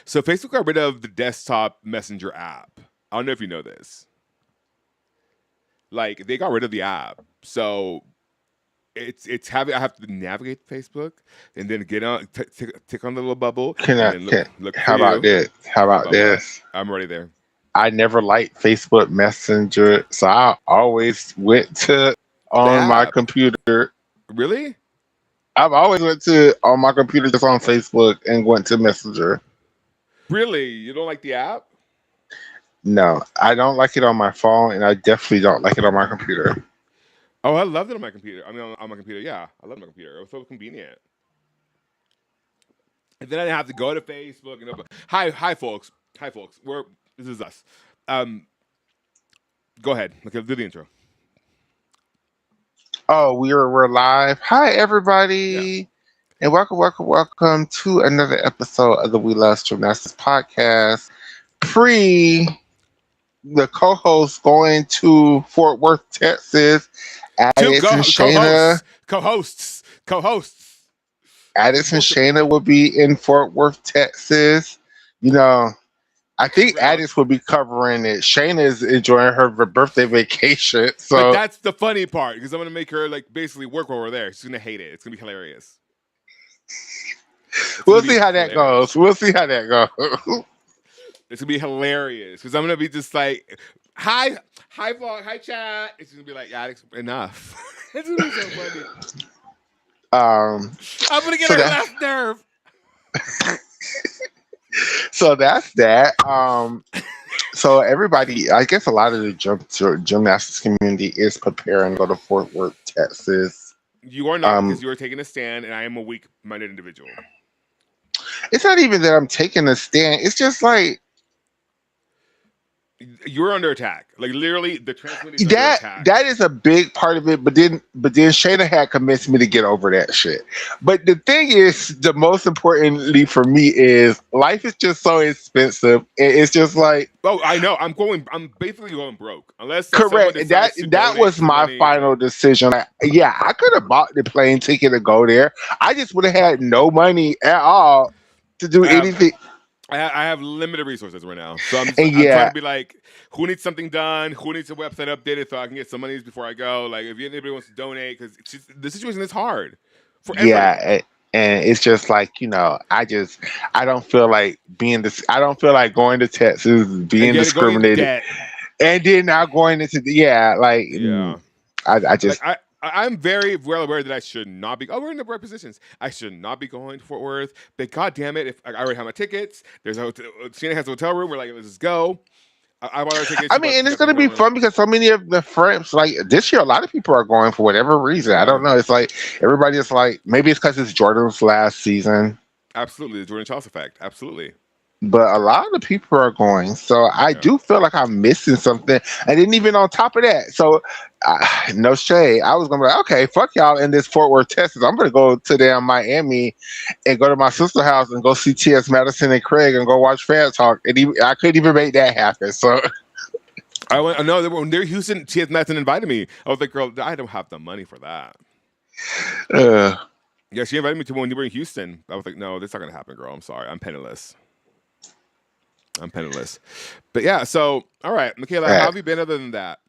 So Facebook got rid of the desktop messenger app. I don't know if you know this. Like they got rid of the app. So it's having I have to navigate Facebook and then get on tick on the little bubble Can and I? then Can, look for how about you. this? How about About what? this? I'm already there. I never liked Facebook Messenger, so I always went to The on my app. computer. Really? I've always went to on my computer just on Facebook and went to Messenger. Really? You don't like the app? No, I don't like it on my phone, and I definitely don't like it on my computer. Oh, I loved it on my computer. I mean, on my computer, yeah, I love my computer. It was so convenient. And then I have to go to Facebook and hi, folks. Hi, folks. This is us. Um, Go ahead. Okay, do the intro. Oh, we're live. Hi, Yeah. everybody, and welcome to another episode of the We Love Gymnastics podcast. Pre the co-host going to Fort Worth, Texas. Two Addis and Shayna. co-hosts. Addis and Both Shayna will be in Fort Worth, Texas. You know, I think around. Addis will be covering it. Shayna is enjoying her birthday vacation. But So that's the funny part because I'm gonna make her like basically work while we're there. She's gonna hate it. It's gonna be hilarious. It's we'll gonna see be how that hilarious. goes. We'll see how that goes. It's gonna be hilarious because I'm gonna be just like, hi, vlog, hi, chat. It's gonna be like, yeah, enough. It's gonna be so funny. um I'm gonna get so her that last nerve. so that's that. So everybody, I guess a lot of the gymnastics community is preparing to go to Fort Worth, Texas. You are not because Um, you are taking a stand, and I am a weak-minded individual. it's not even that I'm taking a stand. It's just like You're under attack. Like literally, the trans community is under that. attack. That is a big part of it. But then Shayna had convinced me to get over that shit. But the thing is, the most importantly for me is life is just so expensive. It's just like Oh, I know. I'm basically going broke unless someone correct. decides to That donate was some my money. final decision. Like, yeah, I could have bought the plane ticket to go there. I just would have had no money at all to do I have anything. I have limited resources right now, so And I'm trying yeah, to be like, who needs something done? Who needs a website updated so I can get some money before I go? Like, if anybody wants to donate, because the situation is hard for yeah. everybody. And it's just like, I don't feel like being this. I don't feel like going to Texas, And being going into discriminated, debt. and then now going into Yeah. I Like just I'm very well aware that I should not be. Oh, we're in the right positions. I should not be going to Fort Worth. But God damn it, if I already have my tickets, there's a hotel, Sienna has a hotel room. We're like, let's just go. I bought our tickets. I She mean, and she it's got the gonna hotel be room. fun because so many of the friends, like this year, a lot of people are going for whatever reason. I Yeah, don't know. It's like everybody is like, maybe it's because it's Jordan's last season, absolutely. The Jordan Charles effect. Absolutely. but a lot of the people are going. So I Yeah. do feel like I'm missing something. And then even on top of that, so no shade, I was gonna be like, okay, fuck y'all in this Fort Worth, Texas. I'm gonna go to damn Miami and go to my sister's house and go see T.S. Madison and Craig and go watch Fan Talk. And even, I couldn't even make that happen. So I went. No, when they're Houston, T.S. Madison invited me. I was like, girl, I don't have the money for that. uh, Yeah, she invited me to when you were in Houston. I was like, no, that's not gonna happen, girl. I'm sorry. I'm penniless. I'm penniless. But yeah, so all right, Michaela, how right. have you been other than that?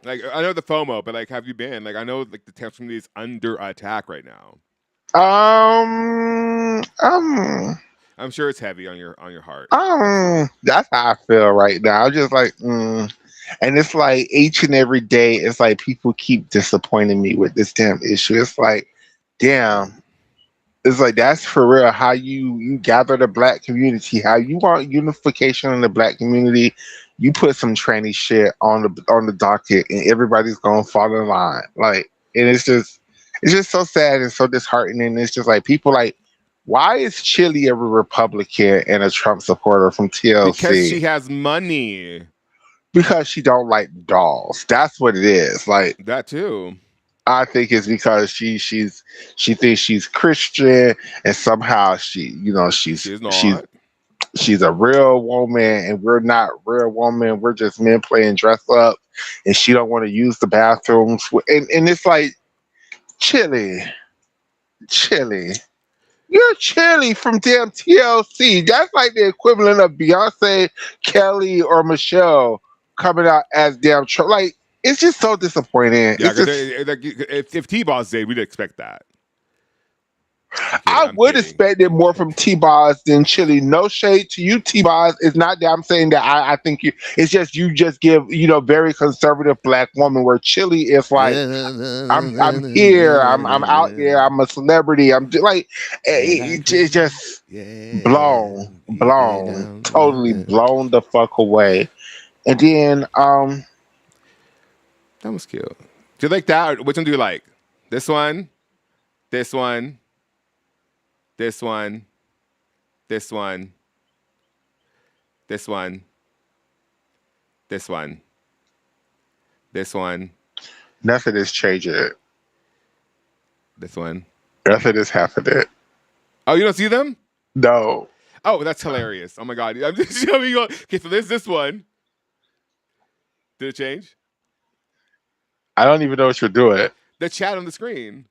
Like I know the FOMO, but like have you been? Like I know like the tech community is under attack right now. Um, um, I'm sure it's heavy on your heart. Absolutely. that's how I feel right now. I'm just like, and it's like each and every day, it's like people keep disappointing me with this damn issue. It's like, Yeah. damn, it's like that's for real. How you gather the black community, how you want unification in the black community. You put some tranny shit on the docket, and everybody's gonna fall in line. Like, and it's just so sad and so disheartening. It's just like people like, why is Chili a Republican and a Trump supporter from Because TLC? she has money. Because she don't like dolls. That's what it is. Like, That too. I think it's because she thinks she's Christian and somehow She is she's not. she's a real woman and we're not real woman. We're just men playing dress up, and she don't want to use the bathrooms. And it's like, chili. You're Chili from damn TLC. That's like the equivalent of Beyonce, Kelly, or Michelle coming out as damn Trump. Like, it's just so disappointing. Yeah, It's because just, if T-Boss did, we'd expect that. I'm kidding. I I'm would kidding. expect it more from T-Boz than Chili. No shade to you, T-Boz. It's not that I'm saying that I think you, it's just you just give, very conservative black woman where Chili is like, I'm here, I'm out there, I'm a celebrity, I'm just like, And I it's can, just yeah, you get down. totally blown the fuck away. And then That was cute. Do you like that? Or which one do you like? This one, this one, this one, this one, this one, this one, this one, nothing is changing it. this one. Nothing is happening. Oh, you don't see them? No. Oh, that's hilarious. Oh my god. I'm just showing you. Okay, so there's this one. Did it change? I don't even know what you're doing. The chat on the screen.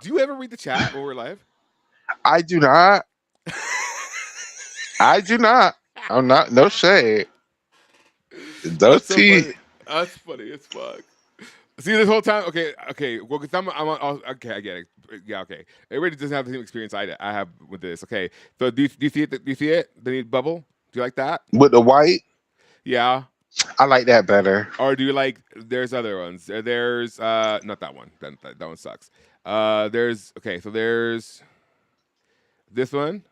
Do you ever read the chat when we're live? I do not. I do not. I'm not, no shade. Those That's so tea. funny. That's funny as fuck. See this whole time. Okay. Well, because okay. I get it. Yeah, okay. Everybody doesn't have the same experience I have with this. Okay, so do you see it? Do you see it? The new bubble. Do you like that? With the white, Yeah. I like that better. Or do you like? There's other ones. There's not that one. That one sucks. There's okay. So there's this one.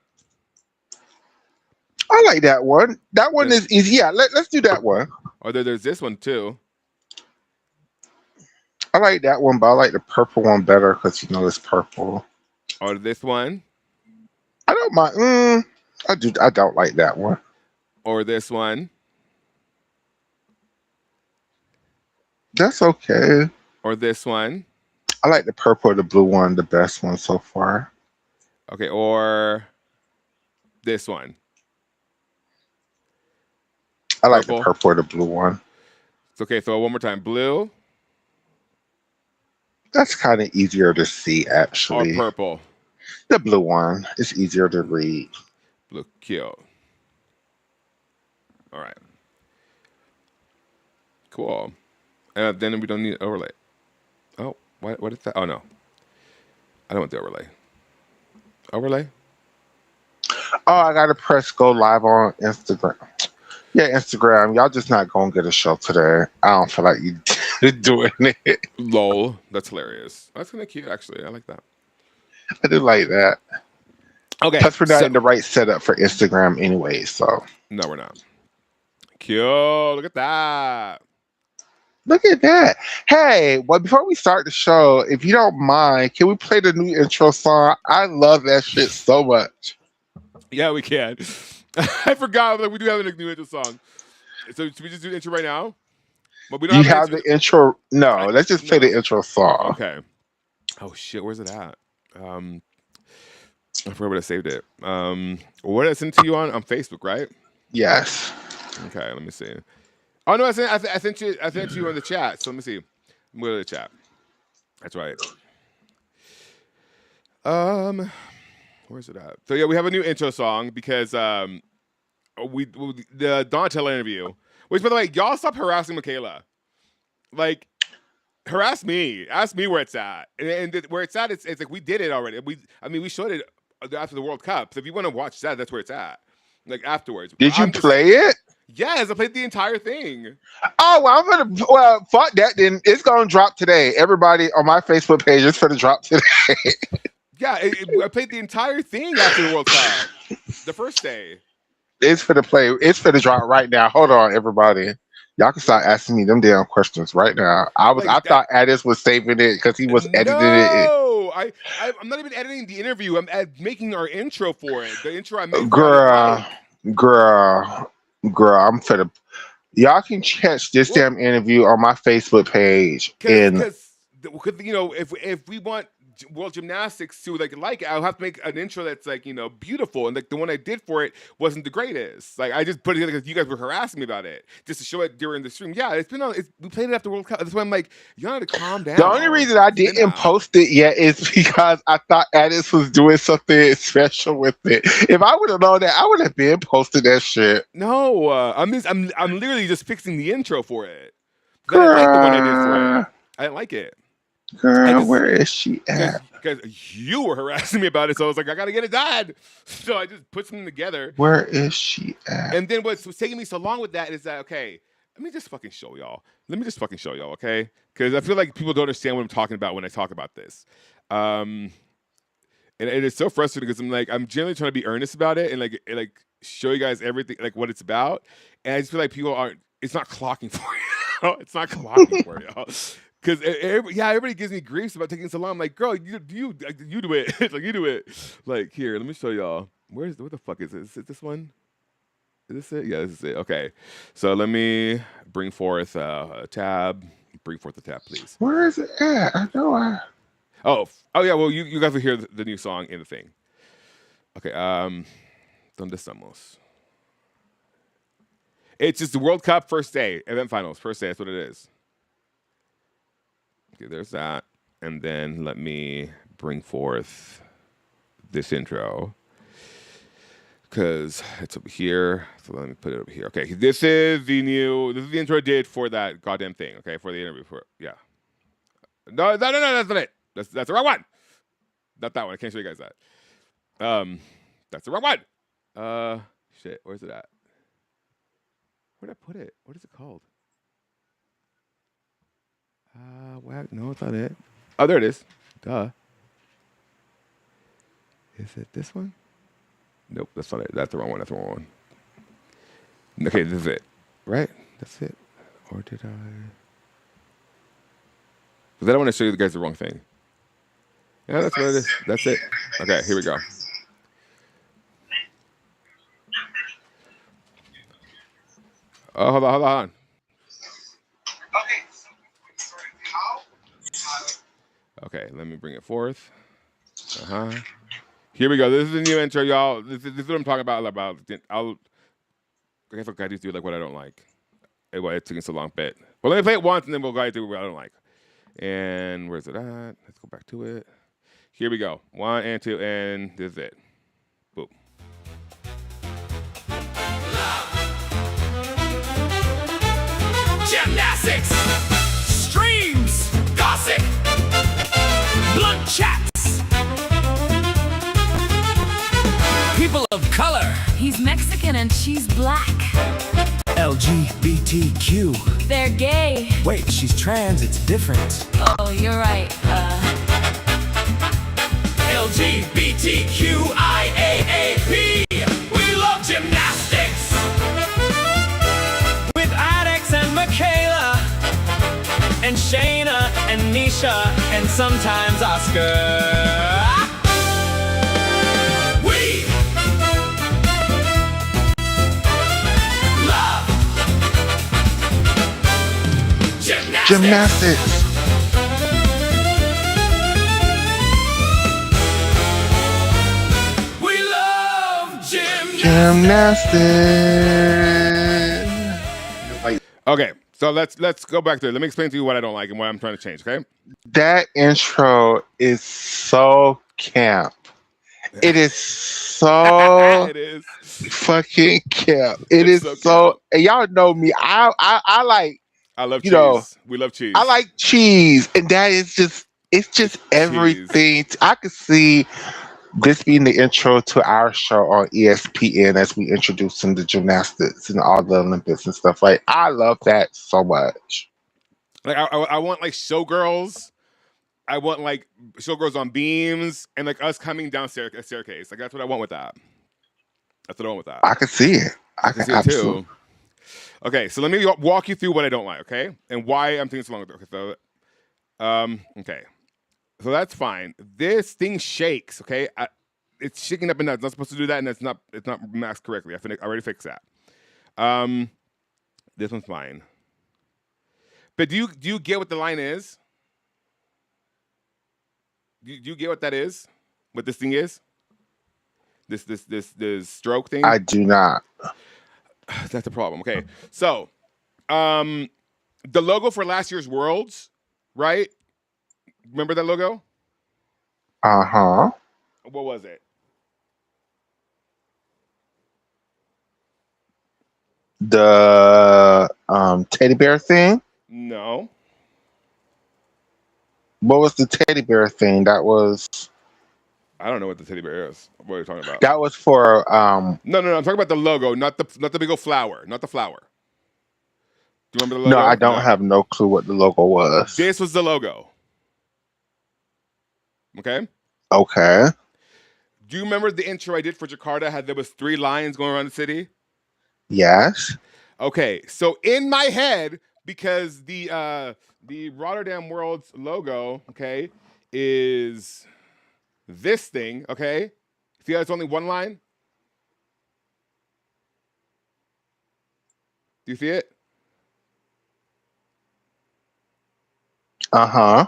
I like that one. That one There's, is easy. Yeah, let's do that one. or there's this one too. I like that one, but I like the purple one better because it's purple. Or this one. I don't mind. I don't like that one. Or this one. That's okay. Or this one. I like the purple or the blue one, the best one so far. Okay. Or this one. I like the purple or the blue one. It's okay. So one more time. Blue. That's kind of easier to see, actually. Or purple. The blue one. It's easier to read. Blue. Cute. All right. Cool. Then we don't need overlay. Oh, what is that? Oh, no. I don't want the overlay. Overlay? Oh, I got to press go live on Instagram. Yeah, Instagram. Y'all just not going to get a show today. I don't feel like you doing it. Lol. That's hilarious. That's kind of cute, actually. I like that. I do like that. Okay. Plus, we're not in the right setup for Instagram anyway, so. No, we're not. Cute. Look at that. Look at that. Hey, well, before we start the show, if you don't mind, can we play the new intro song? I love that shit so much. Yeah, we can. I forgot. Like, we do have a new intro song. So should we just do the intro right now? But we don't you have the intro? No, let's just play the intro song. Okay. Oh shit, where's it at? I forgot where I saved it. What did I send to you on Facebook, right? Yes. Okay, let me see. Oh no, I sent you on the chat. So let me see. I'm going to the chat. That's right. Where's it at? So yeah, we have a new intro song because the Donatella interview. Which, by the way, y'all stop harassing Michaela. Like, harass me. Ask me where it's at. And where it's at, it's like we did it already. We showed it after the World Cup. So if you want to watch that, that's where it's at. Like afterwards. Did you play it? Yes, I played the entire thing. Oh, well, fuck that then. It's gonna drop today. Everybody on my Facebook page, it's gonna drop today. Yeah, I played the entire thing after the World Cup. The first day. It's for the play. It's for the drop right now. Hold on, everybody. Y'all can start asking me them damn questions right now. I thought Addis was saving it because he was editing it. No, I'm not even editing the interview. I'm making our intro for it. The intro I made. Girl, I'm finna. Y'all can catch this damn interview on my Facebook page. Because if we want World Gymnastics to like it, I'll have to make an intro that's like beautiful, and like the one I did for it wasn't the greatest. Like I just put it together because you guys were harassing me about it just to show it during the stream. Yeah, it's been on. We played it after World Cup. That's why I'm like, you gotta calm down. The only reason I didn't post it yet is because I thought Addis was doing something special with it. If I would have known that, I would have been posting that shit. No, I'm literally just fixing the intro for it. I didn't like the one I did for it. I didn't like it. Girl, where is she at? Because you were harassing me about it, so I was like, I gotta get it done. So I just put something together. Where is she at? And then what's taking me so long with that is that, okay, let me just fucking show y'all. Okay? Because I feel like people don't understand what I'm talking about when I talk about this. And it's so frustrating because I'm generally trying to be earnest about it and like show you guys everything, like what it's about. And I just feel like people aren't, it's not clocking for you. It's not clocking for y'all. Because everybody gives me grief about taking so long. I'm like, girl, you do it. Like, you do it. Like, here, let me show y'all. What the fuck is it? Is it this one? Is this it? Yeah, this is it. Okay. So let me bring forth a tab. Bring forth the tab, please. Where is it at? I know Oh yeah, well, you guys will hear the new song in the thing. Okay, ¿Dónde estamos? It's just the World Cup first day, event finals, first day, that's what it is. Okay, there's that. And then let me bring forth this intro. Because it's over here. So let me put it over here. Okay, this is the intro I did for that goddamn thing, okay, for the interview. Yeah. No, that's not it. That's the wrong one. Not that one. I can't show you guys that. That's the wrong one. Shit, where's it at? Where'd I put it? What is it called? No, it's not it. Oh, there it is. Duh. Is it this one? Nope, that's not it. That's the wrong one. Okay, this is it. Right? That's it. Or did I? Because I don't want to show you guys the wrong thing. Yeah, that's what it is. That's it. Okay, here we go. Oh, hold on. Okay, let me bring it forth. Here we go. This is the new intro, y'all. This is what I'm talking about. I guess I'll guide you through like what I don't like. Anyway, it took so long, but well, let me play it once and then we'll guide you through what I don't like. And where's it at? Let's go back to it. Here we go. 1 and 2, and this is it. Boom. Gymnastics, streams, gossip, blunt chats, people of color. He's Mexican and she's black. LGBTQ. They're gay. Wait, she's trans, it's different. Oh, you're right. LGBTQIAAP. We love gymnastics. With Addix and Michaela, and Shayna and Nisha, and sometimes Oscar. We love Gymnastics. Gymnastics. Okay, so let's go back to it. Let me explain to you what I don't like and what I'm trying to change, okay? That intro is so camp. It is so It is. fucking camp. It It's is so so, and y'all know me. I like, I love you cheese. know, We love cheese. I like cheese, and that is just, it's just everything. I could see this being the intro to our show on ESPN as we introduce them to gymnastics and all the Olympics and stuff. Like, I love that so much. Like I want like showgirls. I want like showgirls on beams and like us coming down a staircase. Like that's what I want with that. That's what I want with that. I can see it. I can see it absolutely. too. Okay, so let me walk you through what I don't like, okay? And why I'm taking so long with it. Okay, so that's fine. This thing shakes, okay? It's shaking up and down. It's not supposed to do that, and it's not maxed correctly. I already fixed that. This one's fine. But do you get what the line is? you get what that is? What this thing is? This stroke thing? I do not. That's the problem. Okay. So, the logo for last year's Worlds, right? Remember that logo? Uh-huh. What was it? The teddy bear thing? No. What was the teddy bear thing? That was I don't know what the teddy bear is. What are you talking about? that was for No. I'm talking about the logo, not the big old flower, not the flower. Do you remember the no, logo? I don't have no clue what the logo was. This was the logo. Okay. Okay. Do you remember the intro I did for Jakarta? There was 3 lions going around the city. Yes. Okay, so in my head, because the Rotterdam World's logo, okay, is this thing, okay? See how it's only one line? Do you see it? Uh-huh.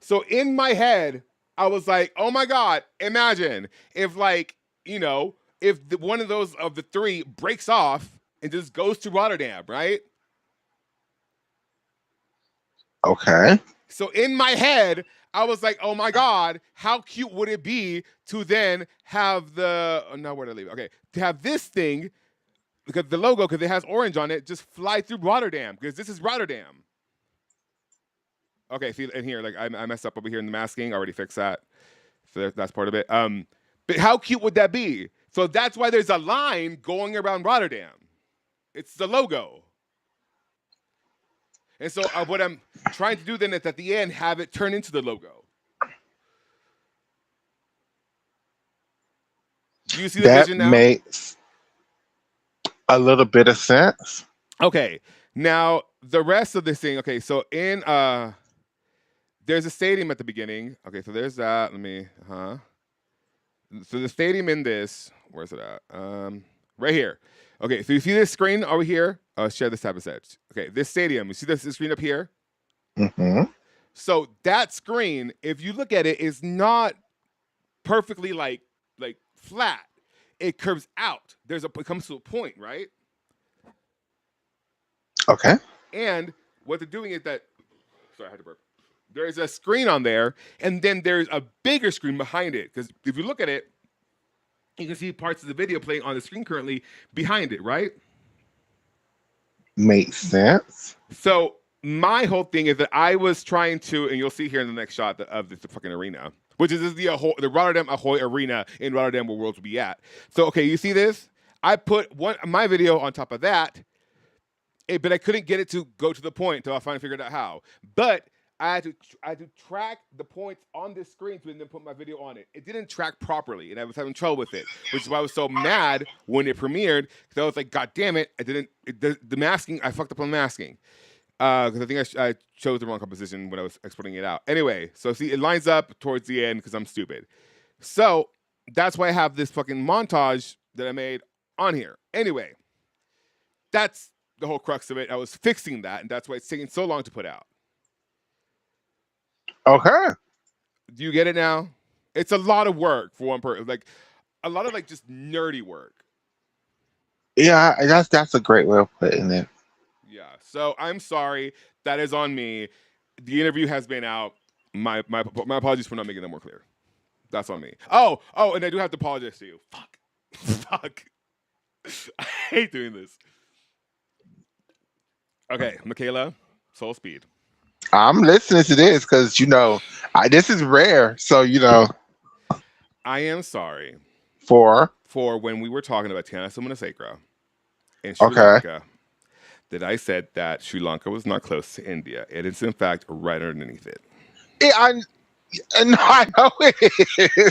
So in my head, I was like, oh my God, imagine if one of those of the 3 breaks off and just goes to Rotterdam, right? Okay. So in my head, I was like, oh my God, how cute would it be to then have where to leave it? Okay, to have this thing, because the logo, because it has orange on it, just fly through Rotterdam, because this is Rotterdam. Okay, see, in here, like I messed up over here in the masking, I already fixed that. So that's part of it. But how cute would that be? So that's why there's a line going around Rotterdam. It's the logo. And so what I'm trying to do then is at the end, have it turn into the logo. Do you see the That vision now? makes a little bit of sense. Okay. Now, the rest of this thing, okay, so there's a stadium at the beginning. Okay, so there's that. So the stadium in this, where's it at? Right here. Okay, so you see this screen over here? Share this tab instead. Okay, this stadium, you see this screen up here? Mm-hmm. So that screen, if you look at it, is not perfectly like flat. It curves out. It comes to a point, right? Okay. And what they're doing is that, sorry, I had to burp. There's a screen on there, and then there's a bigger screen behind it. Because if you look at it, you can see parts of the video playing on the screen currently behind it, right? Makes sense. So my whole thing is that I was trying to, and you'll see here in the next shot of the fucking arena, which is the Rotterdam Ahoy Arena in Rotterdam where Worlds will be at. So, okay, you see this? I put my video on top of that, but I couldn't get it to go to the point until I finally figured out how. But I had to track the points on this screen to then put my video on it. It didn't track properly, and I was having trouble with it, which is why I was so mad when it premiered, because I was like, God damn it, the masking, I fucked up on masking. Because I think I chose the wrong composition when I was exporting it out. Anyway, so see, it lines up towards the end because I'm stupid. So that's why I have this fucking montage that I made on here. Anyway, that's the whole crux of it. I was fixing that, and that's why it's taking so long to put out. Okay. Do you get it now? It's a lot of work for one person. Like, a lot of, just nerdy work. Yeah, that's a great way of putting it. Yeah, so I'm sorry. That is on me. The interview has been out. My apologies for not making that more clear. That's on me. Oh, and I do have to apologize to you. Fuck. I hate doing this. Okay, Michaela, Soul Speed. I'm listening to this because this is rare. So I am sorry for when we were talking about Tiana Sumanasekara in Sri okay. Lanka that I said that Sri Lanka was not close to India. It is in fact right underneath it. I know it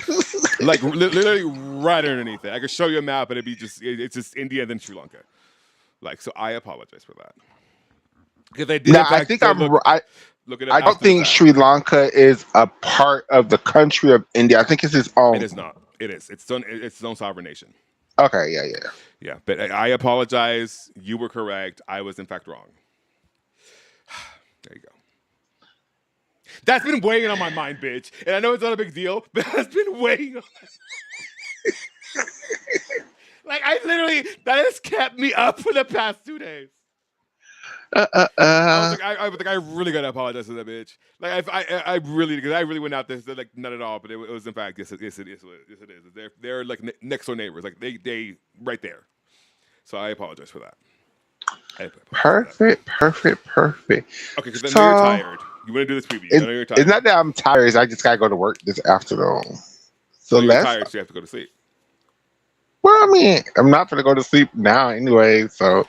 is. Like literally right underneath it. I could show you a map, but it's just India then Sri Lanka. So I apologize for that. Because I did. Now, I think look at it. I don't think Sri Lanka is a part of the country of India. I think it's its own. It is not. It is. It's its own sovereign nation. Okay. Yeah. But I apologize. You were correct. I was in fact wrong. There you go. That's been weighing on my mind, bitch. And I know it's not a big deal, but that's been weighing on like I literally that has kept me up for the past 2 days. I was like, I really gotta apologize to that bitch. Like, I really, because I really went out there, like, not at all, but it was in fact, yes, it is. They're like next door neighbors, like they right there. So I apologize for that. Perfect. Okay, because then So, you're tired. You want to do this preview? I know you're tired. It's not that I'm tired. It's I just gotta go to work this afternoon. So you're let's. tired, so you have to go to sleep. Well, I mean, I'm not gonna go to sleep now anyway. So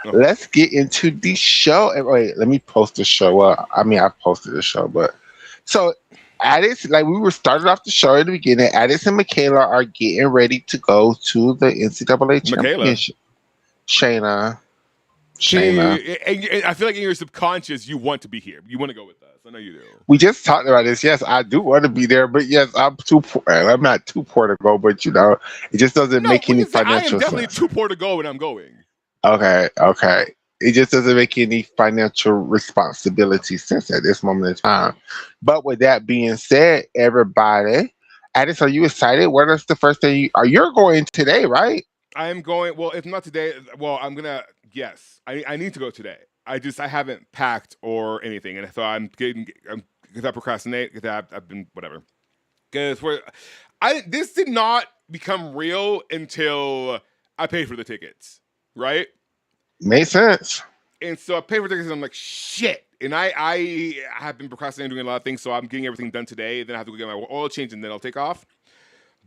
let's get into the show. And wait, let me post the show up. I mean, I posted the show, but so Addis, like we were started off the show at the beginning. Addis and Michaela are getting ready to go to the NCAA championship. Shayna. And I feel like in your subconscious, you want to be here. You want to go with us. I know you do. We just talked about this. Yes, I do want to be there, but yes, I'm too poor. I'm not too poor to go, but you know, it just doesn't make any financial sense. I am definitely too poor to go when I'm going. Okay. It just doesn't make any financial responsibility sense at this moment in time. But with that being said, everybody, Addis, are you excited? What is the first thing you're going today, right? I am going. Well, if not today, well, I'm gonna. Yes, I need to go today. I haven't packed or anything, and so because I procrastinate. Because I've been whatever. Because this did not become real until I paid for the tickets, right? Makes sense. And so I paid for tickets, and I'm like, shit. And I have been procrastinating doing a lot of things, so I'm getting everything done today. Then I have to go get my oil change, and then I'll take off.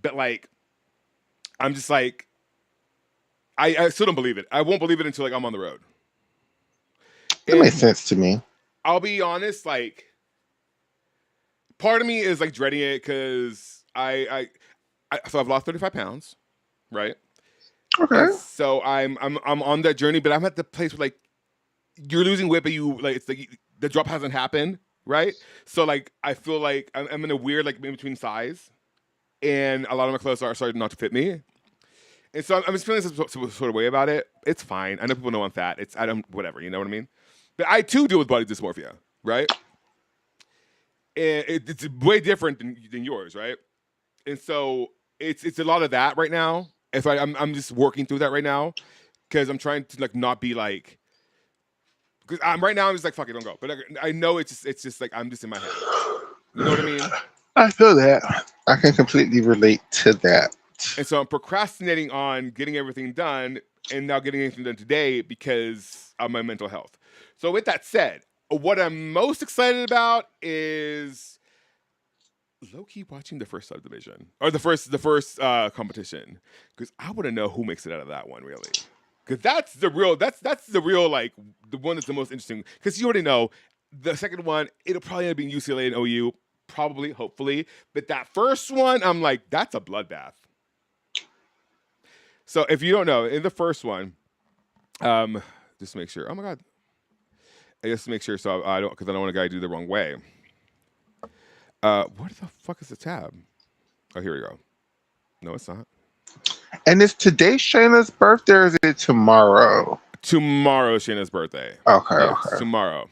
But like, I'm just like. I still don't believe it. I won't believe it until like I'm on the road. That makes sense to me. I'll be honest, like part of me is like dreading it because so I've lost 35 pounds, right? Okay. And so I'm on that journey, but I'm at the place where like you're losing weight, but you like it's like the drop hasn't happened, right? So like I feel like I'm in a weird like in between size, and a lot of my clothes are starting not to fit me. And so I'm just feeling some sort of way about it. It's fine. I know people know I'm fat. Whatever, you know what I mean? But I too deal with body dysmorphia, right? And it's way different than yours, right? And so it's a lot of that right now. And so I'm just working through that right now because I'm trying to like not be like, because right now I'm just like fuck it, don't go. But I know it's just like I'm just in my head. You know what I mean? I feel that. I can completely relate to that. And so I'm procrastinating on getting everything done and now getting everything done today because of my mental health. So with that said, what I'm most excited about is low-key watching the first subdivision or the first competition because I want to know who makes it out of that one really. Because that's the real like the one that's the most interesting because you already know the second one it'll probably end up being UCLA and OU probably hopefully, but that first one I'm like that's a bloodbath. So if you don't know, in the first one, just make sure. Oh my God, I just make sure so I don't because I don't want a guy to do the wrong way. Where the fuck is the tab? Oh, here we go. No, it's not. And is today Shayna's birthday or is it tomorrow? Tomorrow is Shayna's birthday. Okay, yes, okay. Tomorrow.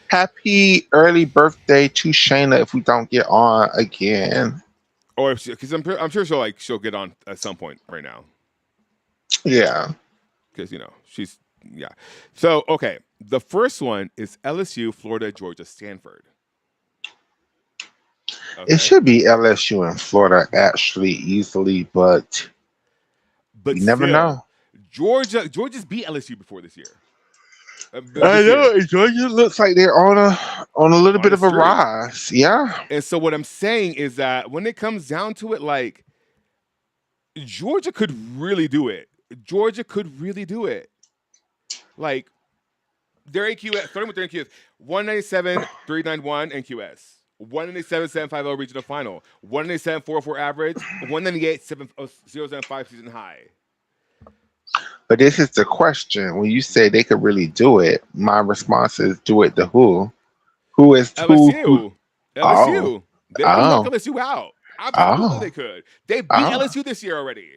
Happy early birthday to Shayna if we don't get on again. Or because I'm sure she'll get on at some point right now. Yeah. Because, she's, yeah. So, okay. The first one is LSU, Florida, Georgia, Stanford. Okay. It should be LSU and Florida actually easily, but you never know. Georgia's beat LSU before this year. I know. Georgia looks like they're on a little bit of a rise. Yeah. And so what I'm saying is that when it comes down to it, like, Georgia could really do it. Like, their AQS, starting with their AQS, 197, 391 NQS, 197, 750 regional final, 197, 404 average, 198, 075 season high. But this is the question. When you say they could really do it, my response is do it to who? Who is LSU. LSU. They can knock Oh. LSU out. Absolutely they could. They beat LSU this year already.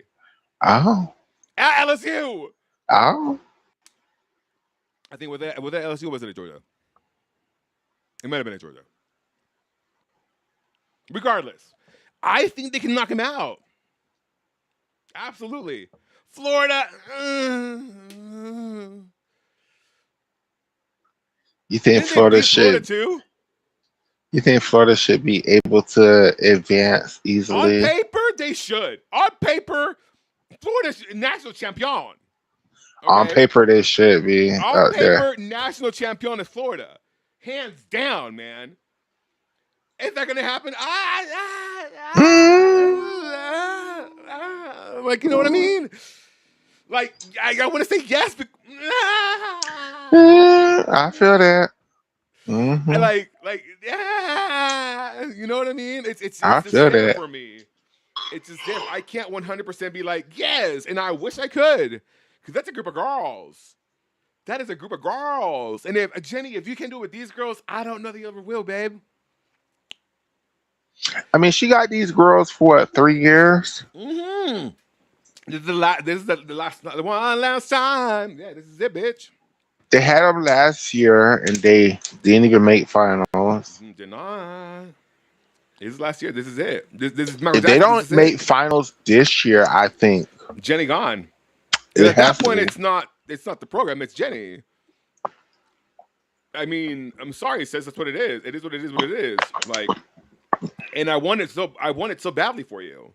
Oh. At LSU. Oh. I think was that LSU or was it at Georgia? It might have been at Georgia. Regardless, I think they can knock him out. Absolutely. Florida. You think Didn't they Florida beat Florida should? too? You think Florida should be able to advance On easily? paper, they should. On paper, Florida's national champion. On Okay? paper, they should be On out there. paper, national champion is Florida. Hands down, man. Is that going to happen? Like, you know what I mean? Like, I want to say yes, but I feel that. Hmm. you know what I mean? It's I just feel there that. for me. It's just there. I can't 100% be like, yes, and I wish I could. Because that's a group of girls. That is a group of girls. And if Jenny, if you can do it with these girls, I don't know that you ever will, babe. I mean, she got these girls for what, 3 years. Mm-hmm. This is the one last time. Yeah, this is it, bitch. They had them last year, and they didn't even make finals. Did not. This is last year. This is it. This is Michael If they Jackson. This don't is make it. finals this year, I think Jenny gone. it At that has to point, be. it's not the program. It's Jenny. I mean, I'm sorry, it says that's what it is. It is what it is. What it is. Like, and I want it so badly for you.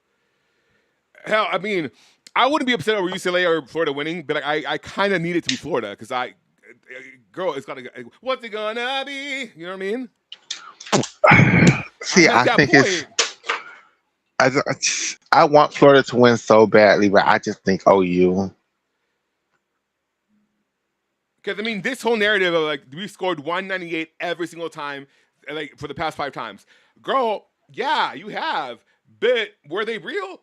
Hell, I mean, I wouldn't be upset over UCLA or Florida winning, but I kind of need it to be Florida because girl, it's gonna. What's it gonna be? You know what I mean? See, I'm at I that think point. I want Florida to win so badly, but I just think OU. Because I mean, this whole narrative of like we scored 198 every single time, like for the past 5 times. Girl, yeah, you have, but were they real?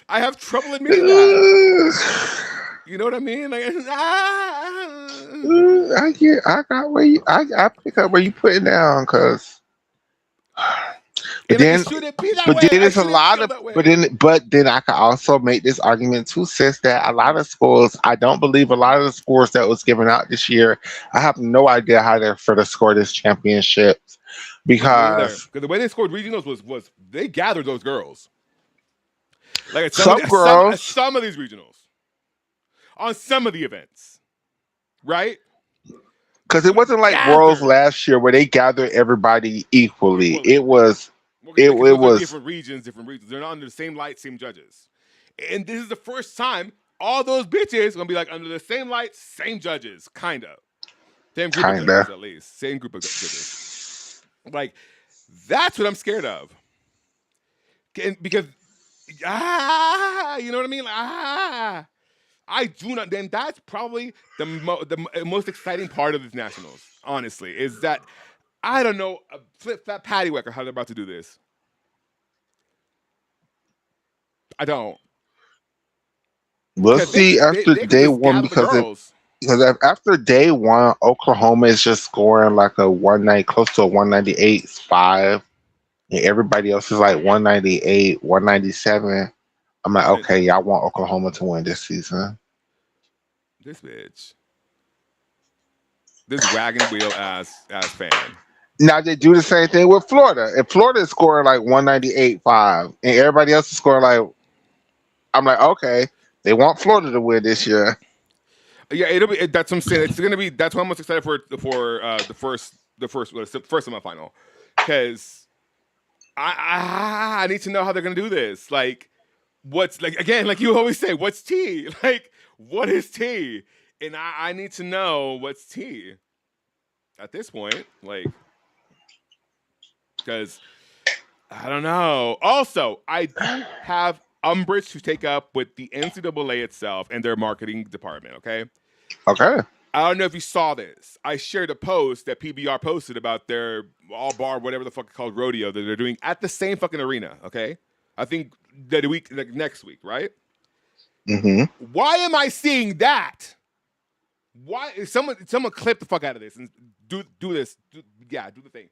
I have trouble admitting that. You know what I mean? Like, I pick up where you put it down, cause. But and like, it then, shouldn't be that but way. then I it's a shouldn't lot feel of, that way. but then I can also make this argument too, sis, that a lot of schools, I don't believe a lot of the scores that was given out this year. I have no idea how they're for to score this championship Me either. because Because the way they scored regionals was they gathered those girls. Like at some girls, some of these regionals, on some of the events, right? because it wasn't like Worlds Gathered last year where they gathered everybody equally. equally. It was, Well, it, because it those are was different regions. They're not under the same light, same judges. And this is the first time all those bitches gonna be like under the same light, same judges, kind of. Same group of kinda. judges, at least. Same group of judges. Like, that's what I'm scared of. Because, you know what I mean? Like, I do not. Then that's probably the most exciting part of this nationals. Honestly, is that I don't know a flip flap paddywhacker how they're about to do this. I don't. We'll Because see after they could day just one gather the girls. because after day one, Oklahoma is just scoring like a 190, close to a 198.5, and everybody else is like 198, 197. I'm like, Listen, okay, y'all want Oklahoma to win this season. this bitch, this wagon wheel ass fan. Now they do the same thing with Florida. If Florida is scoring like 198.5 and everybody else is scoring like, I'm like, okay, they want Florida to win this year. Yeah, it'll be. That's what I'm saying. It's gonna be. That's why I'm most excited for the first semifinal, because I need to know how they're gonna do this. Like, what's like again? Like you always say, what's tea? Like, what is tea? And I need to know what's tea at this point. Like, because I don't know. Also, I do have umbrage to take up with the NCAA itself and their marketing department. Okay. Okay. I don't know if you saw this. I shared a post that PBR posted about their all bar, whatever the fuck it's called, rodeo that they're doing at the same fucking arena. Okay, I think the week, like next week, right? Mm-hmm. Why am I seeing that? Why someone clip the fuck out of this and do this? Do the thing.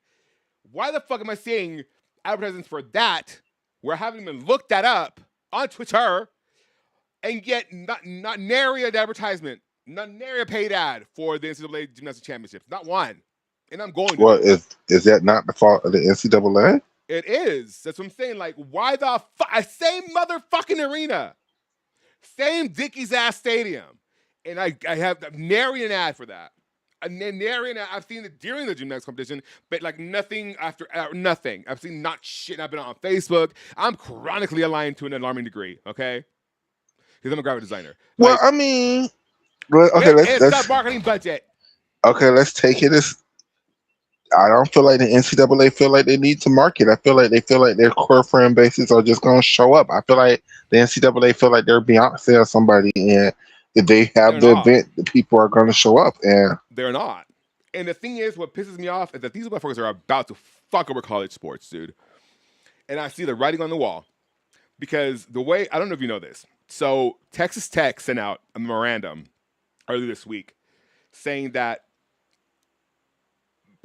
Why the fuck am I seeing advertisements for that? Where I haven't even looked that up on Twitter, and yet not nary an advertisement. Not nary a paid ad for the NCAA Gymnastics Championships. Not one. and I'm going to Well, do it. is that not the fault of the NCAA? It is. That's what I'm saying. Like, why the same motherfucking arena, same Dickies ass stadium, and I have nary an ad for that. And then nary an ad. I've seen it during the gymnastics competition, but like nothing after nothing. I've seen not shit. I've been on Facebook. I'm chronically aligned to an alarming degree. Okay, because I'm a graphic designer. Well, Like, I mean, well, okay, it's the marketing budget. let's take it as I don't feel like the NCAA feel like they need to market. I feel like they feel like their core fan bases are just going to show up. I feel like the NCAA feel like they're Beyonce or somebody, and if they have They're the not. event, the people are going to show up. And They're not. And the thing is, what pisses me off is that these motherfuckers are about to fuck over college sports, dude. And I see the writing on the wall because the way I don't know if you know this. So Texas Tech sent out a memorandum earlier this week saying that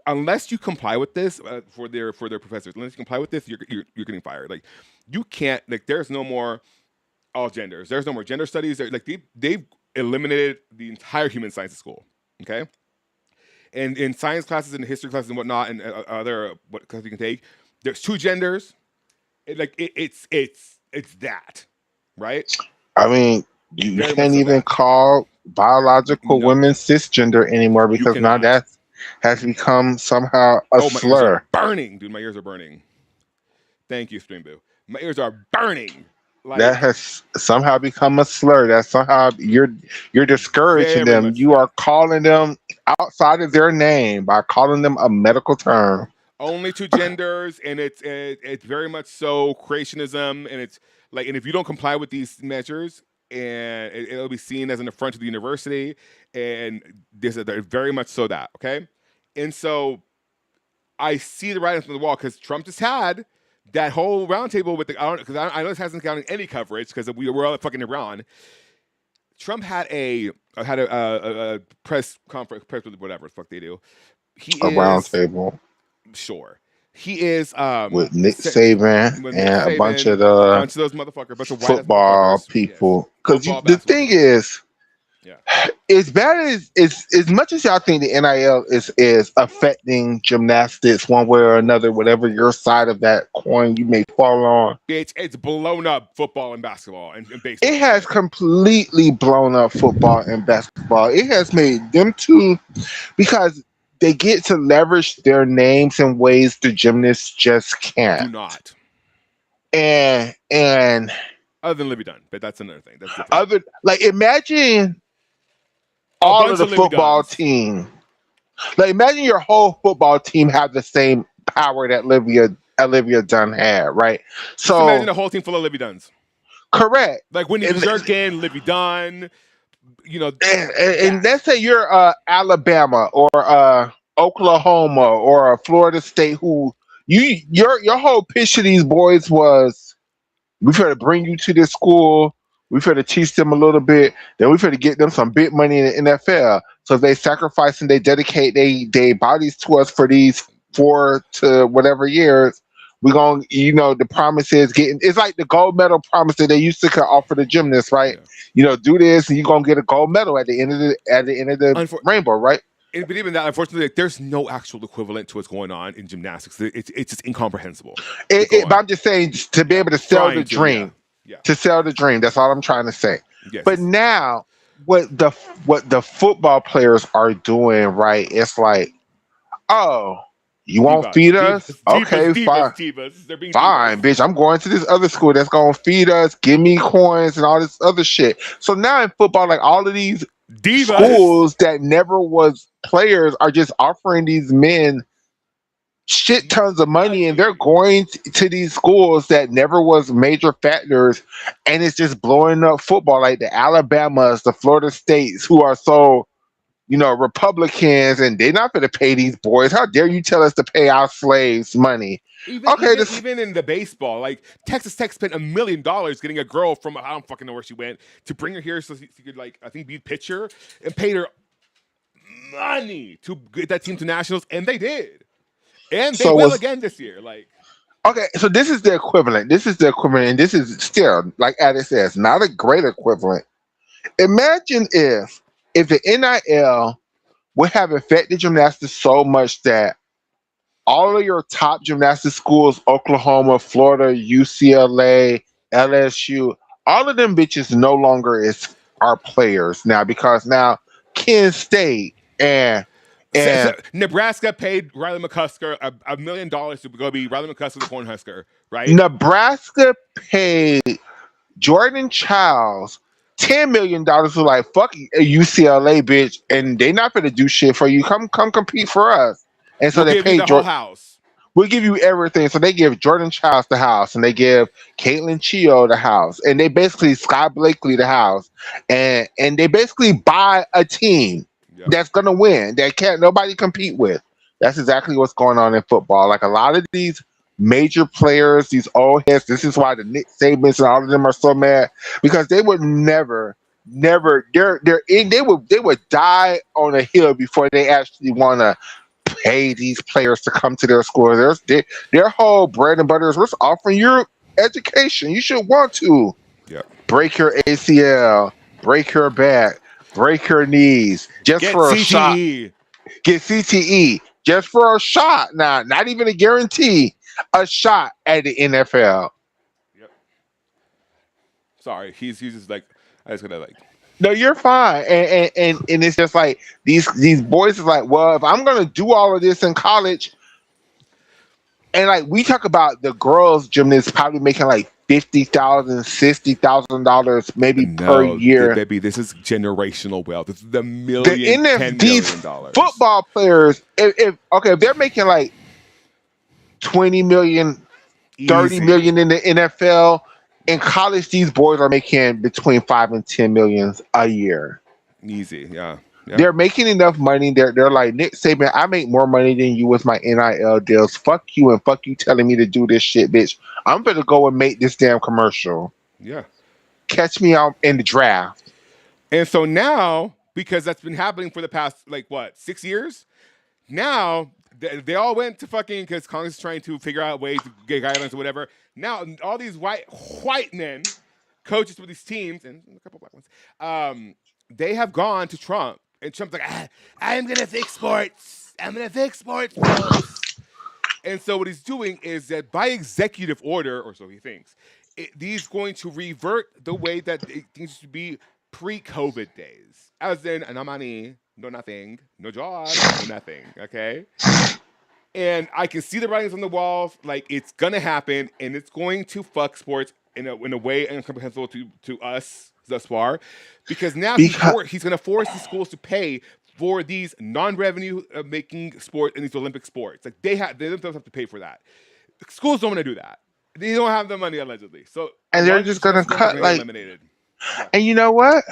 unless you comply with this for their professors, unless you comply with this, you're getting fired. Like you can't. Like there's no more all genders. There's no more gender studies. Like they've eliminated the entire human sciences school. Okay. And in science classes and history classes and whatnot, and other what classes you can take, there's two genders. It's that, right? I mean, you Very much can't so even that. call biological No, women cisgender anymore you because now cannot. that has become somehow a Oh, my ears slur. are burning, dude. My ears are burning. Thank you, Stream Boo. My ears are burning. That Like has somehow become a slur. That somehow you're discouraging very them. much You so. are calling them outside of their name by calling them a medical term. Only two genders, and it's very much so creationism, and it's like, and if you don't comply with these measures, and it'll be seen as an affront to the university, and this is very much so that okay, and so I see the writing on the wall because Trump just had that whole roundtable with the I know this hasn't gotten any coverage because we're all fucking Iran. Trump had a press conference, press whatever the fuck they do. He A round is table sure. He is with Nick Saban with Nick and a bunch Saban, of a the bunch of those motherfuckers, a bunch of white ass football motherfuckers. Yes. people. Because Football, the basketball thing people. is, Yeah. as bad as much as y'all think the NIL is affecting gymnastics one way or another, whatever your side of that coin you may fall on, It's blown up football and basketball and baseball. it has completely blown up football and basketball. It has made them two because they get to leverage their names in ways the gymnasts just Do can't. not. And Other than Libby Dunn, but that's another thing. That's different. other like imagine A all bunch of the of Libby football Dunns. team. Like imagine your whole football team have the same power that Olivia Dunn had, right? Just imagine So a whole team full of Libby Dunns. correct. Like Wendy And- Jerkin, Libby Dunn, you know. And let's say you're Alabama or Oklahoma or Florida State, who your whole pitch to these boys was, we've got to bring you to this school. We've got to teach them a little bit. Then we've got to get them some big money in the NFL. So they sacrifice and they dedicate their bodies to us for these 4 to whatever years. We're going, the promise is getting, it's like the gold medal promise that they used to offer the gymnasts, right? Yeah. Do this and you're going to get a gold medal at the end of the rainbow, right? But even that, unfortunately, like, there's no actual equivalent to what's going on in gymnastics. It's just incomprehensible. But I'm just saying, to be able to sell the dream, Yeah. to sell the dream. That's all I'm trying to say. Yes. But now, what the football players are doing, right? It's like, oh, you won't feed us? Okay, fine. Divas. They're being Fine, divas. bitch. I'm going to this other school that's gonna feed us, give me coins, and all this other shit. So now in football, like all of these Divas. schools that never was players are just offering these men shit tons of money, and they're going to these schools that never was major factors, and it's just blowing up football, like the Alabamas, the Florida States, who are so Republicans, and they're not going to pay these boys. How dare you tell us to pay our slaves money? Even in the baseball, like Texas Tech spent $1 million getting a girl from I don't fucking know where she went to bring her here so she could I think be pitcher, and paid her money to get that team to nationals, and they did, and they will again this year. Okay, so this is the equivalent. And this is still, like Addis says, not a great equivalent. Imagine if the NIL would have affected gymnastics so much that all of your top gymnastics schools, Oklahoma, Florida, UCLA, LSU, all of them bitches no longer are players now because now Kent State and Nebraska paid Riley McCusker $1 million to go be Riley McCusker the Cornhusker, right? Nebraska paid Jordan Childs $10 million. Was like fuck UCLA bitch, and they not gonna do shit for you. Come compete for us. And so We'll they give you paid the whole house. We'll give you everything. So they give Jordan Childs the house, and they give Caitlin Chio the house, and they basically Sky Blakely the house, and they basically buy a team Yeah. that's gonna win that can't nobody compete with. That's exactly what's going on in football. Like a lot of these major players, these old heads. This is why the Nick Sabans and all of them are so mad because they would never. They would die on a hill before they actually want to pay these players to come to their school. Their whole bread and butter is we're offering you education. You should want to Yeah. break your ACL, break your back, break your knees just Get for a shot. CTE. Get CTE just for a shot. Now, not even a guarantee, a shot at the NFL. Yep. Sorry, he's just like I just gotta like. No, you're fine, and it's just like these boys is like, well, if I'm gonna do all of this in college, and like we talk about the girls gymnasts probably making like $50,000, $60,000 maybe per year. Baby, this is generational wealth. This is the The million, $10 these million. football players, if they're making like 20 million, 30 Easy. million in the NFL, in college, these boys are making between 5 and 10 millions a year. Easy, yeah. They're making enough money. They're like Nick Saban. I make more money than you with my NIL deals. Fuck you and fuck you telling me to do this shit, bitch. I'm gonna go and make this damn commercial. Yeah. Catch me out in the draft. And so now, because that's been happening for the past, 6 years? Now, they all went to fucking, because Congress is trying to figure out ways to get guidelines or whatever. Now, all these white men, coaches for these teams, and a couple black ones, they have gone to Trump. And Trump's like, I'm going to fix sports. I'm going to fix sports. And so what he's doing is that by executive order, or so he thinks, he's going to revert the way that things used to be pre-COVID days. As in, no money, no nothing, no job, no nothing, okay? And I can see the writings on the walls, like it's going to happen, and it's going to fuck sports in a way incomprehensible to us thus far, because now he's going to force the schools to pay for these non-revenue making sports and these Olympic sports. Like they themselves have to pay for that. Schools don't want to do that. They don't have the money allegedly. So and they're just going to cut like eliminated. Yeah. And you know what?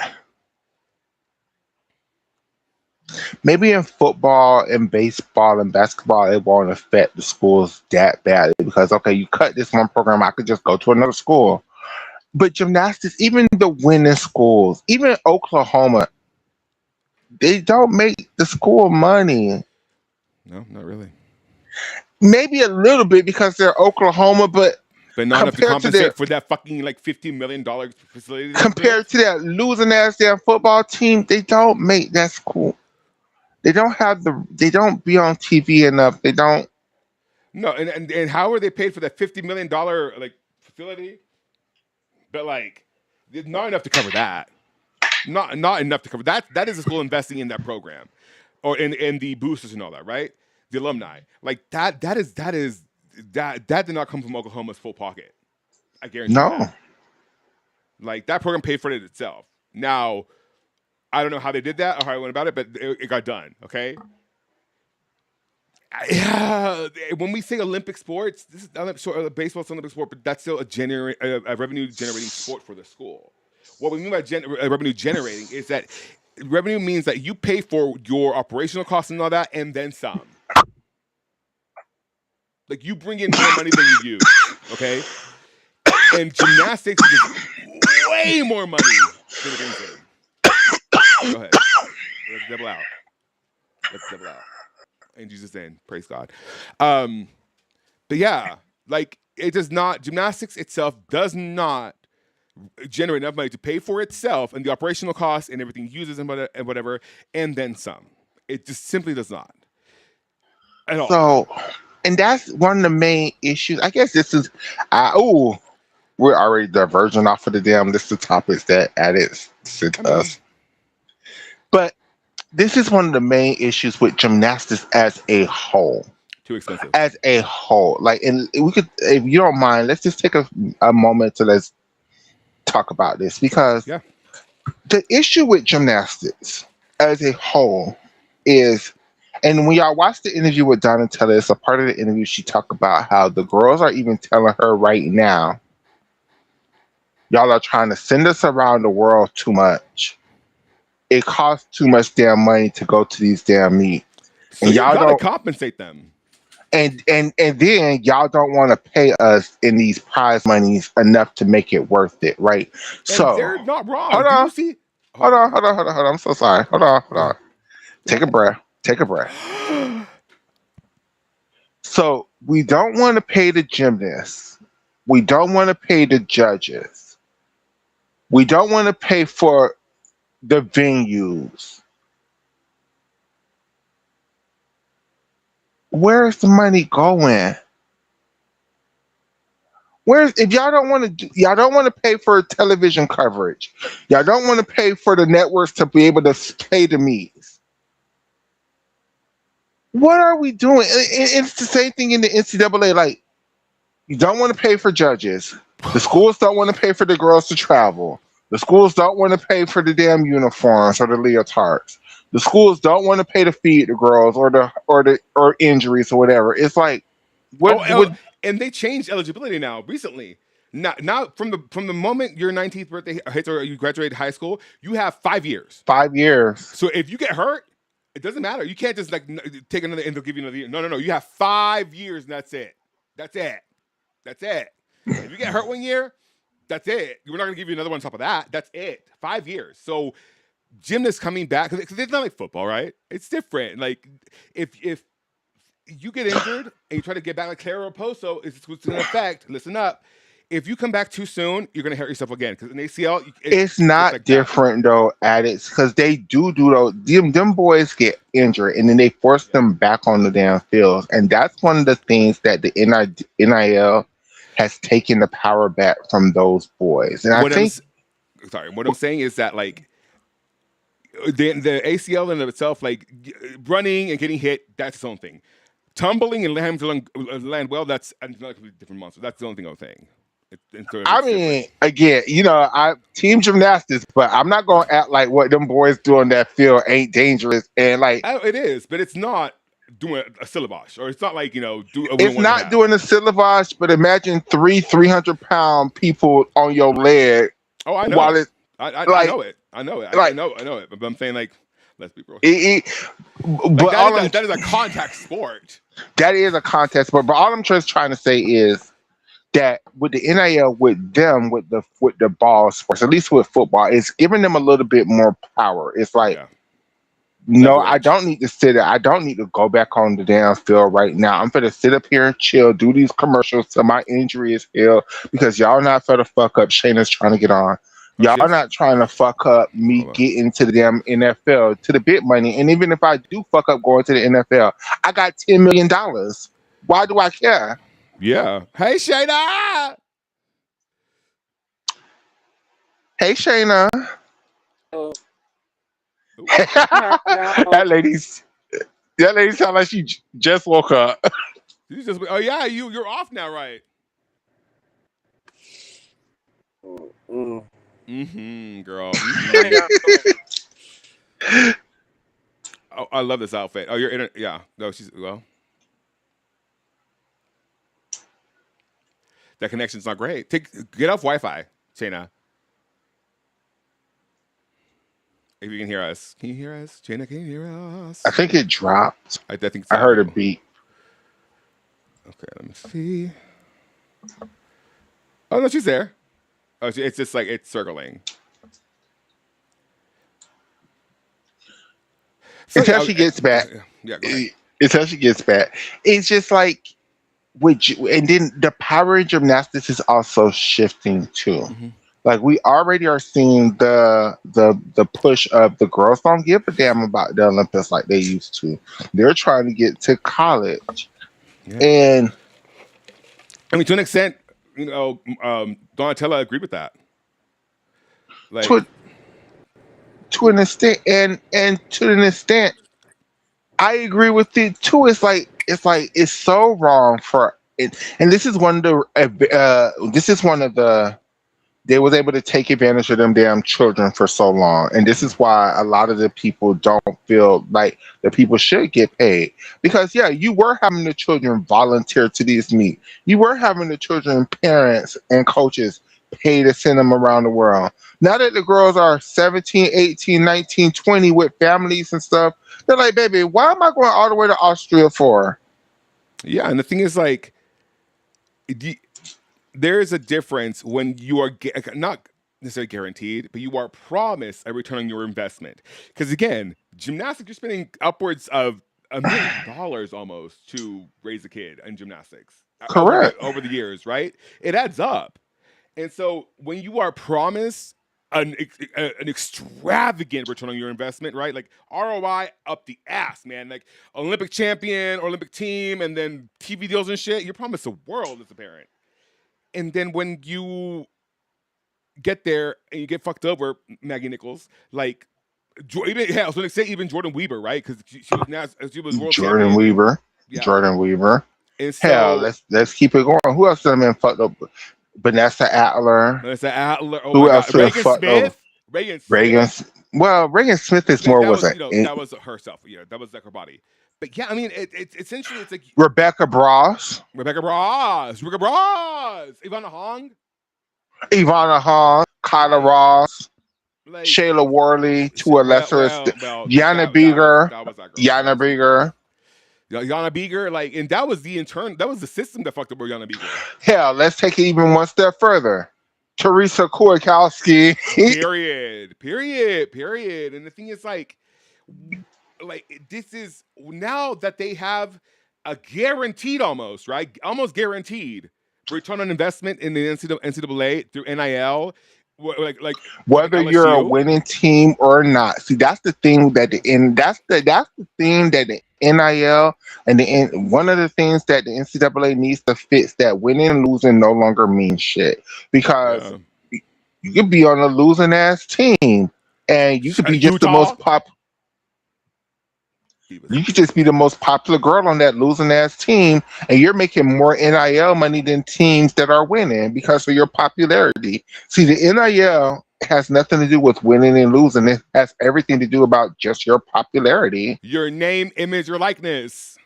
Maybe in football and baseball and basketball, it won't affect the schools that badly because okay, you cut this one program, I could just go to another school. But gymnastics, even the winning schools, even Oklahoma, they don't make the school money. No, not really. Maybe a little bit because they're Oklahoma, but not enough to compensate for that fucking $50 million facility. Compared to that losing ass damn football team, they don't make that school. They don't be on TV enough. They don't. No, and how are they paid for that $50 million facility? But not enough to cover that. Not enough to cover that. That is the school investing in that program, or in the boosters and all that, right? The alumni, that did not come from Oklahoma's full pocket. I guarantee. No. That program paid for it itself. Now, I don't know how they did that or how I went about it, but it got done. Okay. When we say Olympic sports, this is baseball's an Olympic sport, but that's still a revenue generating sport for the school. What we mean by revenue generating is that revenue means that you pay for your operational costs and all that, and then some. You bring in more money than you use, okay? And gymnastics is way more money than it brings in. Go ahead. Let's double out. In Jesus' name, praise God. But yeah, it does not. Gymnastics itself does not generate enough money to pay for itself and the operational costs and everything it uses and whatever, and then some. It just simply does not at all. So, and that's one of the main issues. I guess this is, we're already diverging off of the damn list of topics that addicts sent us. But this is one of the main issues with gymnastics as a whole. Too expensive. As a whole, like, and we could, if you don't mind, let's just take a moment to let's talk about this, because the issue with gymnastics as a whole is, and when y'all watch the interview with Donatella, it's a part of the interview she talked about how the girls are even telling her right now, y'all are trying to send us around the world too much. It costs too much damn money to go to these damn meets. So and y'all don't compensate them. And then y'all don't want to pay us in these prize monies enough to make it worth it, right? And so they're not wrong. Hold on. Do you see? Hold on. I'm so sorry. Hold on. Take a breath. So we don't want to pay the gymnasts. We don't want to pay the judges. We don't want to pay for the venues. Where's the money going? If y'all don't want to pay for television coverage, y'all don't want to pay for the networks to be able to pay the meets. What are we doing? It's the same thing in the NCAA. Like, you don't want to pay for judges. The schools don't want to pay for the girls to travel. The schools don't want to pay for the damn uniforms or the leotards. The schools don't want to pay to feed the girls or injuries or whatever. It's like, and they changed eligibility now recently. Now from the moment your 19th birthday hits or you graduate high school, you have 5 years. 5 years. So if you get hurt, it doesn't matter. You can't just like take another and they'll give you another year. No. You have 5 years and that's it. If you get hurt 1 year, that's it. We're not going to give you another one on top of that. That's it. 5 years. So gymnasts coming back, because it's not like football, right? It's different. Like if you get injured and you try to get back like Clara Raposo, it's in effect. Listen up. If you come back too soon, you're gonna hurt yourself again. Because in ACL, it's not like different though, addicts, because they do those. Them boys get injured and then they force them back on the damn fields, and that's one of the things that the NIL has taken the power back from those boys. And what I'm saying is that like the ACL in of itself, like running and getting hit, that's its own thing. Tumbling and land well, that's a different monster. That's the only thing I'm saying. I mean, again, I team gymnastics, but I'm not gonna act like what them boys do on that field ain't dangerous. And like, it is, but it's not doing a syllabus, or it's not like it's not doing a syllabus. But imagine 300-pound people on your leg. Oh, I know. While it, I know it. I know it. Like, I know it. But I'm saying, like, let's be real. But that is a contact sport. That is a contest, but all I'm just trying to say is that with the NIL, with the ball sports, at least with football, it's giving them a little bit more power. It's like, no, I don't need to sit there. I don't need to go back on the damn field right now. I'm gonna sit up here and chill, do these commercials till my injury is healed, because y'all not for the fuck up. Shayna's trying to get on. Y'all not trying to fuck up me getting to the damn NFL, to the big money. And even if I do fuck up going to the NFL, I got $10 million. Why do I care? Yeah. Hey, Shayna. Hey, Shayna. Oh. That lady sound like she just woke up. You're off now, right? Girl. Oh, I love this outfit. Oh, you're in it. Yeah. No, that connection's not great. Get off Wi-Fi, Shayna. If you can hear us. Can you hear us? Shayna, can you hear us? I think it dropped. I think so. I heard a beep. Okay, let me see. Oh, no, she's there. Oh, it's just like it's circling. Until she gets back. Yeah, go ahead. Until she gets back. It's just like, and then the power in gymnastics is also shifting too. Like we already are seeing the push of the girls don't give a damn about the Olympics like they used to. They're trying to get to college, Yeah. and I mean, to an extent, Donatella agreed with that. to Like, to an extent, and to an extent, I agree with it too. It's so wrong for it, and this is one of the they was able to take advantage of them damn children for so long. And this is why a lot of the people don't feel like the people should get paid. Because yeah, you were having the children volunteer to these meet. You were having the children, parents and coaches pay to send them around the world. Now that the girls are 17, 18, 19, 20 with families and stuff, they're like, baby, why am I going all the way to Austria for? yeah, and the thing is, like, there is a difference when you are not necessarily guaranteed, but you are promised a return on your investment. Because again, gymnastics, you're spending upwards of $1 million almost to raise a kid in gymnastics Correct. over the years, right? It adds up. And so when you are promised an extravagant return on your investment, right? Like ROI up the ass, man. Like Olympic champion, Olympic team, and then TV deals and shit. You're promised the world as a parent. And then when you get there and you get fucked over, Maggie Nichols, like I was gonna say even Jordan Weaver, right? Because she was world Jordan champion. Weaver. Yeah. Jordan Weaver. And Hell, so let's keep it going. Who else done been fucked up? Vanessa Adler. Vanessa Adler. Oh Who my else God, been Reagan fucked over? Smith. Reagan Reagan. Smith. Well, Reagan Smith is That more was was that was herself. Yeah, that was like her body. But yeah, I mean, it's essentially it's like Rebecca Bross, Rebecca Bras, Ivana Hong, Ivana Hong, Kyla Ross, like Shayla Worley, to a lesser extent, Yana that Beeger, was that girl. Yana Beeger. Yana Beeger, like, and that was the system that fucked up with Yana Beeger. Hell, let's take it even one step further. Teresa Kulikowski. Period. And the thing is, like this is now that they have a guaranteed almost guaranteed return on investment in the NCAA through NIL. Like Whether you're a winning team or not. See, that's the thing that that's the thing that the NIL and one of the things that the NCAA needs to fix, that winning and losing no longer means shit. Because you could be on a losing ass team and you could be just the most you could just be the most popular girl on that losing ass team, and you're making more NIL money than teams that are winning because of your popularity. See, the NIL has nothing to do with winning and losing. It has everything to do about just your popularity. Your name, image, or likeness.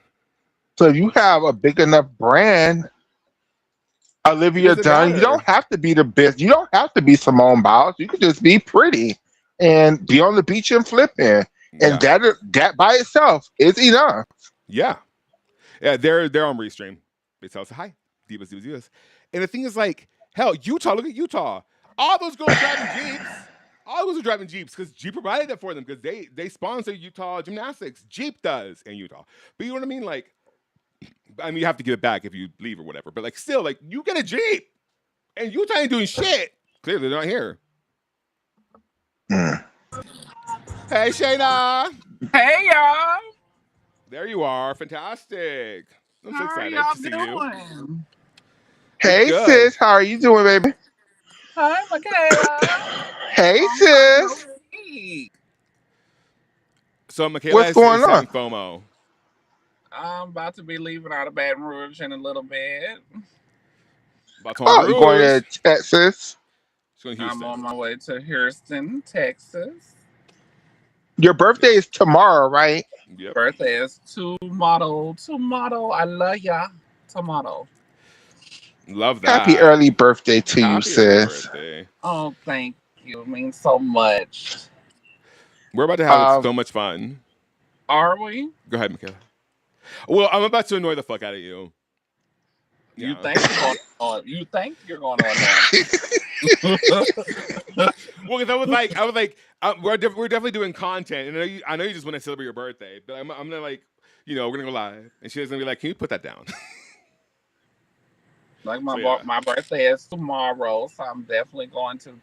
So if you have a big enough brand, Olivia Dunn, you don't have to be the best. You don't have to be Simone Biles. You could just be pretty and be on the beach and flipping. And that by itself is enough. Yeah, they're on Restream. They tell us hi, divas. And the thing is, like, hell, Utah. Look at Utah. All those girls driving Jeeps. All those are driving Jeeps because Jeep provided that for them because they sponsor Utah Gymnastics. Jeep does in Utah. But you know what I mean? Like, I mean, you have to give it back if you leave or whatever. But like, still, like, you get a Jeep, and Utah ain't doing shit. Clearly, they're not here. Hey, Shayna. Hey, y'all. There you are. Fantastic. I'm so excited How are y'all to see doing? you. Hey, sis. How are you doing, baby? Hi, Michaela. Hey, sis. So, Michaela, what's going on? Having FOMO. I'm about to be leaving out of Baton Rouge in a little bit. You're going to Texas? I'm on my way to Houston, Texas. Your birthday is tomorrow, right? Yep. Birthday is tomorrow. I love ya. Tomorrow. Love that. Happy early birthday to you, sis. Oh, thank you. It means so much. We're about to have so much fun. Are we? Go ahead, Michaela. Well, I'm about to annoy the fuck out of you. You think you're going on now. Well, because I was like, we're definitely doing content, and I know you just want to celebrate your birthday, but I'm gonna, like, we're gonna go live, and she's gonna be like, "Can you put that down?" Like So yeah. my birthday is tomorrow, so I'm definitely going to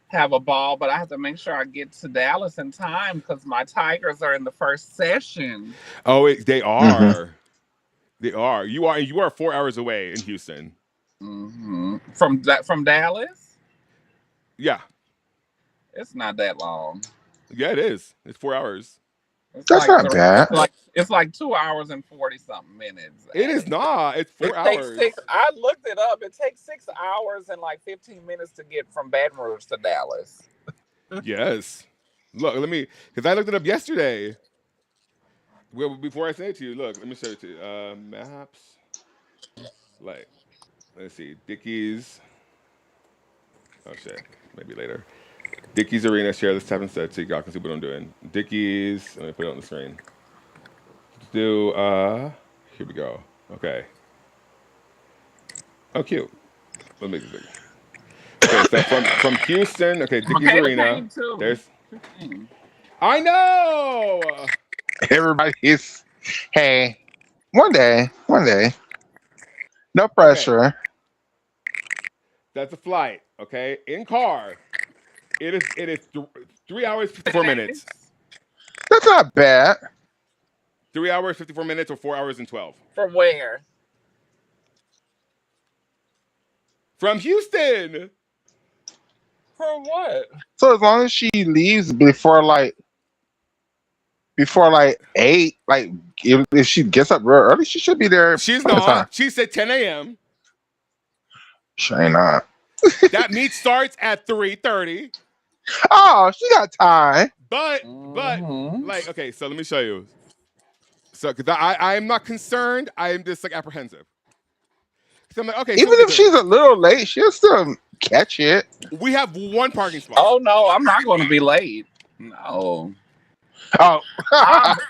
have a ball. But I have to make sure I get to Dallas in time because my Tigers are in the first session. Oh, they Hmm. are. They are. You are 4 hours away in Houston. From Dallas. Yeah. It's not that long. Yeah, it is. It's 4 hours. It's That's like not bad. it's like 2 hours and 40 something minutes. It is not. It's It 4 hours. takes 6. I looked it up. It takes 6 hours and like 15 minutes to get from Baton Rouge to Dallas. Yes. Look, because I looked it up yesterday. Well, before I say it to you, look, let me show it to you. Maps. Like, let's see. Dickies. Oh, shit. Maybe later. Dickies Arena, share this tab instead so y'all can see what I'm doing. Dickies. Let me put it on the screen. Here we go. Okay. Oh, cute. Let me make this big. Okay, so from Houston, okay, Dickies Michaela Arena. came too. There's. I know. Everybody is, hey, one day, no Okay, pressure. that's a flight. Okay, in car. It is 3 hours 54 minutes. That's not bad. 3 hours 54 minutes or 4 hours and 12. From where? From Houston. For what? So as long as she leaves before 8, like if she gets up real early, she should be there She's plenty of time. not. She said 10 a.m. She ain't not. That meet starts at 3:30. Oh, she got time. But like, okay, so let me show you. So, because I'm not concerned, I'm just like apprehensive. So I'm like, okay, Even if she's a little late, she'll still catch it. we have one parking spot. Oh no, I'm not going to be late. No. Oh,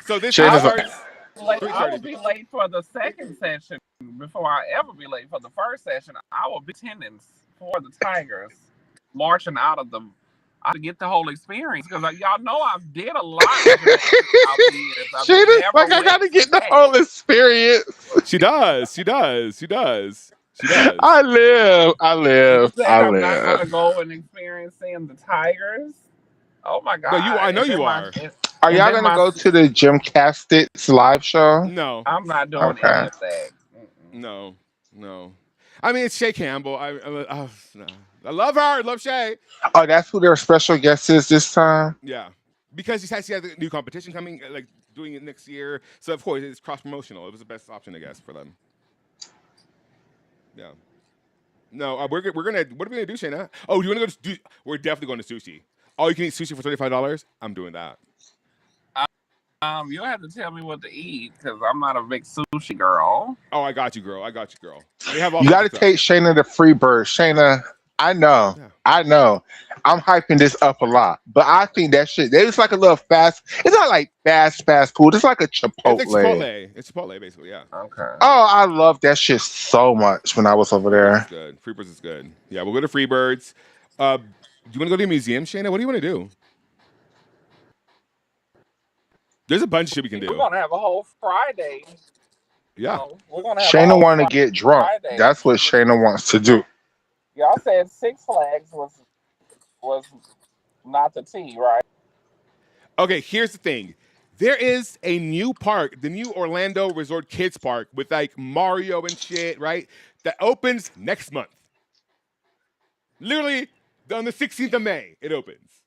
So this Shayna's starts. I will be late for the second session before I ever be late for the first session. I will be attendance for the Tigers marching out of the. I get the whole experience because y'all know I've did a lot. Shayna's like, I gotta get the whole experience. She does. I live. I'm not gonna go and experience seeing the Tigers. Oh my god! No, I know you are. Are y'all gonna go to the Gymnastics live show? No, I'm not doing any of that. no. I mean, it's Shay Campbell. I love her. I love Shay. Oh, that's who their special guest is this time. Yeah, because she has a new competition coming, like doing it next year. So of course it's cross promotional. It was the best option, I guess, for them. Yeah. No, what are we gonna do, Shayna? Oh, do you want to go? We're definitely going to sushi. Oh, you can eat sushi for $35. I'm doing that. You'll have to tell me what to eat because I'm not a big sushi girl. Oh, I got you, girl. They have all. You got to take Shayna to Freebird. Shayna, I know. I'm hyping this up a lot, but I think that shit. It's like a little fast. It's not like fast food. It's like a Chipotle. It's Chipotle, basically. Yeah. Okay. Oh, I love that shit so much when I was over there. It's good. Freebirds is good. Yeah, we'll go to Freebirds. Do you want to go to a museum, Shayna? What do you want to do? There's a bunch of shit we can do. We're gonna have a whole Friday. Yeah. We're gonna have Shayna want to get drunk. Friday. That's what Shayna wants to do. Y'all said Six Flags was not the T, right? Okay, here's the thing. There is a new park, the new Orlando Resort Kids Park with like Mario and shit, right? That opens next month. Literally on the 16th of May, it opens.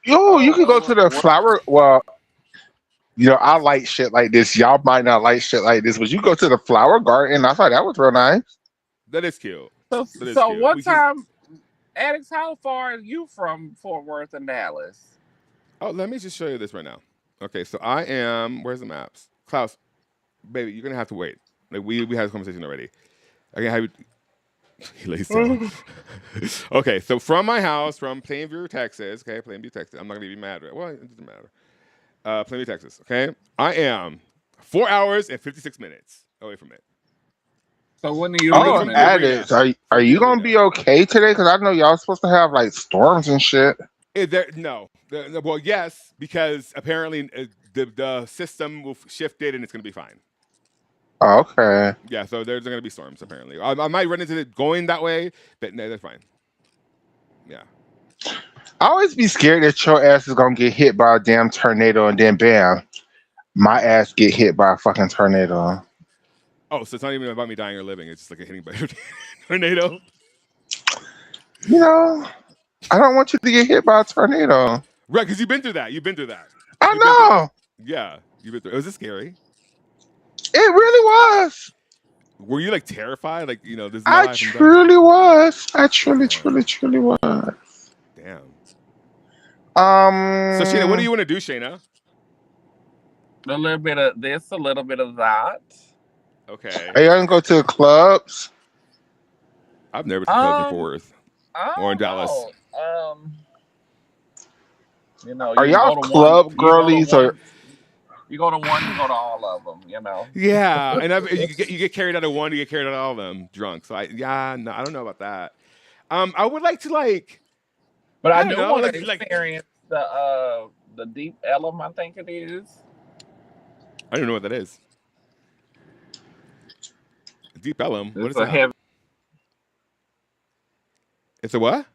Yo, you can go to the flower. Well, I like shit like this. Y'all might not like shit like this, but you go to the flower garden. I thought that was real nice. That is cute. So cute. what time, Addicts, how far are you from Fort Worth and Dallas? Oh, let me just show you this right now. Okay, so I am. Where's the maps? Klaus, baby, you're gonna have to wait. Like we had this conversation already. I can have you. He lays down. Okay, so from my house, from Plainview, Texas. Okay, Plainview, Texas. I'm not gonna be mad. Well, it doesn't matter. Plainview, Texas. Okay, I am 4 hours and 56 minutes away from it. So when are you leaving? Addicts, are you gonna be okay today? Because I know y'all supposed to have like storms and shit. Well, yes, because apparently the system will shift it and it's gonna be fine. Okay. Yeah, so there's going to be storms apparently. I might run into it going that way, but no, that's fine. Yeah. I always be scared that your ass is gonna get hit by a damn tornado and then bam, my ass get hit by a fucking tornado. Oh, so it's not even about me dying or living. It's just like a hitting by a tornado. You know, I don't want you to get hit by a tornado. Right, because you've been through that. You've been through that. I You've been through know. Yeah, you've been through. Was it scary? It really was. Were you like terrified? Like, this is I not truly was. I truly was. Damn. Um. So Shayna, what do you want to do, Shayna? A little bit of this, a little bit of that. Okay. Are you gonna go to the clubs? I've never been to clubs in Um, Fort Worth I or in don't Dallas. know. Are you y'all go to club one, girlies or? you go to one, you go to all of them. Yeah, and you get carried out of one, you get carried out of all of them drunk. So no, I don't know about that. I would like to But I don't do know, want to like experience the deep Ellum, I think it is. I don't know what that is. Deep Ellum. What is It's a that? heavy. It's a what?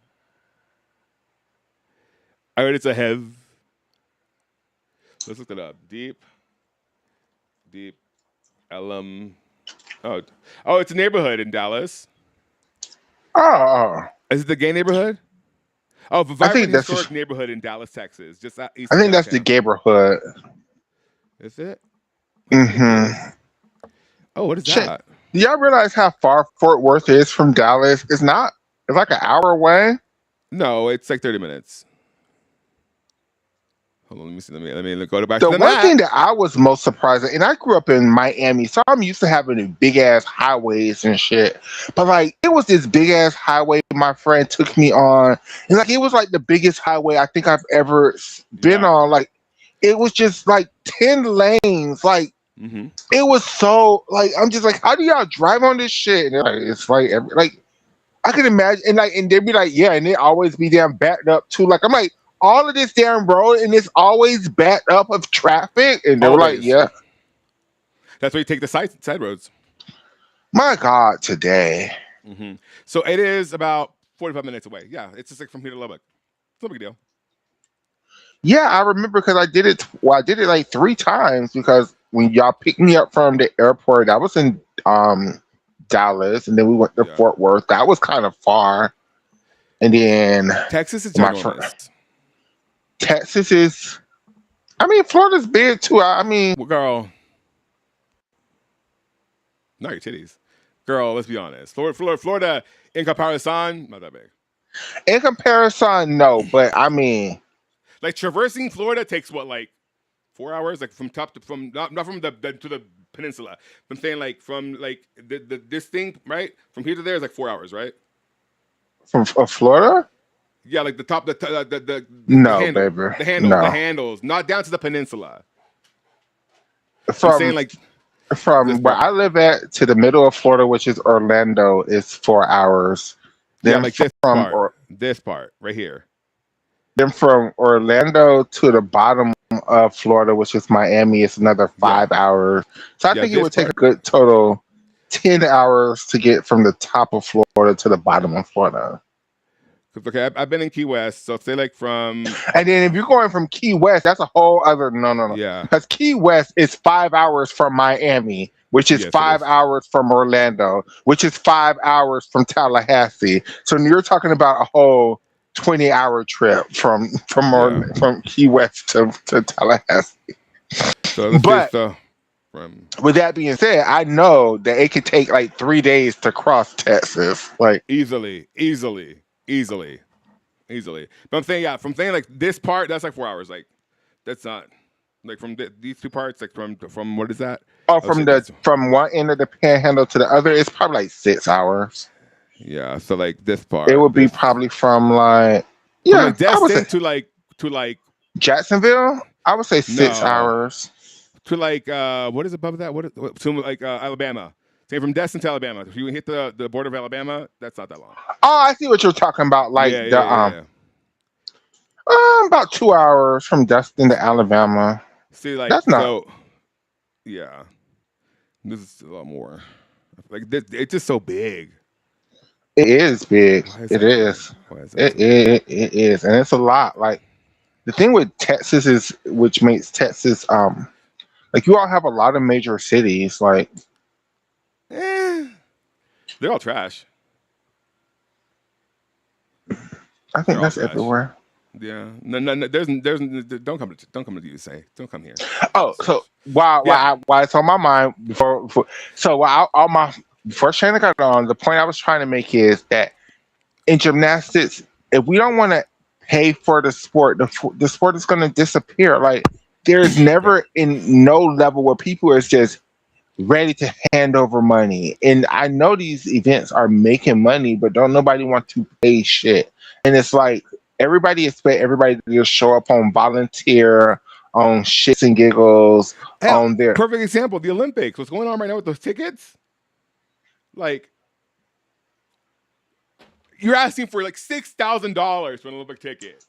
I heard it's a hev. Let's look it up. Deep Ellum. Oh, it's a neighborhood in Dallas. Oh, Is it the gay neighborhood? Oh, the I vibrant think that's historic neighborhood in Dallas, Texas. Just east I of think that's the downtown. neighborhood. Is it? Mm-hmm. Oh, what is Shit. that? Do y'all realize how far Fort Worth is from Dallas? It's not. It's like an hour away. No, it's like 30 minutes. Hold on, let me see. Let me go back The to the one map. thing that I was most surprised at, and I grew up in Miami, so I'm used to having big ass highways and shit. But like, it was this big ass highway my friend took me on, and like, it was like the biggest highway I think I've ever been Yeah. on. Like, it was just like 10 lanes. Like, Mm-hmm. it was so like, I'm just like, how do y'all drive on this shit? And they're like, it's like, like, I can imagine, and they'd be like, yeah, and it always be damn backed up too. Like, I'm like, all of this damn road, and it's always backed up of traffic, and they were like, Always. yeah, That's why you take the side roads. my God, today. Mm-hmm. So it is about 45 minutes away. Yeah, it's just like from here to Lubbock. It's no big deal. Yeah, I remember because I did it. Well, I did it like 3 times because when y'all picked me up from the airport, I was in Dallas, and then we went to Yeah. Fort Worth. That was kind of far, and then Texas is my ginormous. Texas is. I mean, Florida's big too. I mean, Well, girl, not your titties. Girl, let's be honest. Florida in comparison, not that big. in comparison, no, but I mean, Like traversing Florida takes what, like 4 hours? Like from top to from not from the to the peninsula. I'm saying like from like this thing right from here to there is like 4 hours, right? from Florida. Yeah, like the top, the No, handle, baby. the handle, No. the handles, not down to the peninsula. I'm From saying like this where part. I live at to the middle of Florida, which is Orlando, is 4 hours. Yeah, Then like this from part, this part right here. then from Orlando to the bottom of Florida, which is Miami, is another 5 hours. So I Yeah, think it this would take a part. good total 10 hours to get from the top of Florida to the bottom of Florida. 'Cause, okay, I've been in Key West, so say like from And then if you're going from Key West, that's a whole other no. yeah, Because Key West is 5 hours from Miami, which is Yes, it 5 hours from Orlando, which is 5 hours from Tallahassee. So you're talking about a whole 20-hour trip from Key West to Tallahassee. so let's But do from with that being said, I know that it could take like 3 days to cross Texas. Like, easily. But I'm saying from saying like this part, that's like 4 hours. Like that's not like from these two parts, like from what is that? from one end of the panhandle to the other, it's probably like 6 hours. Yeah, so like this part, It would be probably from like from like I would say Destin to like Jacksonville. I would say 6 No. hours. to like what is above that? What to like Alabama? Say from Destin to Alabama. If you hit the border of Alabama, that's not that long. Oh, I see what you're talking about. Like Yeah. about 2 hours from Destin to Alabama. See, like That's not. so. Yeah. This is a lot more. Like it's just so big. It is big. Why is It that big? is. Why is that It, so big? it it is, and it's a lot. Like the thing with Texas is, which makes Texas like you all have a lot of major cities. Like Eh, they're all trash. I They're think all that's trash. everywhere. Yeah. No. There's. Don't come to the USA. Don't come here. It's Oh, just so trash. Yeah. why it's on my mind before so while all my before Shayna got on, the point I was trying to make is that in gymnastics, if we don't want to pay for the sport, the sport is going to disappear. Like there's Yep. never in no level where people is just ready to hand over money. And I know these events are making money, but don't nobody want to pay shit. And it's like everybody expect everybody to just show up on volunteer, on shits and giggles, Hell, on their perfect example. The Olympics. What's going on right now with those tickets? Like you're asking for like $6,000 for an Olympic ticket,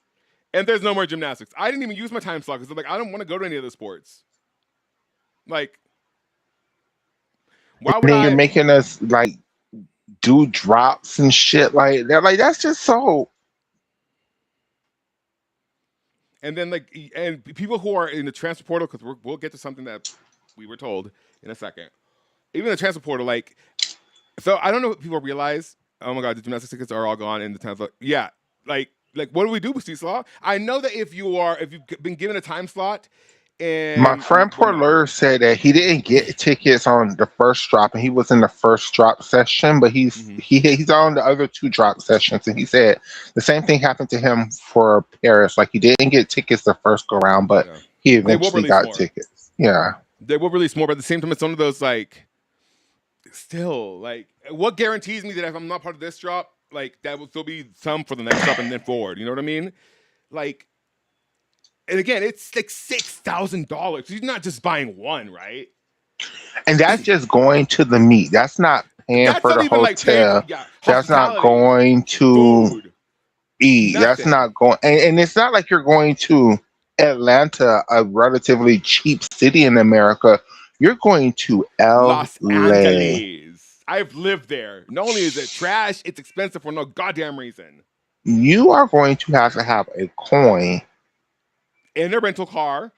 and there's no more gymnastics. I didn't even use my time slot because I'm like I don't want to go to any of the sports. Like, and why would then you're I? making us like do drops and shit like that. Like that's just so And then and people who are in the transfer portal, because we'll get to something that we were told in a second. Even the transfer portal, like, so I don't know what people realize. Oh my god, the gymnastics tickets are all gone in the time slot. Yeah, like what do we do with Law? I know that if you've been given a time slot, my and friend Porter said that he didn't get tickets on the first drop, and he was in the first drop session, but Mhm. he's on the other two drop sessions, and he said the same thing happened to him for Paris. Like he didn't get tickets the first go round, but Yeah, he they will eventually release got more. tickets. Yeah, They will release more, but at the same time, it's one of those like, still like, what guarantees me that if I'm not part of this drop, like that will still be some for the next drop and then forward. You know what I mean? Like, and again, it's like $6,000. You're not just buying one, right? and that's just going to the meet. That's not paying That's for not the even like paying for hotel. That's not hospitality, going to food, eat. That's nothing. not going, and it's not like you're going to Atlanta, a relatively cheap city in America. You're going to Los LA. Angeles. I've lived there. Not only is it trash, it's expensive for no goddamn reason. You are going to have a coin. In a rental car.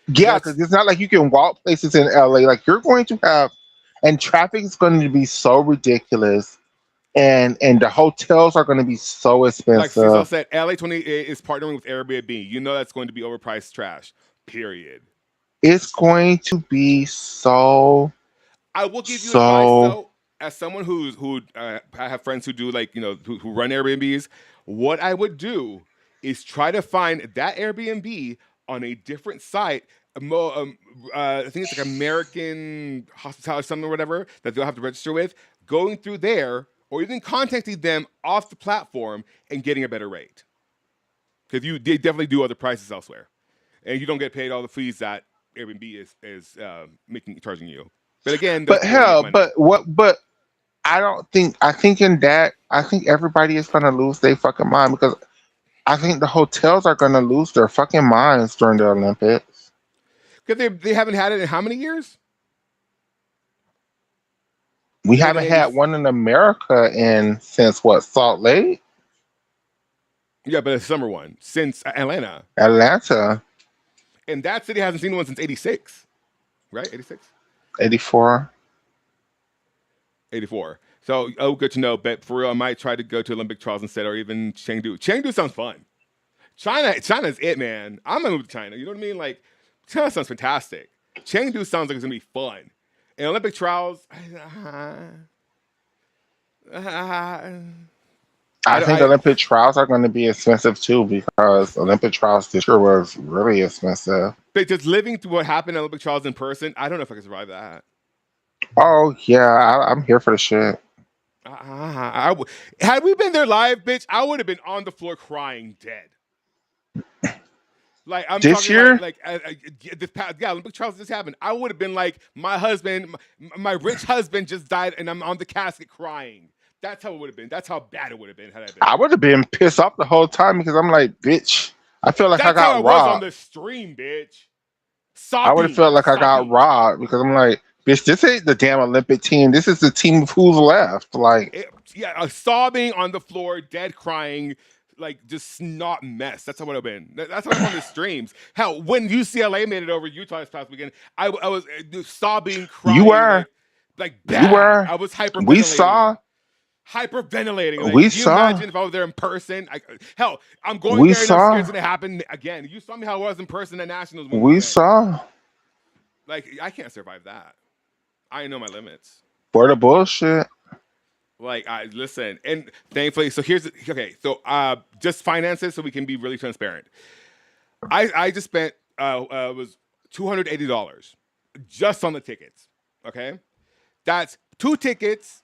Yeah, That's because it's not like you can walk places in LA. Like you're going to have, and traffic is going to be so ridiculous, and the hotels are going to be so like Cecil expensive. said, LA28 is partnering with Airbnb. You know that's going to be overpriced trash. Period. It's going to be so I will give you advice so. though, as someone I have friends who do who run Airbnbs. What I would do is try to find that Airbnb on a different site. I think it's like American Hospitality something or whatever that they'll have to register with. Going through there, or even contacting them off the platform and getting a better rate, because they definitely do other prices elsewhere, and you don't get paid all the fees that Airbnb is charging you. But again, But they want to make hell, money. but what? But I don't think. I think in that. I think everybody is going to lose their fucking mind because I think the hotels are going to lose their fucking minds during the Olympics. Because they haven't had it in how many years? We Like in haven't had 80s. one in America in since what, Salt Lake, Yeah, but a summer one since Atlanta. Atlanta, And that city hasn't seen one since 86, right? 86? 84. 84. So, good to know. But for real, I might try to go to Olympic trials instead, or even Chengdu. Chengdu sounds fun. China's it, man. I'm gonna move to China. You know what I mean? Like, China sounds fantastic. Chengdu sounds like it's gonna be fun. And Olympic trials, I think Olympic trials are going to be expensive too because Olympic trials this year was really expensive. but just living through what happened at Olympic trials in person, I don't know if I can survive that. Oh yeah, I'm here for the shit. Had we been there live, bitch, I would have been on the floor crying dead. Like I'm This talking year, this past Olympic trials just happened. I would have been like my husband, my rich husband just died, and I'm on the casket crying. That's how it would have been. That's how bad it would have been had I been. I would have been pissed off the whole time because I'm like, bitch, I feel like I That's how got I was on robbed. the stream, bitch. I would have felt like I got robbed because I'm like, Bitch, this ain't the damn Olympic team. This is the team of who's left. Like, Sobbing on the floor, dead crying, like just snot mess. That's what I've been. That's what I'm on the streams. Hell, when UCLA made it over Utah this past weekend, I was sobbing, you crying, were, like you bad. were. I was We hyperventilating. saw, Hyperventilating. Like, we can you saw, imagine if I was there in person? Hell, I'm going we there and I'm scared it's saw, gonna happen again. You saw me how I was in person at Nationals when we we went. saw. Like, I can't survive that. I know my limits. For the bullshit. Like, I listen, and thankfully, so here's okay. So, just finances, so we can be really transparent. I just spent was $280 just on the tickets. Okay, that's 2 tickets,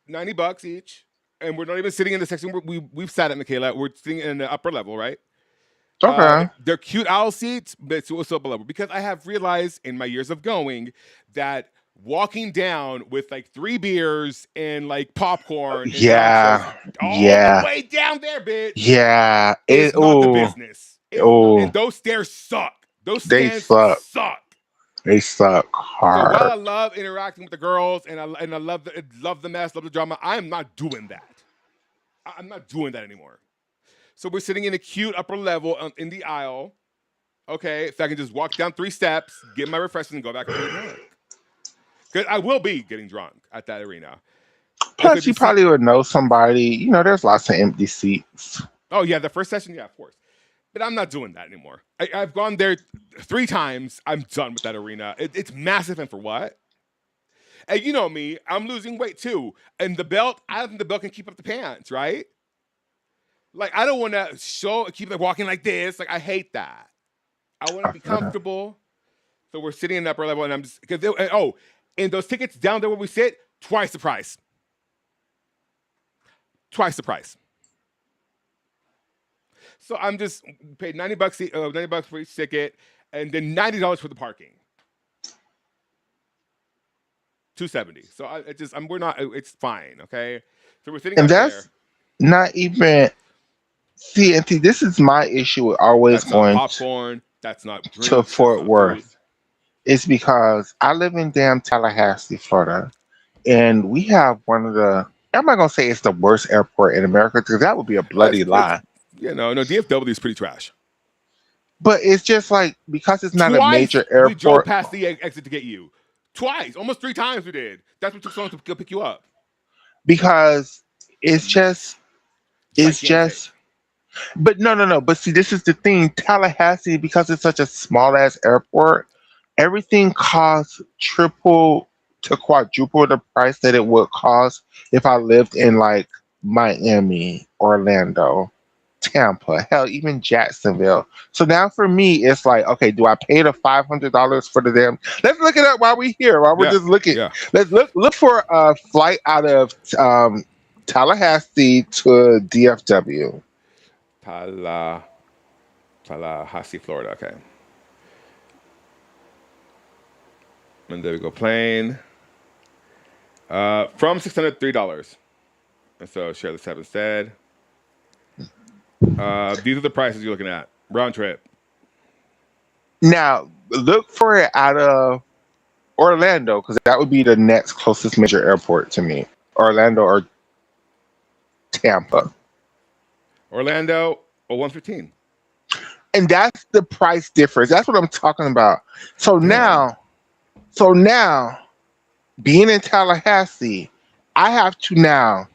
$90 each, and we're not even sitting in the section we've sat at, Michaela. We're sitting in the upper level, right? Okay. They're cute owl seats, but it's also upper level because I have realized in my years of going that walking down with like 3 beers and like popcorn and nachos Yeah. all the Yeah. way down there, bitch, Yeah. is not the business. It's not, and Oh, those stairs suck. Those they stands suck. suck. They suck So while hard. I love interacting with the girls and I love the mess, love the drama, I am not doing that. I'm not doing that anymore. So we're sitting in a cute upper level in the aisle. Okay, if I can just walk down 3 steps, get my refreshments, and go back and get drunk. Because I will be getting drunk at that arena. Plus, you probably would know somebody. You know, there's lots of empty seats. Oh yeah, the first session, yeah, of course. But I'm not doing that anymore. I've gone there 3 times. I'm done with that arena. It's massive, and for what? And you know me, I'm losing weight too. And the belt, I don't think the belt can keep up the pants, right? Like, I don't want to keep like walking like this. Like, I hate that. I want to be comfortable. So we're sitting in the upper level, and I'm just and those tickets down there where we sit, twice the price. Twice the price. So I'm just paid $90 for each ticket, and then $90 for the parking. $270. So we're not. It's fine, okay. So we're sitting And up there. that's not even. See, and see, this is my issue with always That's not going popcorn. That's not drinks. to That's Fort not Worth. food. It's because I live in damn Tallahassee, Florida, and we have one of the. I'm not gonna say it's the worst airport in America because that would be a bloody lie. No, DFW is pretty trash. But it's just like because it's not a Twice major we drove airport. past the exit to get you. Twice, almost 3 times we did. That's what took so long to go pick you up. Because it's Gigantic. just. But no. But see, this is the thing. Tallahassee, because it's such a small ass airport, everything costs triple to quadruple the price that it would cost if I lived in like Miami, Orlando, Tampa, hell, even Jacksonville. So now for me, it's like, okay, do I pay the $500 for the damn? Let's look it up while we're here. While we're just looking, let's look for a flight out of Tallahassee to DFW. Tallahassee, Florida. Okay. And there we go. Plane. From $603. And so share the tab instead. These are the prices you're looking at. Round trip. Now look for it out of Orlando because that would be the next closest major airport to me. Orlando or Tampa. Orlando or 115. And that's the price difference. That's what I'm talking about. So now, being in Tallahassee, I have to now.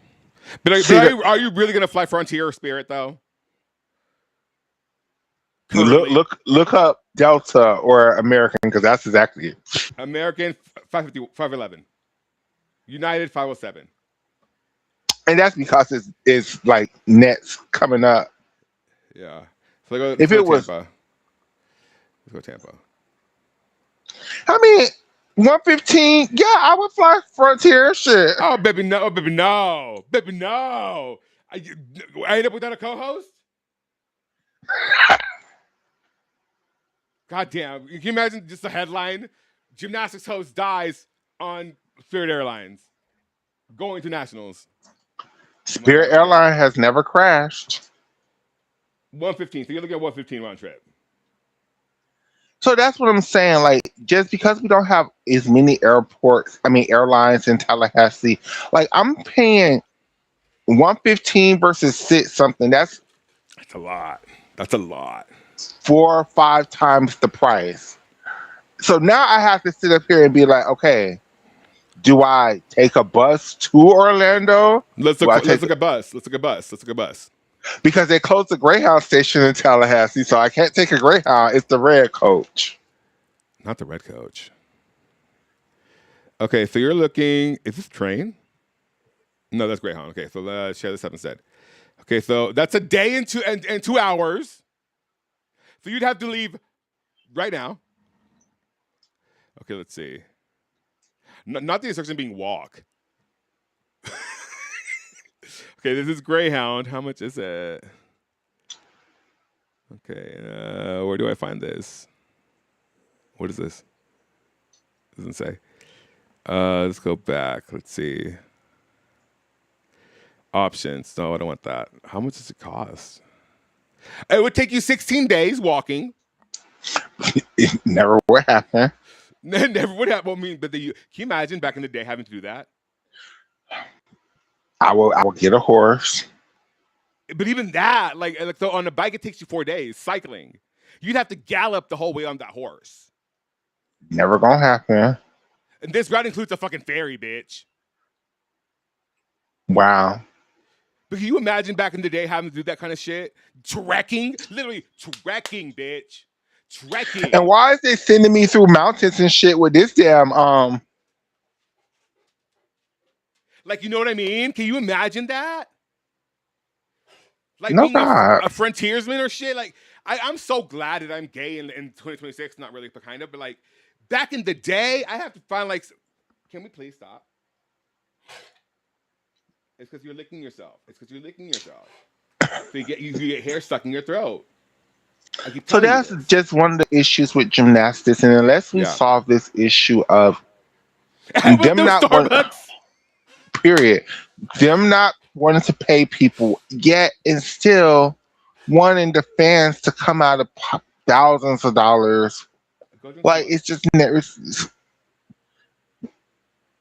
But are you really gonna fly Frontier or Spirit though? Look up Delta or American because that's exactly it. American 550, 511. United 507. And that's because it's like nets coming up. Yeah. So let's if go it was, Tampa. Let's go Tampa. I mean, 115. Yeah, I would fly Frontier. Shit. Oh, baby, no, I end up without a co-host. God damn! Can you imagine just the headline? Gymnastics host dies on Spirit Airlines, going to nationals. Spirit Airline has never crashed. 115. So you're looking at 115 round trip. So that's what I'm saying. Like, just because we don't have as many airlines in Tallahassee, like I'm paying 115 versus six something. That's That's a lot. That's a lot. 4 or 5 times the price. So now I have to sit up here and be like, okay, do I take a bus to Orlando? Let's Do look. I Let's take look at bus. Let's look at bus. Let's look at bus. because they closed the Greyhound station in Tallahassee, so I can't take a Greyhound. It's the red coach. Not the red coach. Okay, so you're looking. Is this train? No, that's Greyhound. Okay, so let's share this up instead. Okay, so that's a day and 2 hours. So you'd have to leave right now. Okay, let's see. Not the instruction being walk. Okay, this is Greyhound. How much is it? Okay, where do I find this? What is this? Doesn't say. Let's go back. Let's see. Options. No, I don't want that. How much does it cost? It would take you 16 days walking. It never would happen. Never would happen. I mean, but can you imagine back in the day having to do that? I will get a horse. But even that, like so on a bike, it takes you 4 days cycling. You'd have to gallop the whole way on that horse. Never gonna happen. And this route includes a fucking ferry, bitch. Wow. But can you imagine back in the day having to do that kind of shit? Trekking? Literally trekking, bitch. Trekking. And why is they sending me through mountains and shit with this damn Like, you know what I mean? Can you imagine that? Like no being God. a frontiersman or shit? Like, I'm so glad that I'm gay in 2026. Not really, but kind of. But like, back in the day, I have to find like, can we please stop? It's because you're licking yourself. So you get hair stuck in your throat. So that's just one of the issues with gymnastics, and unless we Yeah. solve this issue of With them no not Starbucks. period, them not wanting to pay people yet, and still wanting the fans to come out of thousands of dollars. Go drink Like some it's just never. water.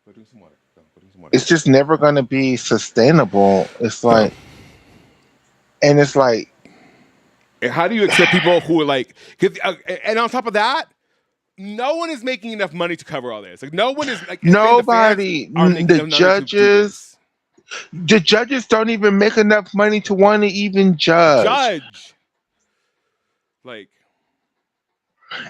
Go drink some water. Go drink some water. It's just never gonna be sustainable. It's like, and it's like, And how do you expect people who are like, and on top of that, no one is making enough money to cover all this. Like no one is like nobody. The judges, the judges don't even make enough money to want to even judge. Like,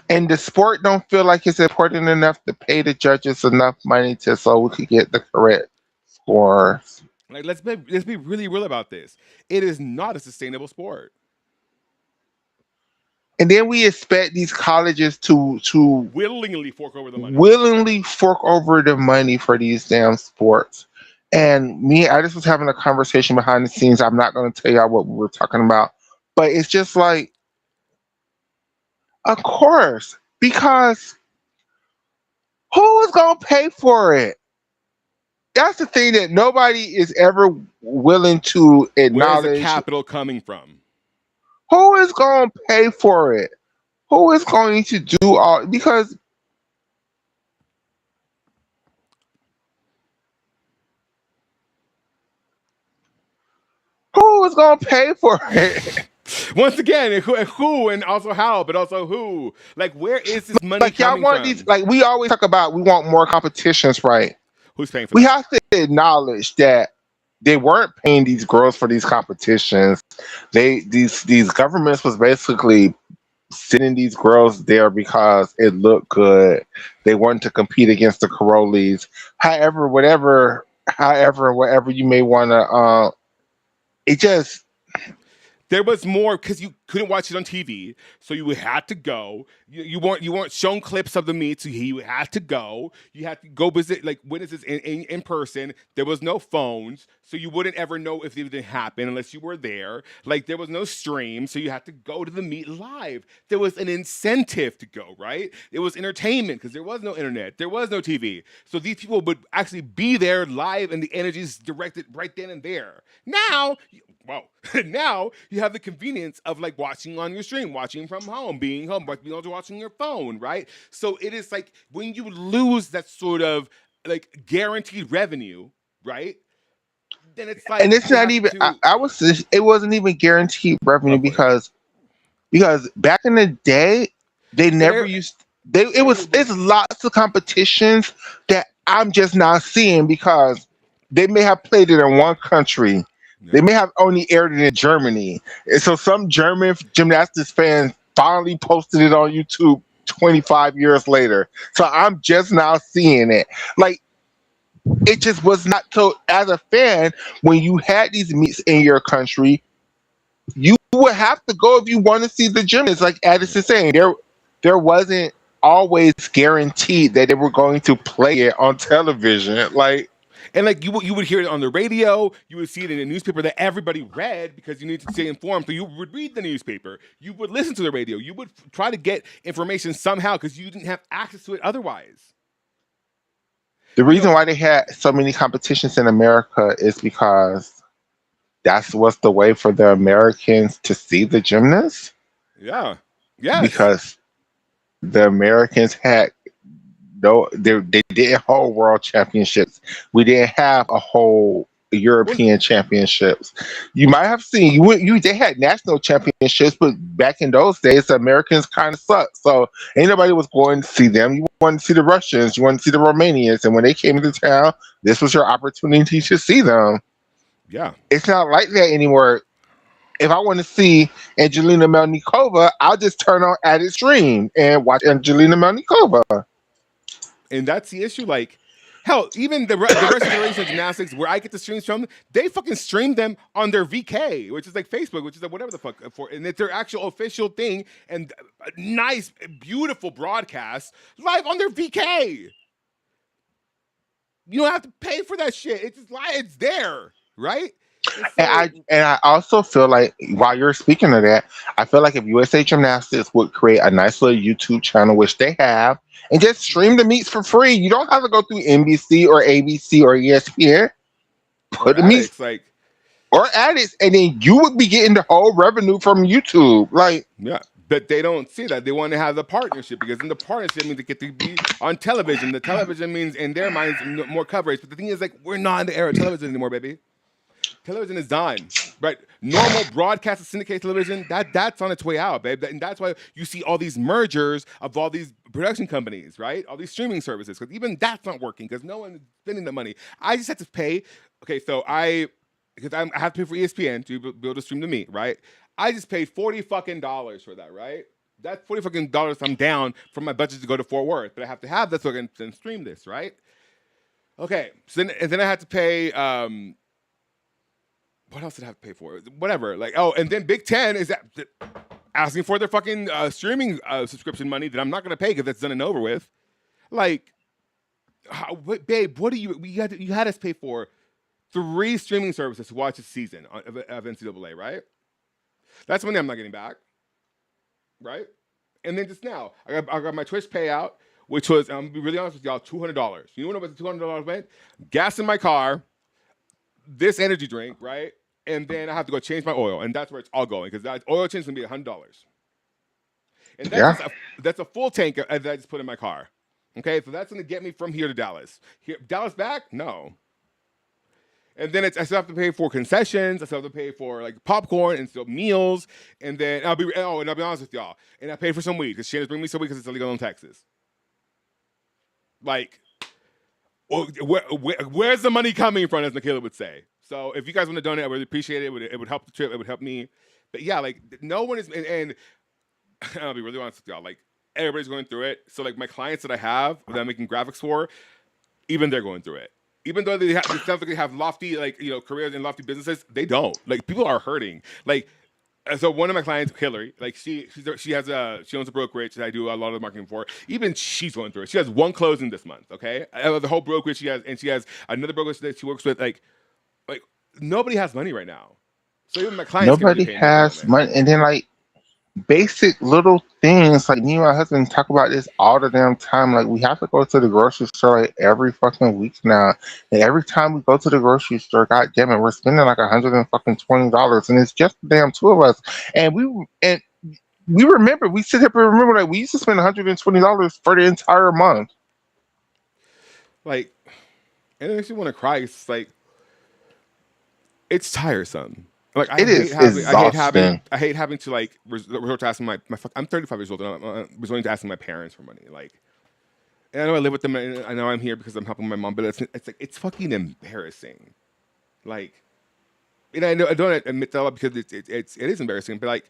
And the sport don't feel like it's important enough to pay the judges enough money so we could get the correct scores. like let's be really real about this. It is not a sustainable sport. And then we expect these colleges to Willingly fork over the money. willingly fork over the money for these damn sports. And I just was having a conversation behind the scenes. I'm not going to tell y'all what we were talking about, but it's just like, of course, because who is going to pay for it? That's the thing that nobody is ever willing to Where's acknowledge. the capital coming from? Who is going to pay for it? Who is going to do all? Because who is going to pay for it? Once again, who and also how, but also who? Like, where is this money Like y'all coming want from? these? Like we always talk about, we want more competitions, right? Who's paying for We that? have to acknowledge that they weren't paying these girls for these competitions. These governments was basically sending these girls there because it looked good. They wanted to compete against the Carolis. However, whatever you may want to, it just There was more because you couldn't watch it on TV, so you had to go. You weren't shown clips of the meet, so you had to go. You had to go visit like witnesses in person. There was no phones, so you wouldn't ever know if it didn't happen unless you were there. Like there was no stream, so you had to go to the meet live. There was an incentive to go, right? It was entertainment because there was no internet, there was no TV, so these people would actually be there live, and the energy is directed right then and there. Now, Well, now you have the convenience of like watching on your stream, watching from home, being home, but being able to watch on your phone, right? So it is like when you lose that sort of like guaranteed revenue, right? Then it's like And it's you not have even. to It wasn't even guaranteed revenue go for it. because back in the day, they never There, used. They it it was would, it's lots of competitions that I'm just now seeing because they may have played it in one country. yeah. They may have only aired it in Germany, and so some German gymnastics fans finally posted it on YouTube 25 years later. So I'm just now seeing it. Like it just was not so. As a fan, when you had these meets in your country, you would have to go if you want to see the gymnasts. Like Addis is saying, there wasn't always guaranteed that they were going to play it on television. Like And like you would hear it on the radio, you would see it in a newspaper that everybody read because you need to stay informed. So you would read the newspaper, you would listen to the radio, you would try to get information somehow because you didn't have access to it otherwise. the You know, reason why they had so many competitions in America is because that's what's the way for the Americans to see the gymnasts. yeah, yes, Because the Americans had no, they didn't hold world championships. We didn't have a whole well, European championships. You might have seen they had national championships, but back in those days, the Americans kind of sucked. So ain't nobody was going to see them. You wanted to see the Russians, you wanted to see the Romanians, and when they came into town, this was your opportunity to see them. yeah. It's not like that anymore. If I want to see Angelina Melnikova, I'll just turn on Added Stream and watch Angelina Melnikova. And that's the issue. Like, hell, even the rest generation of gymnastics where I get the streams from, they fucking stream them on their VK, which is like Facebook, which is like whatever the fuck for, and it's their actual official thing and a nice, beautiful broadcast live on their VK. You don't have to pay for that shit. It's just like it's there, right? And so, And I also feel like while you're speaking of that, I feel like if USA Gymnastics would create a nice little YouTube channel, which they have, and just stream the meets for free. You don't have to go through NBC or ABC or ESPN. or Put the meets addicts, like, or addicts, and then you would be getting the whole revenue from YouTube. Like yeah. But they don't see that. They want to have the partnership because in the partnership means they get to be on television. The television means in their minds more coverage. But the thing is, like, we're not in the era of television anymore, baby. Television is done. Right? Normal broadcast and syndicated television, that's on its way out, babe. And that's why you see all these mergers of all these production companies, right? All these streaming services. Because even that's not working because no one is spending the money. I just have to pay. Okay, so because I have to pay for ESPN to be able to stream the meet, right? I just paid $40 fucking for that, right? That's $40 fucking I'm down from my budget to go to Fort Worth, but I have to have that so I can then stream this, right? Okay, so then I had to pay. What else did I have to pay for? Whatever. Like, oh, and then Big Ten is asking for their fucking streaming subscription money that I'm not gonna pay because that's done and over with. Like, babe, what do you had us pay for 3 streaming services to watch the season of NCAA, right? That's money I'm not getting back, right? And then just now, I got my Twitch payout, which was, I'm gonna be really honest with y'all, $200. You know what the $200 went? Gas in my car, this energy drink, right? And then I have to go change my oil, and that's where it's all going because that oil change is gonna be $100. And yeah, that's a full tank that I just put in my car. Okay, so that's gonna get me from here to Dallas. Dallas back? No. And then I still have to pay for concessions. I still have to pay for like popcorn and still meals. And then I'll be honest with y'all. And I paid for some weed because Shannon's bringing me some weed because it's illegal in Texas. Like, where's the money coming from, as Nikhila would say. So if you guys want to donate, I really appreciate it. It would help the trip. It would help me. But yeah, like no one is, and I'll be really honest with y'all. Like everybody's going through it. So like my clients that I have that I'm making graphics for, even they're going through it. Even though they sounds like they have lofty, like, you know, careers and lofty businesses, they don't. Like people are hurting. Like, so one of my clients, Hillary, like she owns a brokerage that I do a lot of the marketing for. Even she's going through it. She has one closing this month. Okay, the whole brokerage she has, and she has another brokerage that she works with. Like nobody has money right now. So even my clients can't really nobody pay anything on has it. money, and then like basic little things. Like me and my husband talk about this all the damn time. Like we have to go to the grocery store like every fucking week now, and every time we go to the grocery store, god damn it, we're spending like $120, and it's just the damn two of us. And we remember, we sit here and remember, like we used to spend $120 for the entire month. Like, and it makes me want to cry. It's like it's tiresome. Like It is exhausting. I hate having to like resort to asking I'm 35 years old and I'm resorting to asking my parents for money. Like, and I know I live with them and I know I'm here because I'm helping my mom, but it's like it's fucking embarrassing. Like, and I know I don't admit that a lot because it is embarrassing, but like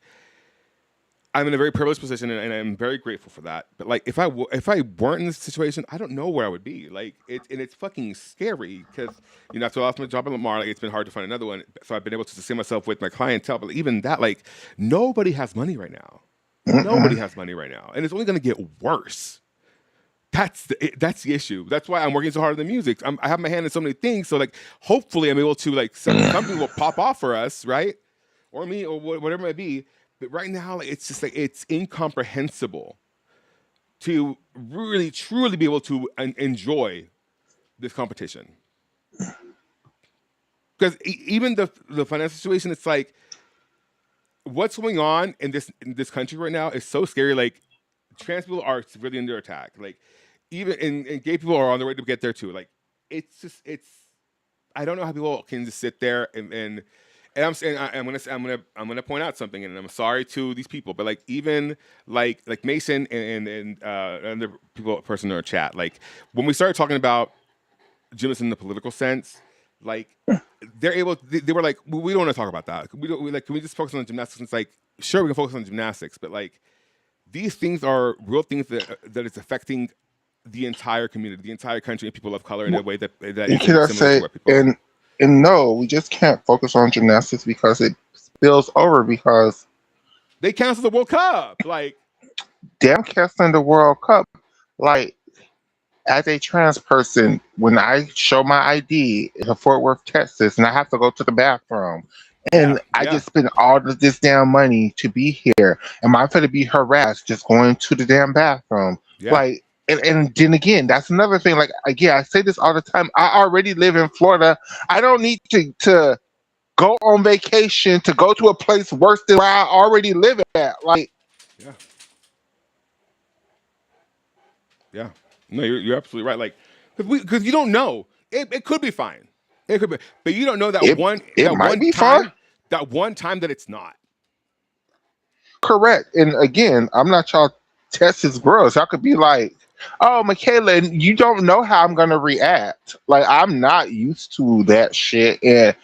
I'm in a very privileged position and I'm very grateful for that. But like if I weren't in this situation, I don't know where I would be. Like it's fucking scary because after I lost my job at Lamar, like it's been hard to find another one. So I've been able to sustain myself with my clientele. But even that, like nobody has money right now. Nobody has money right now, and it's only going to get worse. That's the issue. That's why I'm working so hard on the music. I have my hand in so many things. So like hopefully I'm able to like some company will pop off for us, right? Or me or whatever it might be. But right now, like, it's just like it's incomprehensible to really, truly be able to enjoy this competition. Because even the financial situation, it's like what's going on in this country right now is so scary. Like trans people are severely under attack. Like even and gay people are on the way to get there too. Like it's I don't know how people can just sit there and I'm saying I'm gonna point out something, and I'm sorry to these people, but like even like Mason and the person in our chat, like when we started talking about gymnasts in the political sense, like they were like we don't want to talk about that. Can we just focus on gymnastics? And it's like sure we can focus on gymnastics, but like these things are real things that is affecting the entire community, the entire country, and people of color in a way that is similar to what people. And no, we just can't focus on gymnastics because it spills over because they canceled the World Cup. Like, damn canceling the World Cup. Like, as a trans person, when I show my ID in Fort Worth, Texas, and I have to go to the bathroom, and I just spend all of this damn money to be here, am I going to be harassed just going to the damn bathroom? Yeah. Like, and then again, that's another thing. Like, again, I say this all the time. I already live in Florida. I don't need to go on vacation to go to a place worse than where I already live at. Like, yeah. No, you're absolutely right. Like, because you don't know. It could be fine. It could be, but you don't know that it might one be time. fine. That one time that it's not. Correct. And again, I'm not y'all Texas girls. Y'all could be like, oh, Michaela, you don't know how I'm gonna react. Like I'm not used to that shit, and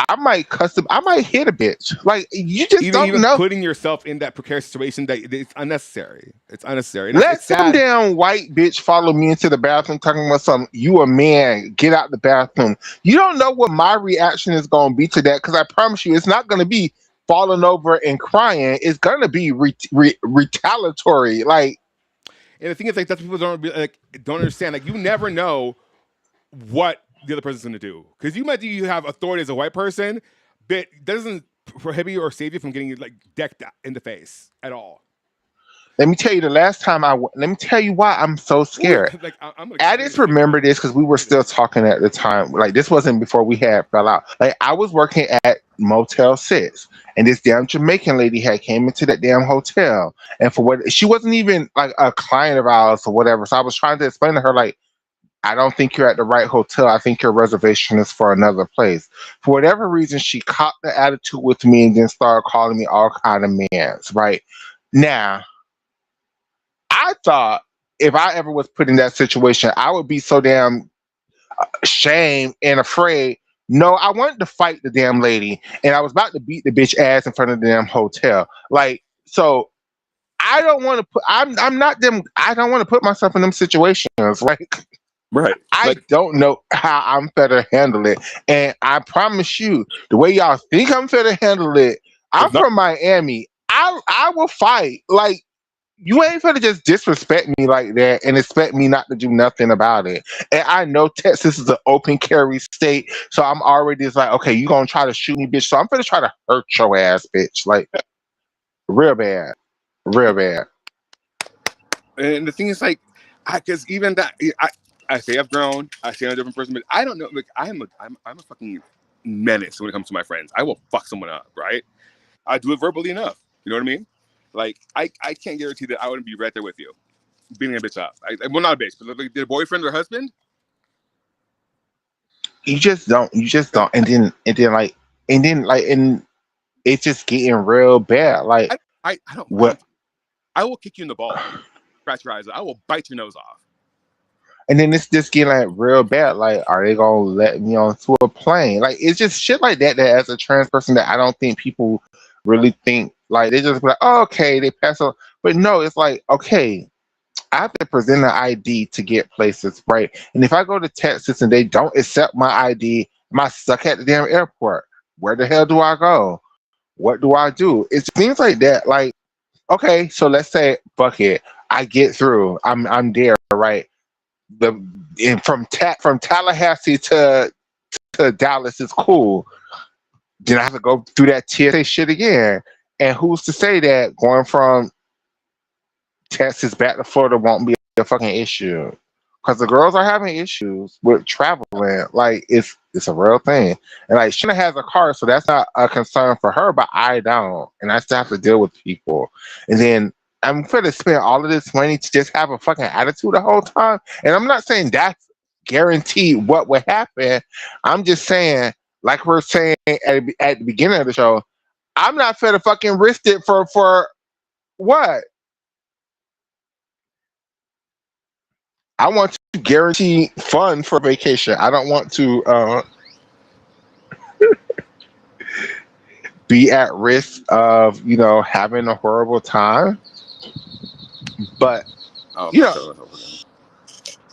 I might I might hit a bitch. Like you just don't know. Putting yourself in that precarious situation that it's unnecessary. It's unnecessary. And Let it's some sad. damn white bitch follow me into the bathroom talking about something. You a man, get out the bathroom. You don't know what my reaction is gonna be to that because I promise you, it's not gonna be falling over and crying. It's gonna be retaliatory. Like. And the thing is, like, that's what people don't understand. Like, you never know what the other person's going to do because you have authority as a white person, but that doesn't prohibit you or save you from getting like decked in the face at all. Let me tell you, the last time let me tell you why I'm so scared. Like, I just remember this because we were still talking at the time. Like this wasn't before we had fell out. Like I was working at Motel 6, and this damn Jamaican lady had came into that damn hotel, and for what she wasn't even like a client of ours or whatever. So I was trying to explain to her like, I don't think you're at the right hotel. I think your reservation is for another place. For whatever reason, she caught the attitude with me and then started calling me all kind of mans. Right now. I thought if I ever was put in that situation, I would be so damn ashamed and afraid. No, I wanted to fight the damn lady, and I was about to beat the bitch ass in front of the damn hotel. Like, so I don't want to put. I'm not them. I don't want to put myself in them situations. Like, right. I don't know how I'm better handle it, and I promise you, the way y'all think I'm better handle it, I'm from Miami. I will fight. Like. You ain't finna just disrespect me like that and expect me not to do nothing about it. And I know Texas is an open carry state, so I'm already just like, okay, you gonna try to shoot me, bitch. So I'm finna try to hurt your ass, bitch. Like, real bad. real bad. And the thing is, like, because even that, I say I've grown. I say I'm a different person, but I don't know. Like, I'm a fucking menace when it comes to my friends. I will fuck someone up, right? I do it verbally enough. You know what I mean? Like, I can't guarantee that I wouldn't be right there with you, beating a bitch up. Well, not a bitch, but like their boyfriend or husband. You just don't. You just don't. And it's just getting real bad. Like I don't mind. what? I will kick you in the balls, scratch your eyes. I will bite your nose off. And then it's just getting like real bad. Like, are they gonna let me onto a plane? Like, it's just shit like that. That as a trans person, that I don't think people really think. Like, they just be like, oh, okay, they pass on. But no, it's like, okay, I have to present an ID to get places, right? And if I go to Texas and they don't accept my ID, am I stuck at the damn airport? Where the hell do I go? What do I do? It's things like that. Like, okay, so let's say, fuck it, I get through. I'm there, right? The and from Tallahassee to Dallas is cool. Then I have to go through that TSA shit again. And who's to say that going from Texas back to Florida won't be a fucking issue? Because the girls are having issues with traveling. Like, it's a real thing. And like, Shanna has a car, so that's not a concern for her, but I don't. And I still have to deal with people. And then I'm going to spend all of this money to just have a fucking attitude the whole time. And I'm not saying that's guaranteed what would happen. I'm just saying, like we're saying at the beginning of the show, I'm not finna fucking risk it for what? I want to guarantee fun for vacation. I don't want to be at risk of, having a horrible time. But,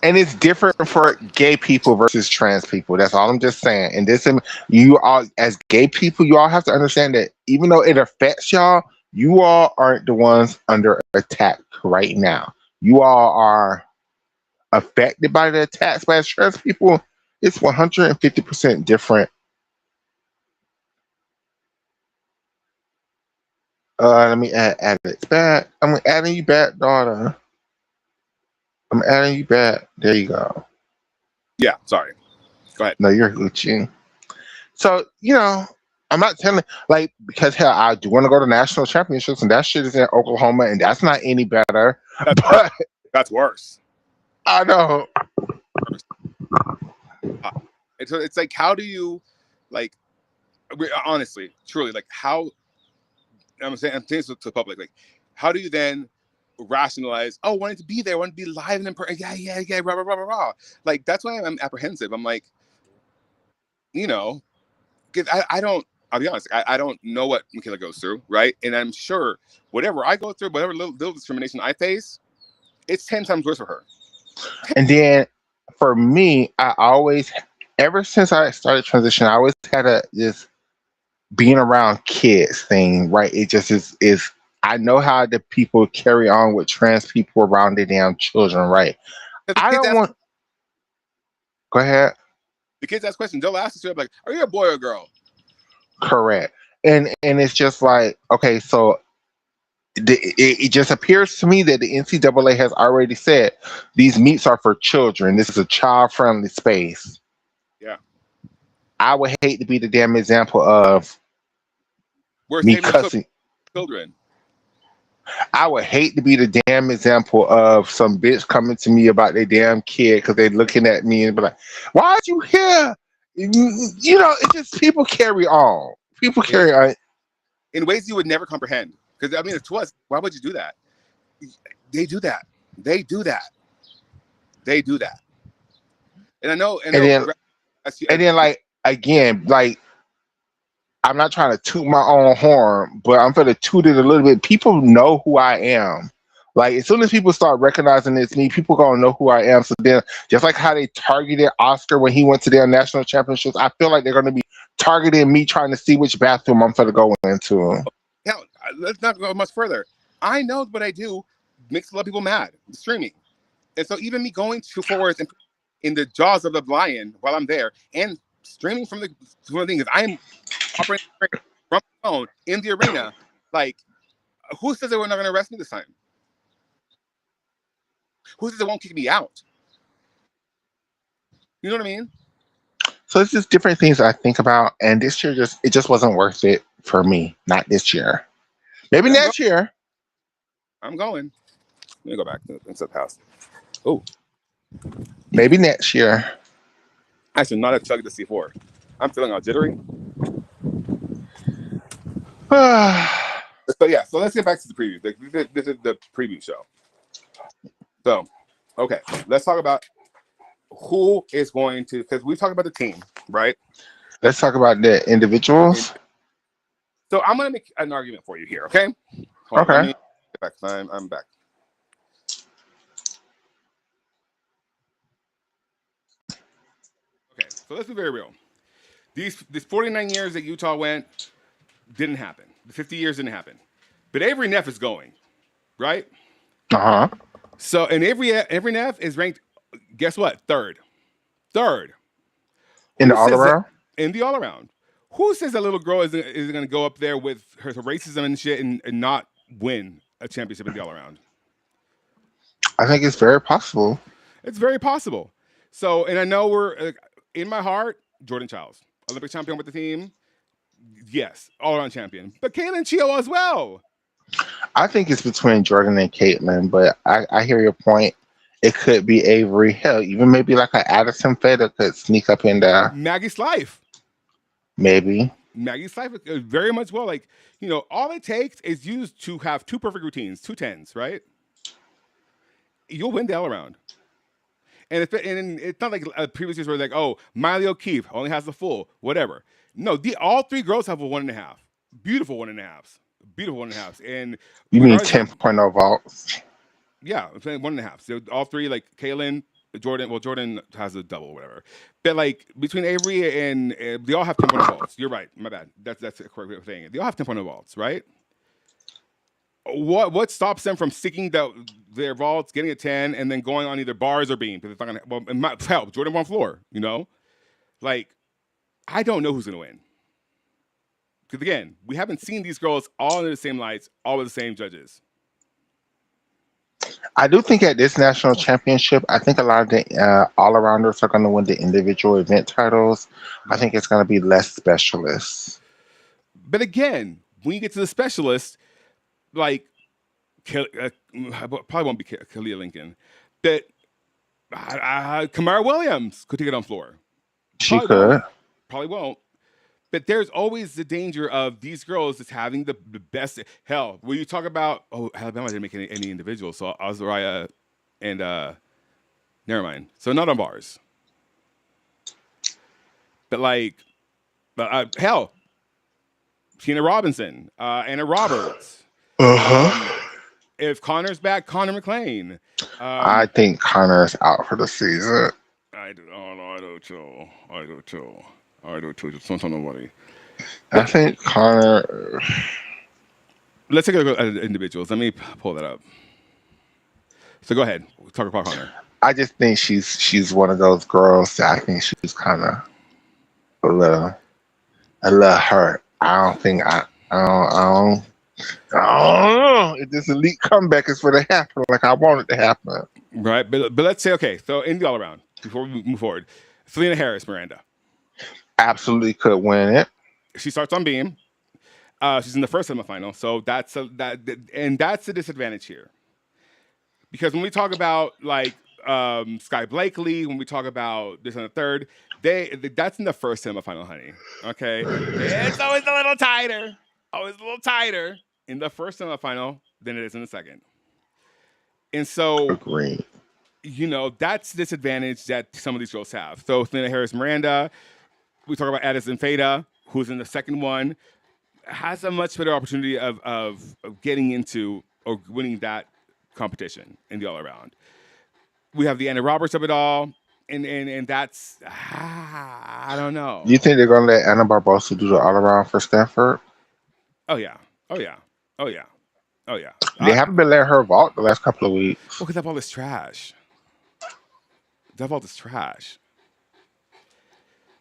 and it's different for gay people versus trans people. That's all I'm just saying. And you all, as gay people, you all have to understand that even though it affects y'all, you all aren't the ones under attack right now. You all are affected by the attacks by trans people. It's 150% different. Let me add it back. I'm adding you back, daughter. I'm adding you back. There you go. Yeah, sorry. Go ahead. No, you're Gucci. So, I'm not telling, like, because hell, I do want to go to national championships, and that shit is in Oklahoma, and that's not any better. But That's worse. I know. It's like, how do you, like, honestly, truly, like, how? I'm saying to the public, like, how do you then rationalize? Oh, wanting to be there, want to be live and in person. Yeah, rah, rah, rah, rah, rah. Like, that's why I'm apprehensive. I'm like, because I don't. I'll be honest. I don't know what Michaela goes through, right? And I'm sure whatever I go through, whatever little discrimination I face, it's 10 times worse for her. And then for me, ever since I started transition, I always had this being around kids thing, right? It just is I know how the people carry on with trans people around their damn children, right? I don't want. Go ahead. The kids ask questions. They'll ask us, like, "Are you a boy or a girl?" Correct. And it's just like, okay, so it just appears to me that the NCAA has already said these meets are for children. This is a child-friendly space. Yeah. I would hate to be the damn example of We're me saving cussing. children. I would hate to be the damn example of some bitch coming to me about their damn kid because they're looking at me and be like, "Why are you here?" It's just people carry on. People carry on in ways you would never comprehend. Because I mean, to us, why would you do that? They do that. They do that. They do that. And I know. And then, like, again, like, I'm not trying to toot my own horn, but I'm gonna toot it a little bit. People know who I am. Like, as soon as people start recognizing it's me, people gonna know who I am. So then, just like how they targeted Oscar when he went to their national championships, I feel like they're gonna be targeting me, trying to see which bathroom I'm gonna go into. Yeah, let's not go much further. I know what I do makes a lot of people mad. Streaming, and so even me going to forwards and in the jaws of the lion while I'm there and streaming from the thing is I am operating from the phone in the arena, like Who says they were not going to arrest me this time? Who says they won't kick me out? You know what I mean? So it's just different things I think about, and this year it just wasn't worth it for me. Not this year. Maybe Yeah, next year. I'm going. Let me go back into the past. Oh, Maybe next year. actually, not a chug the C4. I'm feeling all jittery. So yeah, so let's get back to the preview. This is the preview show. So, okay, let's talk about who is going to, because we talked about the team, right? Let's talk about the individuals. So I'm going to make an argument for you here, okay? Hold on, Okay. let me get back. I'm back. Okay, so let's be very real. These 49 years that Utah went didn't happen. The 50 years didn't happen. But Avery Neff is going, right? Uh-huh. So, and Avery Neff is ranked, guess what? Third. In the Who says that- all-around? In the all-around. Who says that little girl is going to go up there with her racism and shit and not win a championship in the all-around? I think it's very possible. It's very possible. So, and I know we're, in my heart, Jordan Childs, Olympic champion with the team. Yes, all-around champion. But Kaylin Chio as well. I think it's between Jordan and Caitlin, but I hear your point. It could be Avery. Hell, even maybe like an Addison Feder could sneak up in there. Maggie Slife. Maybe. Maggie Slife very much well. Like, you know, all it takes is you to have two perfect routines, 2 10s, right? You'll win the all-around. And it's not like previous years where like, oh, Miley O'Keefe only has the full, whatever. No, all 3 girls have a 1.5. Beautiful 1.5s. Beautiful 1.5s. And You mean regardless 10.0 vaults? yeah, I'm saying 1.5. So all 3, like Kaylin, Jordan. Well, Jordan has a double, or whatever. But like between Avery and they all have 10.0 vaults. You're right. My bad. That's the correct thing. They all have 10.0 vaults, right? What stops them from sticking their vaults, getting a 10, and then going on either bars or beam? Because it's not gonna. Well, it might help. Jordan won floor. You know, like I don't know who's gonna win. Because again, we haven't seen these girls all under the same lights, all with the same judges. I do think at this national championship, I think a lot of the all-arounders are going to win the individual event titles. I think it's going to be less specialists. But again, when you get to the specialists, like probably won't be Kalia Lincoln, but Kamara Williams could take it on floor. She could. Probably won't. But there's always the danger of these girls just having the best. Hell, when you talk about, Alabama didn't make any individuals, so Azariah and never mind. So not on bars. But like, hell, Tina Robinson, Anna Roberts. If Connor's back, Connor McLean. I think Connor's out for the season. I do too. Just don't tell nobody. I think Connor. Let's take a look at individuals. Let me pull that up. So go ahead. We'll talk about Connor. I just think she's one of those girls that I think she's kind of a little hurt. I don't know if this elite comeback is going to happen like I want it to happen. Right, but let's say, okay, so in the all-around, before we move forward, Selena Harris, Miranda. Absolutely could win it. She starts on beam. She's in the first semifinal, so that's the disadvantage here. Because when we talk about like Sky Blakely, when we talk about this and the third, that's in the first semifinal, honey. Okay, it's always a little tighter in the first semifinal than it is in the second. And so, Agreed. You know, that's the disadvantage that some of these girls have. So Selena Harris, Miranda. We talk about Addison Feda, who's in the second one, has a much better opportunity of getting into or winning that competition in the all-around. We have the Anna Roberts of it all, and that's, I don't know. You think they're going to let Anna Barbosa do the all-around for Stanford? Oh, yeah. They haven't been letting her vault the last couple of weeks. Well, because that vault is trash.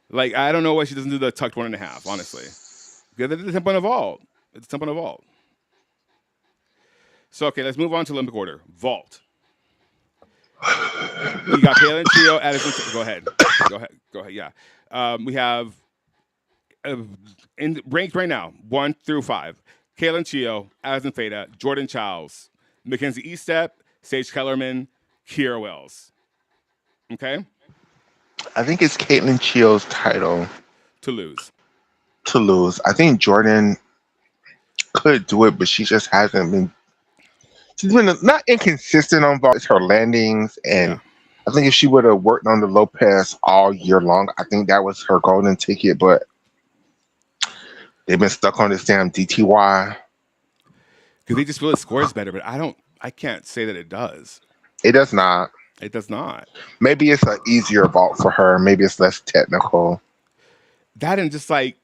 Like, I don't know why she doesn't do the tucked 1.5, honestly. Because it's a 10-point vault. It's a 10-point vault. So okay, let's move on to Olympic order. Vault. You got Kaylin Trio, Addison. Go ahead. Go ahead. Yeah. We have in ranked right now 1 through 5. Kaylin Trio, Addison Feta, Jordan Childs, Mackenzie Eastep, Sage Kellerman, Kiera Wells. Okay. I think it's Caitlin Chio's title To lose. I think Jordan could do it, but she just hasn't been. She's been not inconsistent on vault. It's her landings, and Yeah. I think if she would have worked on the Lopez all year long, I think that was her golden ticket. But they've been stuck on this damn DTY. Because they just feel it scores better, but I can't say that it does. It does not. It does not. Maybe it's an easier vault for her. Maybe it's less technical. That and just like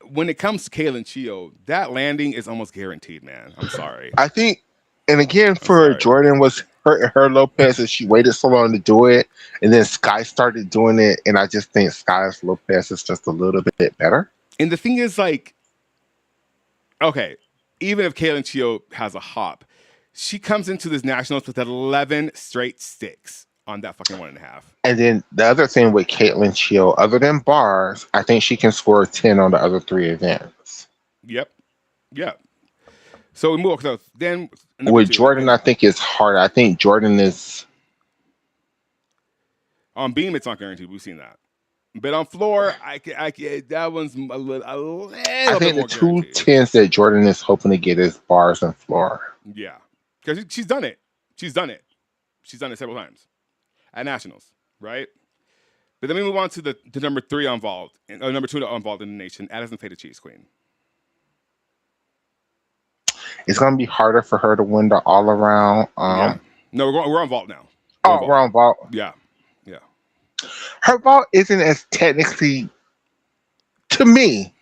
when it comes to Kaylin Chio, that landing is almost guaranteed, man. I'm sorry. I think, and again, for sorry. Jordan was her Lopez, and she waited so long to do it, and then Sky started doing it, and I just think Sky's Lopez is just a little bit better. And the thing is, like, okay, even if Kaylin Chio has a hop, she comes into this nationals with 11 straight sticks on that fucking 1.5. And then the other thing with Caitlin Chio, other than bars, I think she can score 10 on the other 3 events. Yep. So we move. So then With Jordan, I think it's hard. I think Jordan is on beam. It's not guaranteed. We've seen that. But on floor, that one's a little I think bit the more two guaranteed. tens that Jordan is hoping to get is bars and floor. Yeah, because she's done it. She's done it several times at nationals, right? But then we move on to the number 3 on vault, number 2 on vault in the nation, Addison Feta Cheese Queen. It's going to be harder for her to win the all around. Yeah. No, we're on vault now. We're on vault. Yeah. Her vault isn't as technically, to me,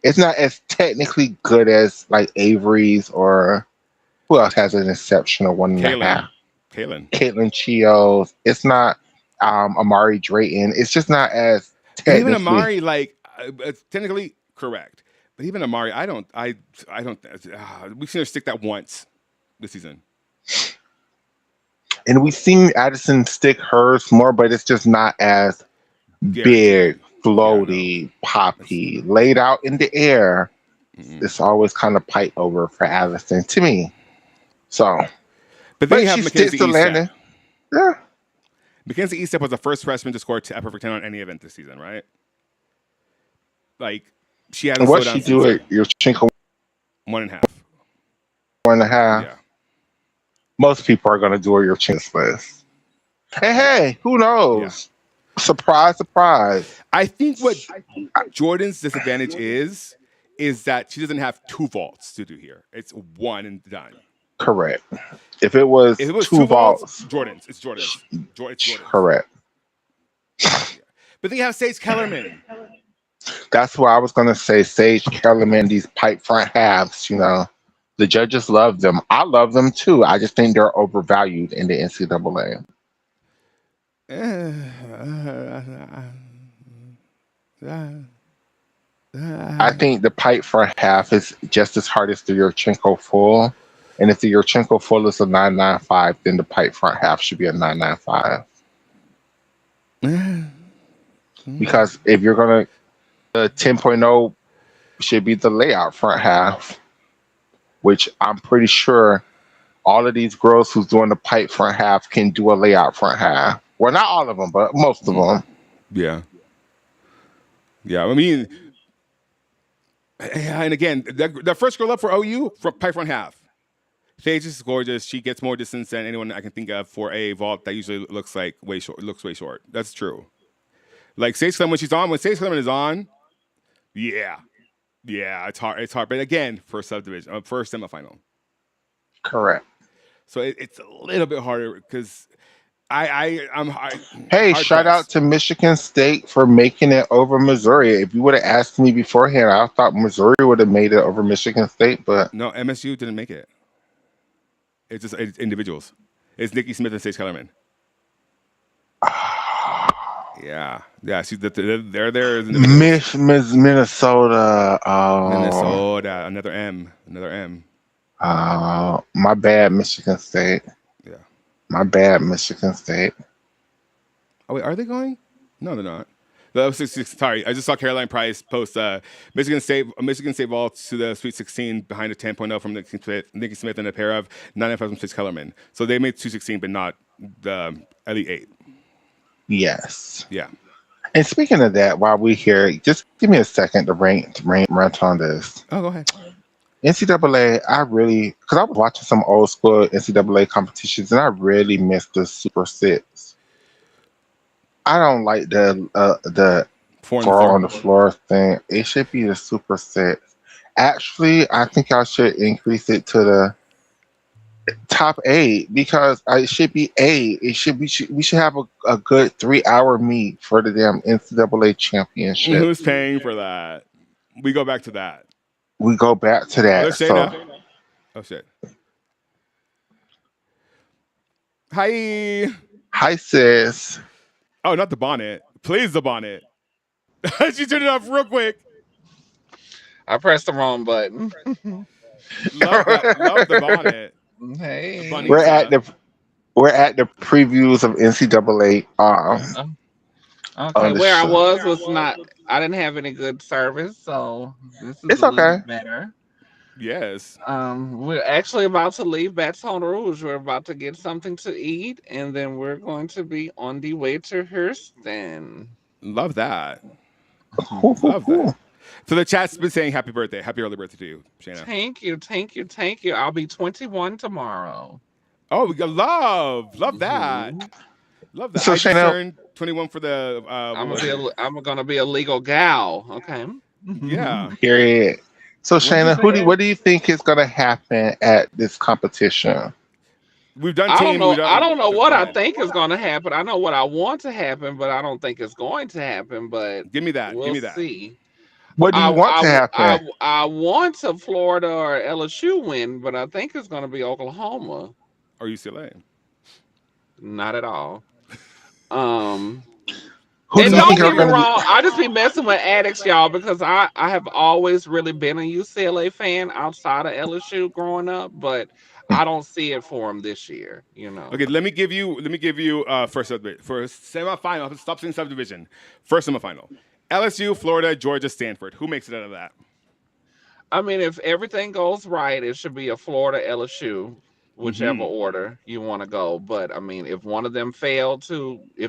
it's not as technically good as like Avery's or who else has an exceptional 1.5. Caitlin Chio's. It's not Amari Drayton. It's just not as technically. Even Amari, like, technically correct. But even Amari, I don't. We've seen her stick that once this season. And we've seen Addison stick hers more, but it's just not as big, floaty, poppy, laid out in the air. It's always kind of pipe over for Addison to me. So, but then you have she Mackenzie sticks to landing. Yeah. Mackenzie Eastep was the first freshman to score a perfect 10 on any event this season, right? Like, she hasn't what slowed she down do since it? Your Chinko 1.5. 1.5. Yeah. Most people are going to do your chance list. Hey, who knows? Yeah. Surprise. I think what Jordan's disadvantage is that she doesn't have 2 vaults to do here. It's 1 and done. Correct. If it was 2 vaults, Jordan's. It's Jordan's. Correct. Yeah. But then you have Sage Kellerman. That's what I was going to say. Sage Kellerman, these pipe front halves, the judges love them. I love them too. I just think they're overvalued in the NCAA. I think the pipe front half is just as hard as the Yurchenko full. And if the Yurchenko full is a 995, then the pipe front half should be a 995. Because if you're going to, the 10.0 should be the layout front half, which I'm pretty sure all of these girls who's doing the pipe front half can do a layout front half. Well, not all of them, but most of them. Yeah. Yeah, I mean, and again, the first girl up for OU, for pipe front half. Sage is gorgeous. She gets more distance than anyone I can think of for a vault that usually looks way short. That's true. Like Sage Clement, when Sage Clement is on, yeah, it's hard. But again, first subdivision, first semifinal. Correct. So it's a little bit harder because I'm. Hey, shout out to Michigan State for making it over Missouri. If you would have asked me beforehand, I thought Missouri would have made it over Michigan State, but no, MSU didn't make it. It's just individuals. It's Nikki Smith and Sage Kellerman. Yeah. See, they're there. Minnesota. Minnesota. Another M. my bad, Michigan State. Yeah. My bad, Michigan State. Oh wait, are they going? No, they're not. Sorry, I just saw Caroline Price post Michigan State vaults to the Sweet 16 behind a 10.0 from Nikki Smith and a pair of 9.5 from Chase Kellerman. So they made 216, but not the Elite 8. Yes. Yeah. And speaking of that, while we're here, just give me a second to rant on this. Oh, go ahead. NCAA, because I was watching some old school NCAA competitions, and I really missed the Super Six. I don't like the 4 on the floor thing. It should be the Super Six. Actually, I think I should increase it to the top 8 because it should be 8. We should have a good 3-hour meet for the damn NCAA championship. Who's paying for that? We go back to that. We go back to that. Oh shit. Hi. Hi, sis. Oh, not the bonnet. Please, the bonnet. She turned it off real quick. I pressed the wrong button. Love the bonnet. Hey. We're at the previews of NCAA. Okay, where I was not. I didn't have any good service, so this is a little better. Yes. We're actually about to leave Baton Rouge. We're about to get something to eat, and then we're going to be on the way to Houston. Love that. Love that. So the chat's been saying happy birthday. Happy early birthday to you, Shayna. Thank you. I'll be 21 tomorrow. Oh, love that. Love that. So I Shayna, just turned 21 for the. I'm gonna be a legal gal. Okay. Yeah. Period. So Shayna, what do you think is going to happen at this competition? We've done. I don't know what I think is going to happen. I know what I want to happen, but I don't think it's going to happen. But give me that. We'll see. What do you want to happen? I want to Florida or LSU win, but I think it's going to be Oklahoma or UCLA. Not at all. Who and don't get me wrong, I just be messing with addicts, y'all, because I have always really been a UCLA fan outside of LSU growing up, but I don't see it for them this year. You know. Okay, let me give you first semifinal. Stop saying subdivision. First semifinal: LSU, Florida, Georgia, Stanford. Who makes it out of that? I mean, if everything goes right, it should be a Florida LSU. Whichever order you want to go. But I mean, if one of them failed to, you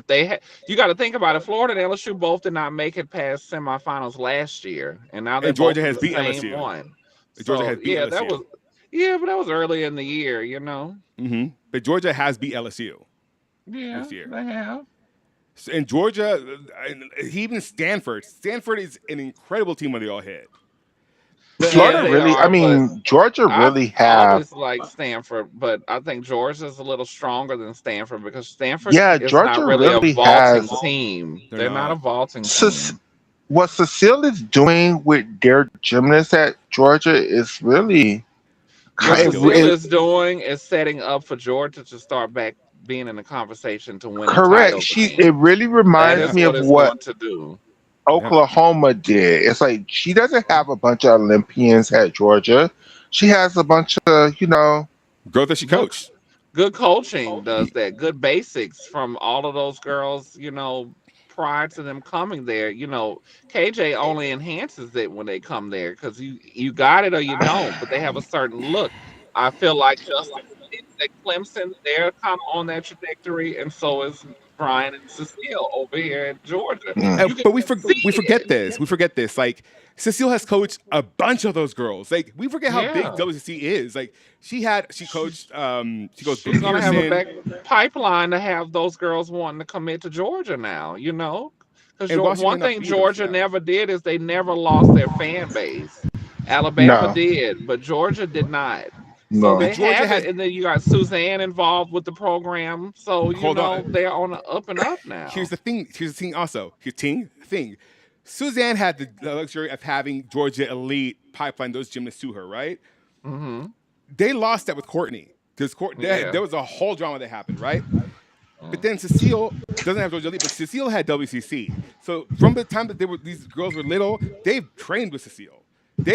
got to think about it. Florida and LSU both did not make it past semifinals last year, and now they're Georgia both has beat LSU. One. Georgia has beat LSU. But that was early in the year, you know. Mm-hmm. But Georgia has beat LSU. Yeah, this year. They have. And Georgia, even Stanford. Stanford is an incredible team when they all hit. Florida Georgia really have. I always like Stanford, but I think Georgia's a little stronger than Stanford because Stanford is Georgia not really a vaulting has, team. They're not a vaulting team. What Cecile is doing with their gymnasts at Georgia is really. What Cecile is doing is setting up for Georgia to start back being in the conversation to win. Correct. It really reminds me of what to do. Oklahoma did. It's like she doesn't have a bunch of Olympians at Georgia. She has a bunch of, girls that she coached. Good coaching does that. Good basics from all of those girls, prior to them coming there. KJ only enhances it when they come there because you got it or you don't, but they have a certain look. I feel like Justin at Clemson, they're kind of on that trajectory, and so is Brian and Cecile over here at Georgia. But we forget this. We forget this. Like, Cecile has coached a bunch of those girls. Like, we forget how big WCC is. Like, she coached. She goes. She's gonna have a back pipeline to have those girls wanting to commit to Georgia now. Because one thing Georgia never did is they never lost their fan base. Alabama did, but Georgia did not. So they have it, and then you got Suzanne involved with the program. So they're on the up and up now. Here's the thing. Also, Suzanne had the luxury of having Georgia Elite pipeline those gymnasts to her, right? Mm-hmm. They lost that with Courtney because there was a whole drama that happened, right? But then Cecile doesn't have Georgia Elite, but Cecile had WCC. So from the time that these girls were little, they've trained with Cecile.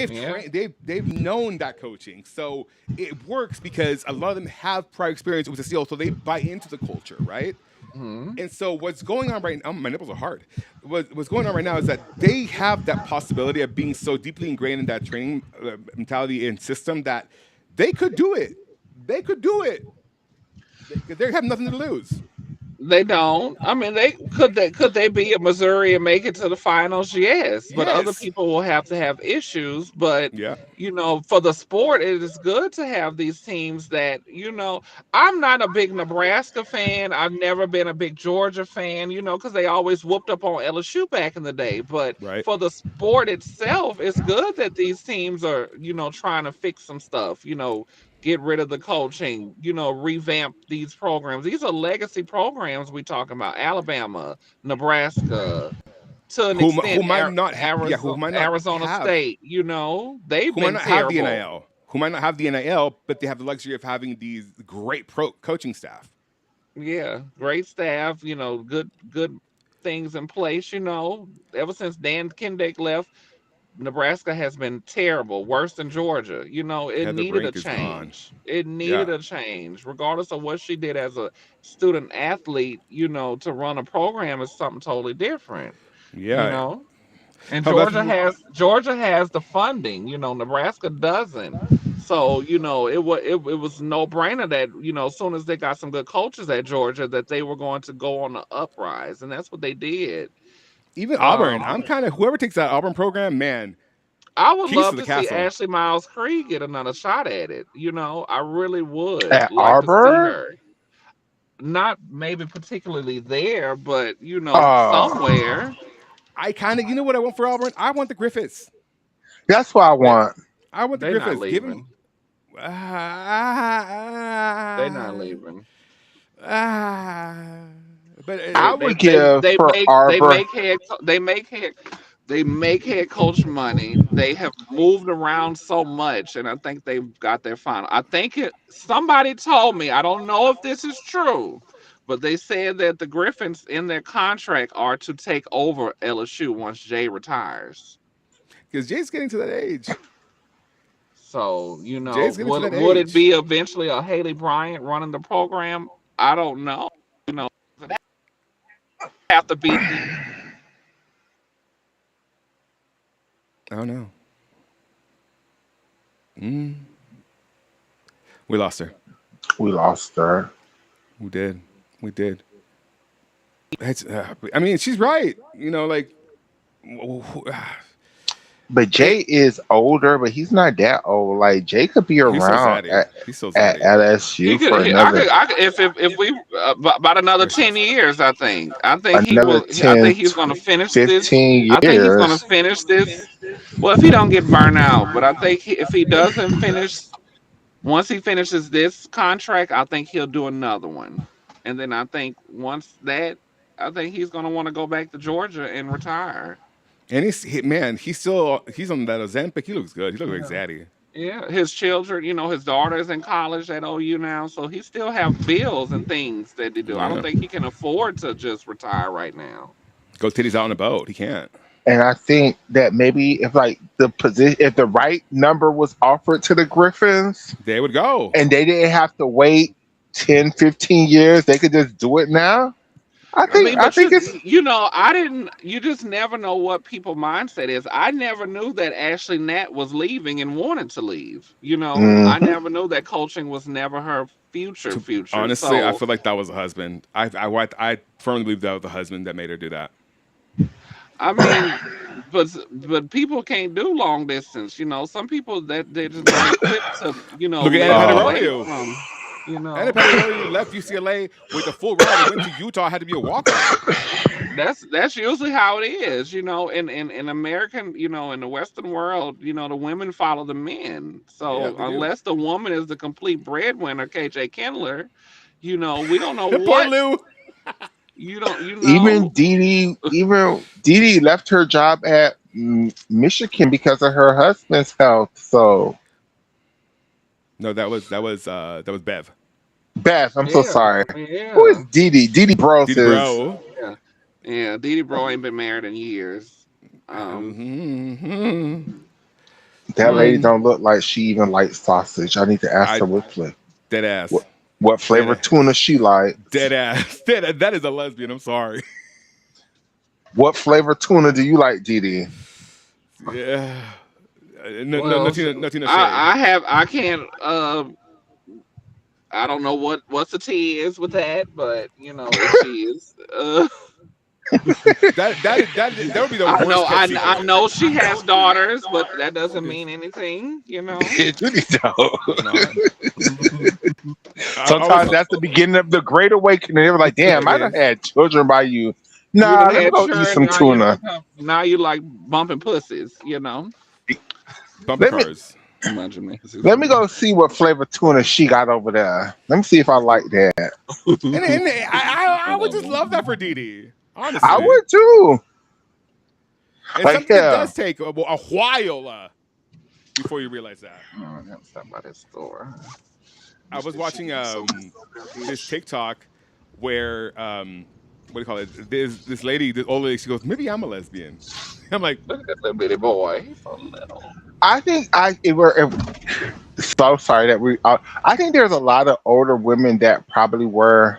Yeah. they've known that coaching, so it works because a lot of them have prior experience with the seal, so they buy into the culture, right? Hmm. And so what's going on right now? My nipples are hard. What's going on right now is that they have that possibility of being so deeply ingrained in that training mentality and system that they could do it. They could do it. They have nothing to lose. They don't. I mean, they be at Missouri and make it to the finals? Yes, but other Yes. people will have to have issues. But Yeah. for the sport, it is good to have these teams that I'm not a big Nebraska fan. I've never been a big Georgia fan. Because they always whooped up on LSU back in the day. But Right. for the sport itself, it's good that these teams are trying to fix some stuff. Get rid of the coaching, revamp these programs. These are legacy programs we talking about. Alabama, Nebraska, to an Who extent, might not yeah, Arizona, Arizona State. They've who might been not have the terrible. NIL, who might not have the NIL, but they have the luxury of having these great pro coaching staff. Yeah, great staff. Good things in place. Ever since Dan Kendrick left, Nebraska has been terrible, worse than Georgia. It Heather needed a Brink is gone. change. It needed Yeah. a change, regardless of what she did as a student athlete. To run a program is something totally different. You Yeah. know, and Hell, that's Georgia has the funding. Nebraska doesn't. So it was no brainer that as soon as they got some good coaches at Georgia that they were going to go on the uprise, and that's what they did. even Auburn. Um, I'm kind of whoever takes that Auburn program, man, I would keys to love the to see castle. Ashley Miles Creed get another shot at it. I really would At like to see Arbor. her. Not maybe particularly there, but Oh, somewhere. I kind of, you know what I want for Auburn? I want the Griffiths. that's what I They want. I want the they not Griffiths. Give him. leaving. They not Ah, leaving. ah. But I They would they give they for make they Arbor. make head they make head they make head coach money. They have moved around so much, and I think they've got their final. I think somebody told me. I don't know if this is true, but they said that the Griffins in their contract are to take over LSU once Jay retires. because Jay's getting to that age. So Jay's getting to that would it age. be eventually a Haley Bryant running the program? I don't know. You know, it have to be. I don't know. Mm, we lost her. We lost her. We did. We did. I mean, she's right. Like, But it, Jay is older, but he's not that old. Like Jay could be he's so around zaddy. He's so at zaddy. He LSU could. for I could. another If we about another There she 10 years. I think he another will. I 10, think he's going to finish this. 15 I think he's going to years. finish this. Well, if he don't get burned out, but I think if he doesn't finish, once he finishes this contract, I think he'll do another one, and then I think once that, I think he's going to want to go back to Georgia and retire. And man, he's on that Ozempic. He looks good. He looks like zaddy. Yeah, his children, his daughter's in college at OU now, so he still have bills and things that they do. I don't Yeah. think he can afford to just retire right now. Go titties out on a boat. He can't. And I think that maybe if like the position, if the right number was offered to the Griffins They would go. and they didn't have to wait 10, 15 years, they could just do it now. I I think mean, I but think it's I didn't. You just never know what people mindset is. I never knew that Ashley Nat was leaving and wanted to leave. I mhm. never knew that coaching was never her future. Future. Honestly, I So feel like that was a husband. I firmly believe that was the husband that made her do that. I mean, but people can't do long distance. Some people that they're just not equipped to Look at Anna live away Pettigrew. from. You Anna know, Pettigrew left UCLA with a full ride and went to Utah. Had to be a walk on. that's usually how it is. In American, in the Western world, the women follow the men. Yeah, So they do. unless the woman is the complete breadwinner, KJ Kindler, we don't know Poor what Lou. you don't. You Even know, Dee Dee left her job at Michigan because of her husband's health. So No, that was Bev. Beth, I'm so yeah, sorry. Who is yeah. Dee Dee? Dee Dee Bros Did is bro. Yeah, yeah. Didi Bro ain't been married in years. Mhm. That lady don't look like she even likes sausage. I need to ask I her what flavor. dead ass. What flavor Dead, tuna she likes. dead ass. That is a lesbian. I'm sorry. What flavor tuna do you like, Didi? Yeah. Well, No Tina shade. I can't. I don't know what's the T is with that, but you know, it's cheese. That would be the worst kept secret. I know she has daughters, but that doesn't mean anything. You know. It really don't. It's not. I Sometimes was. that's the beginning of the great awakening. They were like, "Damn, It I done is. had children by you." You Nah, done let me had go eat children, some now you tuna. now you like bumping pussies. You know. Bumper Let me cars. let me go see what flavor tuna she got over there. Let me see if I like that. And I would just love that for Didi. I Honestly. would too. And Like, something that yeah. does take a while before you realize that. Oh, I gotta stop by this store. I was watching this TikTok where what do you call it? This lady, this old lady, she goes, maybe I'm a lesbian. I'm like, Look at that little bitty boy. He's so little. I think so sorry that we. I think there's a lot of older women that probably were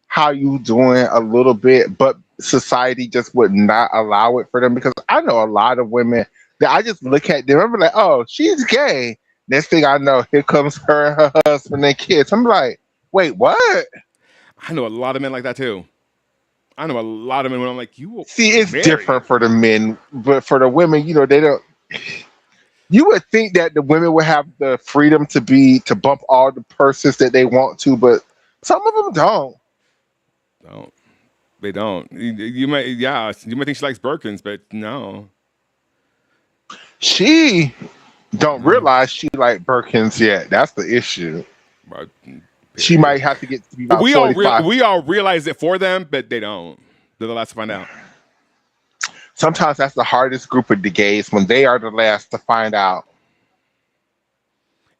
how you doing a little bit, but society just would not allow it for them because I know a lot of women that I just look at them and be like, oh, she's gay. Next thing I know, here comes her and her husband and kids. I'm like, wait, what? I know a lot of men like that too. I know a lot of men when I'm like, you See, it's married. different for the men, but for the women, they don't. You would think that the women would have the freedom to bump all the purses that they want to, but some of them don't. No, they don't. You might, you might think she likes Birkins, but no. She don't realize she like Birkins yet. That's the issue. But, She might have to get to be about we all 45. we all realize it for them, but they don't. They're the last to find out. Sometimes that's the hardest group of the gays when they are the last to find out.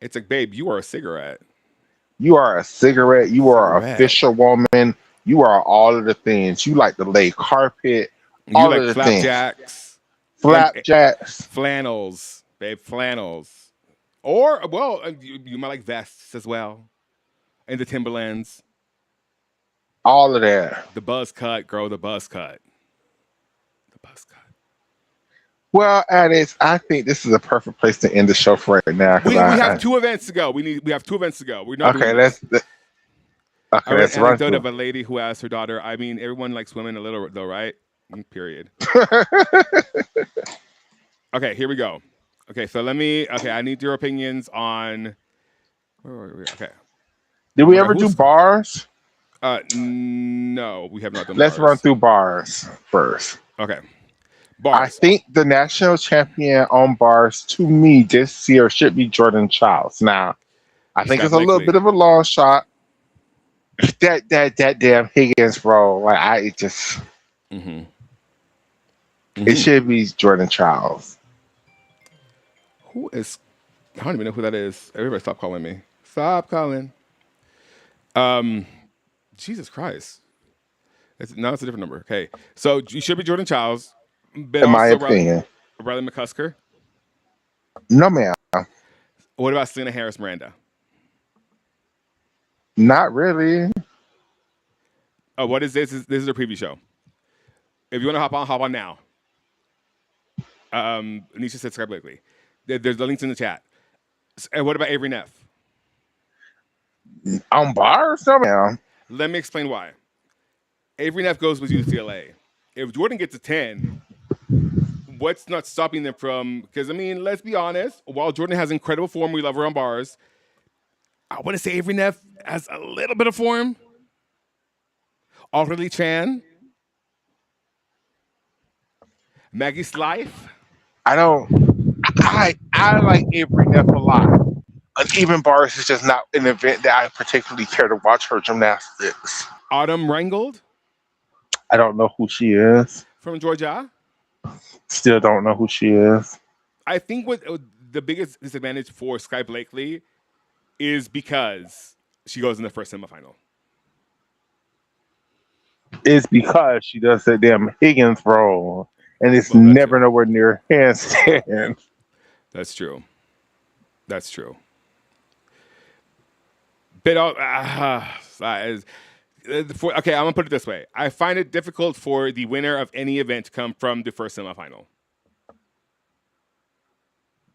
It's like, babe, you are a cigarette. You are a cigarette. You are a Cigarette. fisherwoman. You are all of the things. You like to lay carpet. You All like of the things. flapjacks, Flapjacks. flannels, babe, flannels, or well, you might like vests as well, and the Timberlands, All of that. the buzz cut, girl, the buzz cut, the buzz cut. Well, Addis, I think this is a perfect place to end the show for right now. We have 2 events to go. We have 2 events to go. We're not Okay, doing this. okay. I read Let's an run anecdote through. of a lady who asked her daughter. I mean, everyone likes women a little, though, right? Period. Okay, here we go. Okay, so I need your opinions on. Where were we? Okay. Did we Okay, ever do who's- bars? No, we have not done. Let's bars. run through bars first. Okay. I Bars. think the national champion on bars to me this year should be Jordan Childs. Now, I think Scott it's a little Blakely. bit of a long shot. That damn Higgins, bro. Like it should be Jordan Childs. Who is? I don't even know who that is. Everybody, stop calling me. Stop calling. Jesus Christ. Now it's a different number. Okay, so you should be Jordan Childs, but In my also opinion, Riley McCusker. no man, What about Selena Harris Miranda? not really. Oh, what is this? This is a preview show. If you want to hop on now. Nisha said Scott Blakely. There's the links in the chat. And what about Avery Neff? On bars, no man. Let me explain why. Avery Neff goes with UCLA. If Jordan gets a 10, what's not stopping them from? Because I mean, let's be honest. While Jordan has incredible form, we love her on bars. I want to say Avery Neff has a little bit of form. Already Chan, Maggie Slife. I like Avery Neff a lot. Even bars is just not an event that I particularly care to watch her gymnastics. Autumn Rangold I don't know who she is. from Georgia. Still don't know who she is. I think what the biggest disadvantage for Sky Blakely is because she goes in the first semifinal. It's because she does that damn Higgins roll, and it's Well, that's never nowhere near handstand. That's true. That's true. But okay, I'm gonna put it this way. I find it difficult for the winner of any event to come from the first semifinal.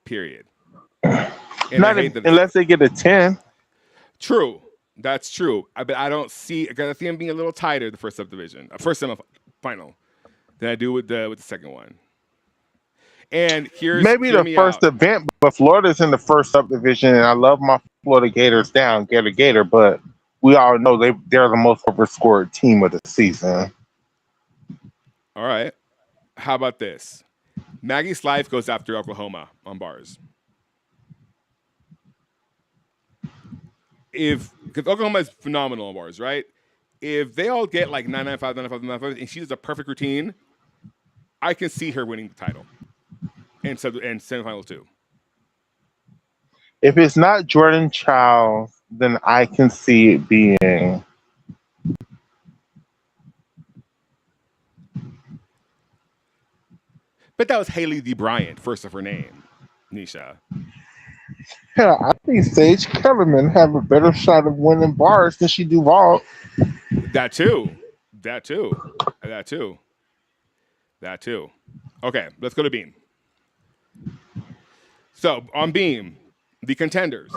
Period. And I Not hate that. unless they get a 10. True. That's true. But I don't see. I see them being a little tighter the first subdivision, first semifinal, than I do with the second one. And Maybe hear the me first out. event, but Florida's in the first subdivision, and I love my Florida Gators down, Gator, but we all know they're the most overscored team of the season. All right. How about this? Maggie's life goes after Oklahoma on bars. Because Oklahoma is phenomenal on bars, right? If they all get like 995, 995, and she does a perfect routine, I can see her winning the title and semifinals too. If it's not Jordan Childs, then I can see it being. But that was Haley D. Bryant, first of her name, Nisha. Yeah, I think Sage Kellerman have a better shot of winning bars than she do vault. That too. That too. That too. That too. Okay, let's go to Beam. So on Beam, the contenders.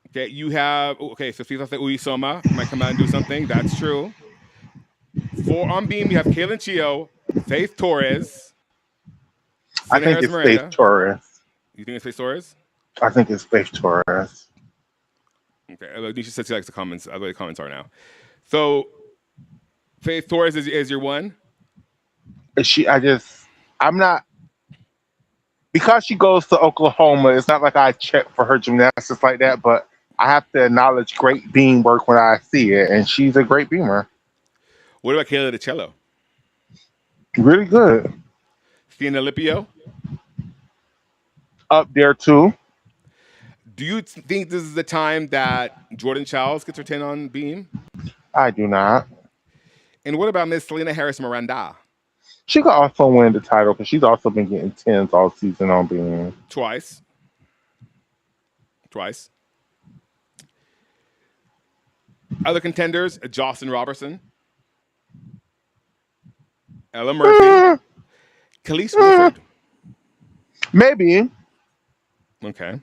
Okay, you have so Fifa Uisoma might come out and do something. That's true. On Beam, you have Kaylin Chio, Faith Torres, I think it's Faith Torres. You think it's Faith Torres? I think it's Faith Torres. Okay, Nisha said she likes the comments. I know what the comments are now. So Faith Torres is your one? I'm not, because she goes to Oklahoma, it's not like I check for her gymnastics like that, but I have to acknowledge great beam work when I see it, and she's a great beamer. What about Kayla DiCello? Really good. Stina Lipio? Up there too. Do you think this is the time that Jordan Childs gets her 10 on Beam? I do not. And what about Miss Selena Harris Miranda? She could also win the title because she's also been getting 10s all season on Beam. Twice. Other contenders, Jocelyn Robertson, Ella Murphy, Khalees Wilford. Maybe. Okay.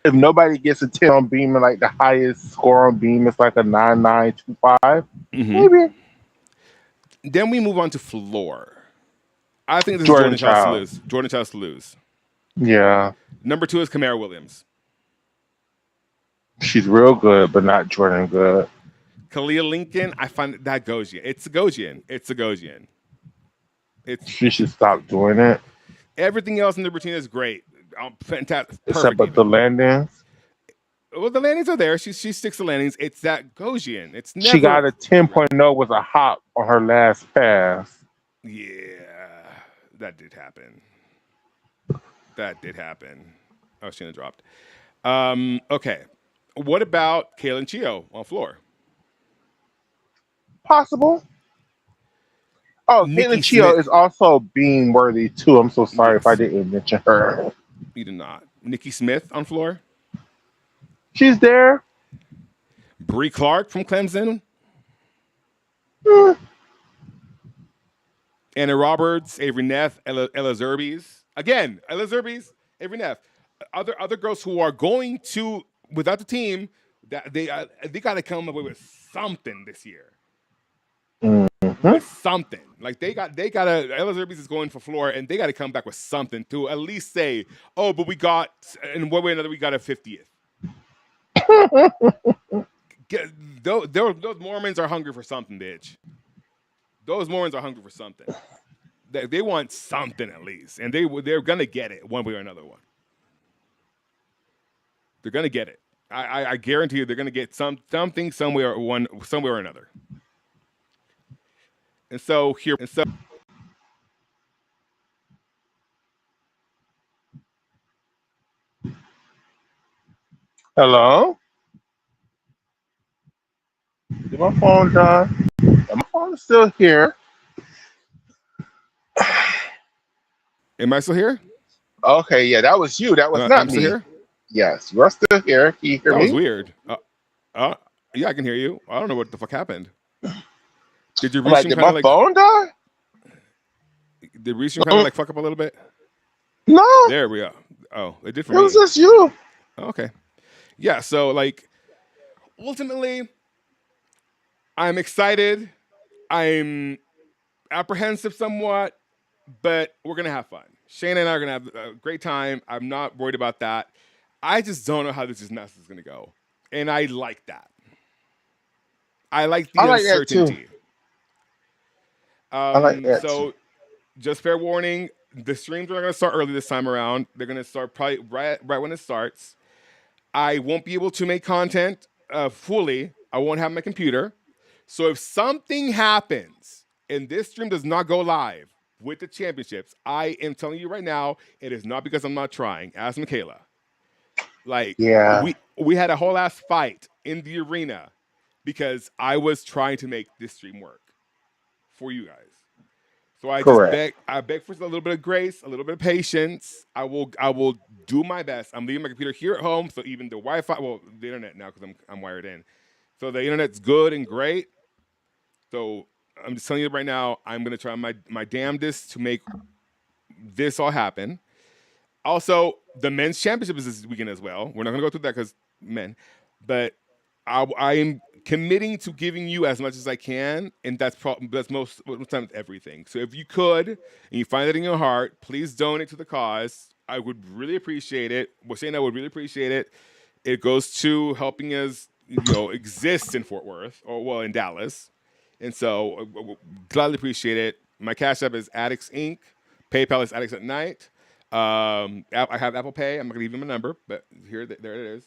If nobody gets a 10 on Beam and like the highest score on Beam is like a 9925, maybe. Then we move on to floor. I think this Jordan is Jordan Childs to Child. lose. Jordan Childs to lose. Yeah. Number 2 is Kamara Williams. She's real good, but not Jordan good. Kalia Lincoln, I find that Gaugian. It's a Gaugian. She should stop doing it. Everything else in the routine is great. Fantastic. Except for the landings. Well, the landings are there. She sticks the landings. It's that Gaugian. It's never. She got a 10.0 with a hop on her last pass. Yeah, that did happen. Oh, she dropped. Okay. What about Kaylin Chio on floor? Possible. Oh, Caitlin Chio is also being worthy too. I'm so sorry if I didn't mention her. You did not. Nikki Smith on floor? She's there. Bree Clark from Clemson? Anna Roberts, Avery Neff, Ella Zerbes. Again, Ella Zerbes, Avery Neff. Other girls who are going to, without the team, that they got to come up with something this year. With something. Like they got Ella Zerbes is going for floor, and they got to come back with something to at least say, oh, but we got, in one way or another, we got a 50th. Those Mormons are hungry for something, bitch. Those Mormons are hungry for something. They want something at least, and they're gonna get it one way or another. They're gonna get it. I guarantee you, they're gonna get something somewhere or another. And so Hello? Is my phone done? My phone is still here. Am I still here? Okay, yeah, that was you. That was not I'm still me. here. Yes, you're still here. Can you hear That was me? weird. Uh, yeah, I can hear you. I don't know what the fuck happened. Did your I'm like, restream did kind my of like? phone die? Did restream kind of Mm, like fuck up a little bit? no, There we go. Oh, it did for it was me. just you. Okay. Yeah. So like, ultimately, I'm excited. I'm apprehensive somewhat, but we're gonna have fun. Shayna and I are gonna have a great time. I'm not worried about that. I just don't know how this mess is gonna go, and I like that. I like I the like that too. uncertainty. I like that too. So just fair warning: the streams are not gonna start early this time around. They're gonna start probably right when it starts. I won't be able to make content fully. I won't have my computer. So if something happens and this stream does not go live with the championships, I am telling you right now, it is not because I'm not trying. Ask Michaela. Like Yeah, we had a whole ass fight in the arena because I was trying to make this stream work for you guys. So correct. I beg for a little bit of grace, a little bit of patience. I will do my best. I'm leaving my computer here at home, so even the Wi-Fi, well, the internet now because I'm wired in. So the internet's good and great. So I'm just telling you right now, I'm gonna try my damnedest to make this all happen. Also, the men's championship is this weekend as well. We're not gonna go through that because men, but I am committing to giving you as much as I can, and that's most times everything. So if you could and you find it in your heart, please donate to the cause. I would really appreciate it. Well, Shane, I would really appreciate it. It goes to helping us, exist in Fort Worth or well in Dallas, and so gladly appreciate it. My cash app is Addicts Inc. PayPal is Addicts at Night. I have Apple Pay. I'm not gonna give you my number, but there it is.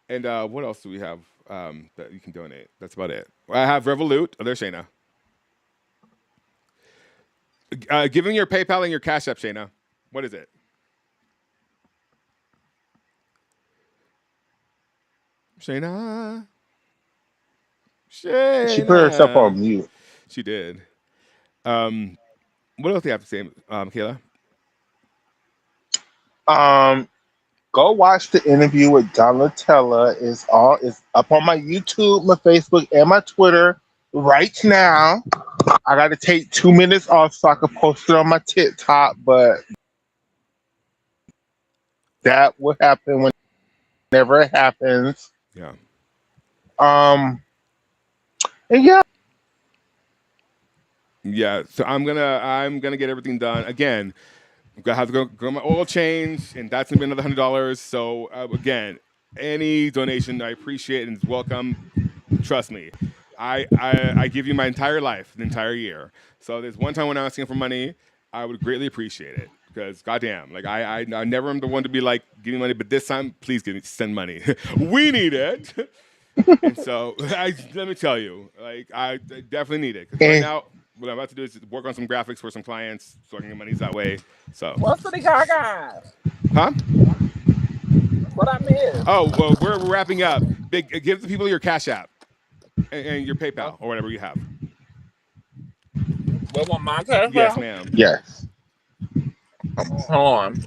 And what else do we have that you can donate? That's about it. I have Revolut. Oh, there's Shayna. Give me your PayPal and your Cash App, Shayna. What is it? Shayna. She put herself Shayna. on mute. She did. What else do you have to say, Kayla? Um, Go watch the interview with Donatella. It's up on my YouTube, my Facebook, and my Twitter right now. I got to take 2 minutes off so I can post it on my TikTok, but that will happen whenever it happens. Yeah. And yeah, Yeah. So I'm gonna get everything done again. I'm gonna have to go my oil change, and that's gonna be another $100. So again, any donation I appreciate and is welcome. Trust me, I give you my entire life, the entire year. So there's one time when I'm asking for money, I would greatly appreciate it because goddamn, like I never am the one to be like giving money, but this time please send money. We need it. And so let me tell you, like I definitely need it because right and now what I'm about to do is work on some graphics for some clients so I can get money that way. So, What's the gaga? huh? What I missed? Oh, well, we're wrapping up. Give the people your Cash App and your PayPal or whatever you have. What want my cash Yes, out? ma'am. yes. Hold on.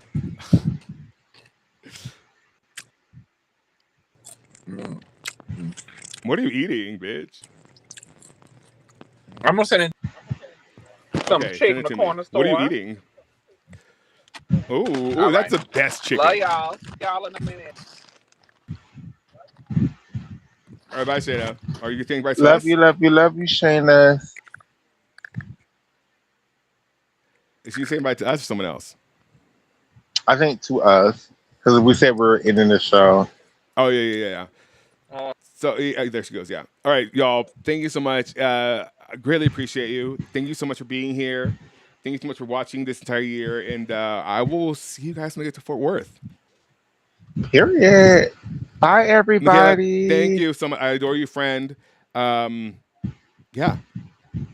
What are you eating, bitch? I'm gonna send it some Okay, chick send in it the to me. corner What are you store. eating? Ooh, All that's right. the best chicken. Love y'all. See y'all in a minute. All right, bye, Shayna. Are you saying bye to Love us? you, love you, love you, Shayna. Is she saying bye to us or someone else? I think to us, because we said we're ending the show. Oh, yeah. So there she goes. Yeah. All right, y'all. Thank you so much. I greatly appreciate you. Thank you so much for being here. Thank you so much for watching this entire year. And I will see you guys when I get to Fort Worth. Period. Bye, Michaela, thank everybody. you so much. I adore you, friend. Yeah.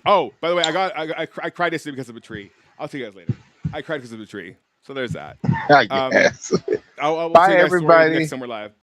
Oh, by the way, I cried yesterday because of a tree. I'll tell you guys later. I cried because of a tree. So there's that. I guess. I will see Bye, you guys tomorrow next everybody. summer live.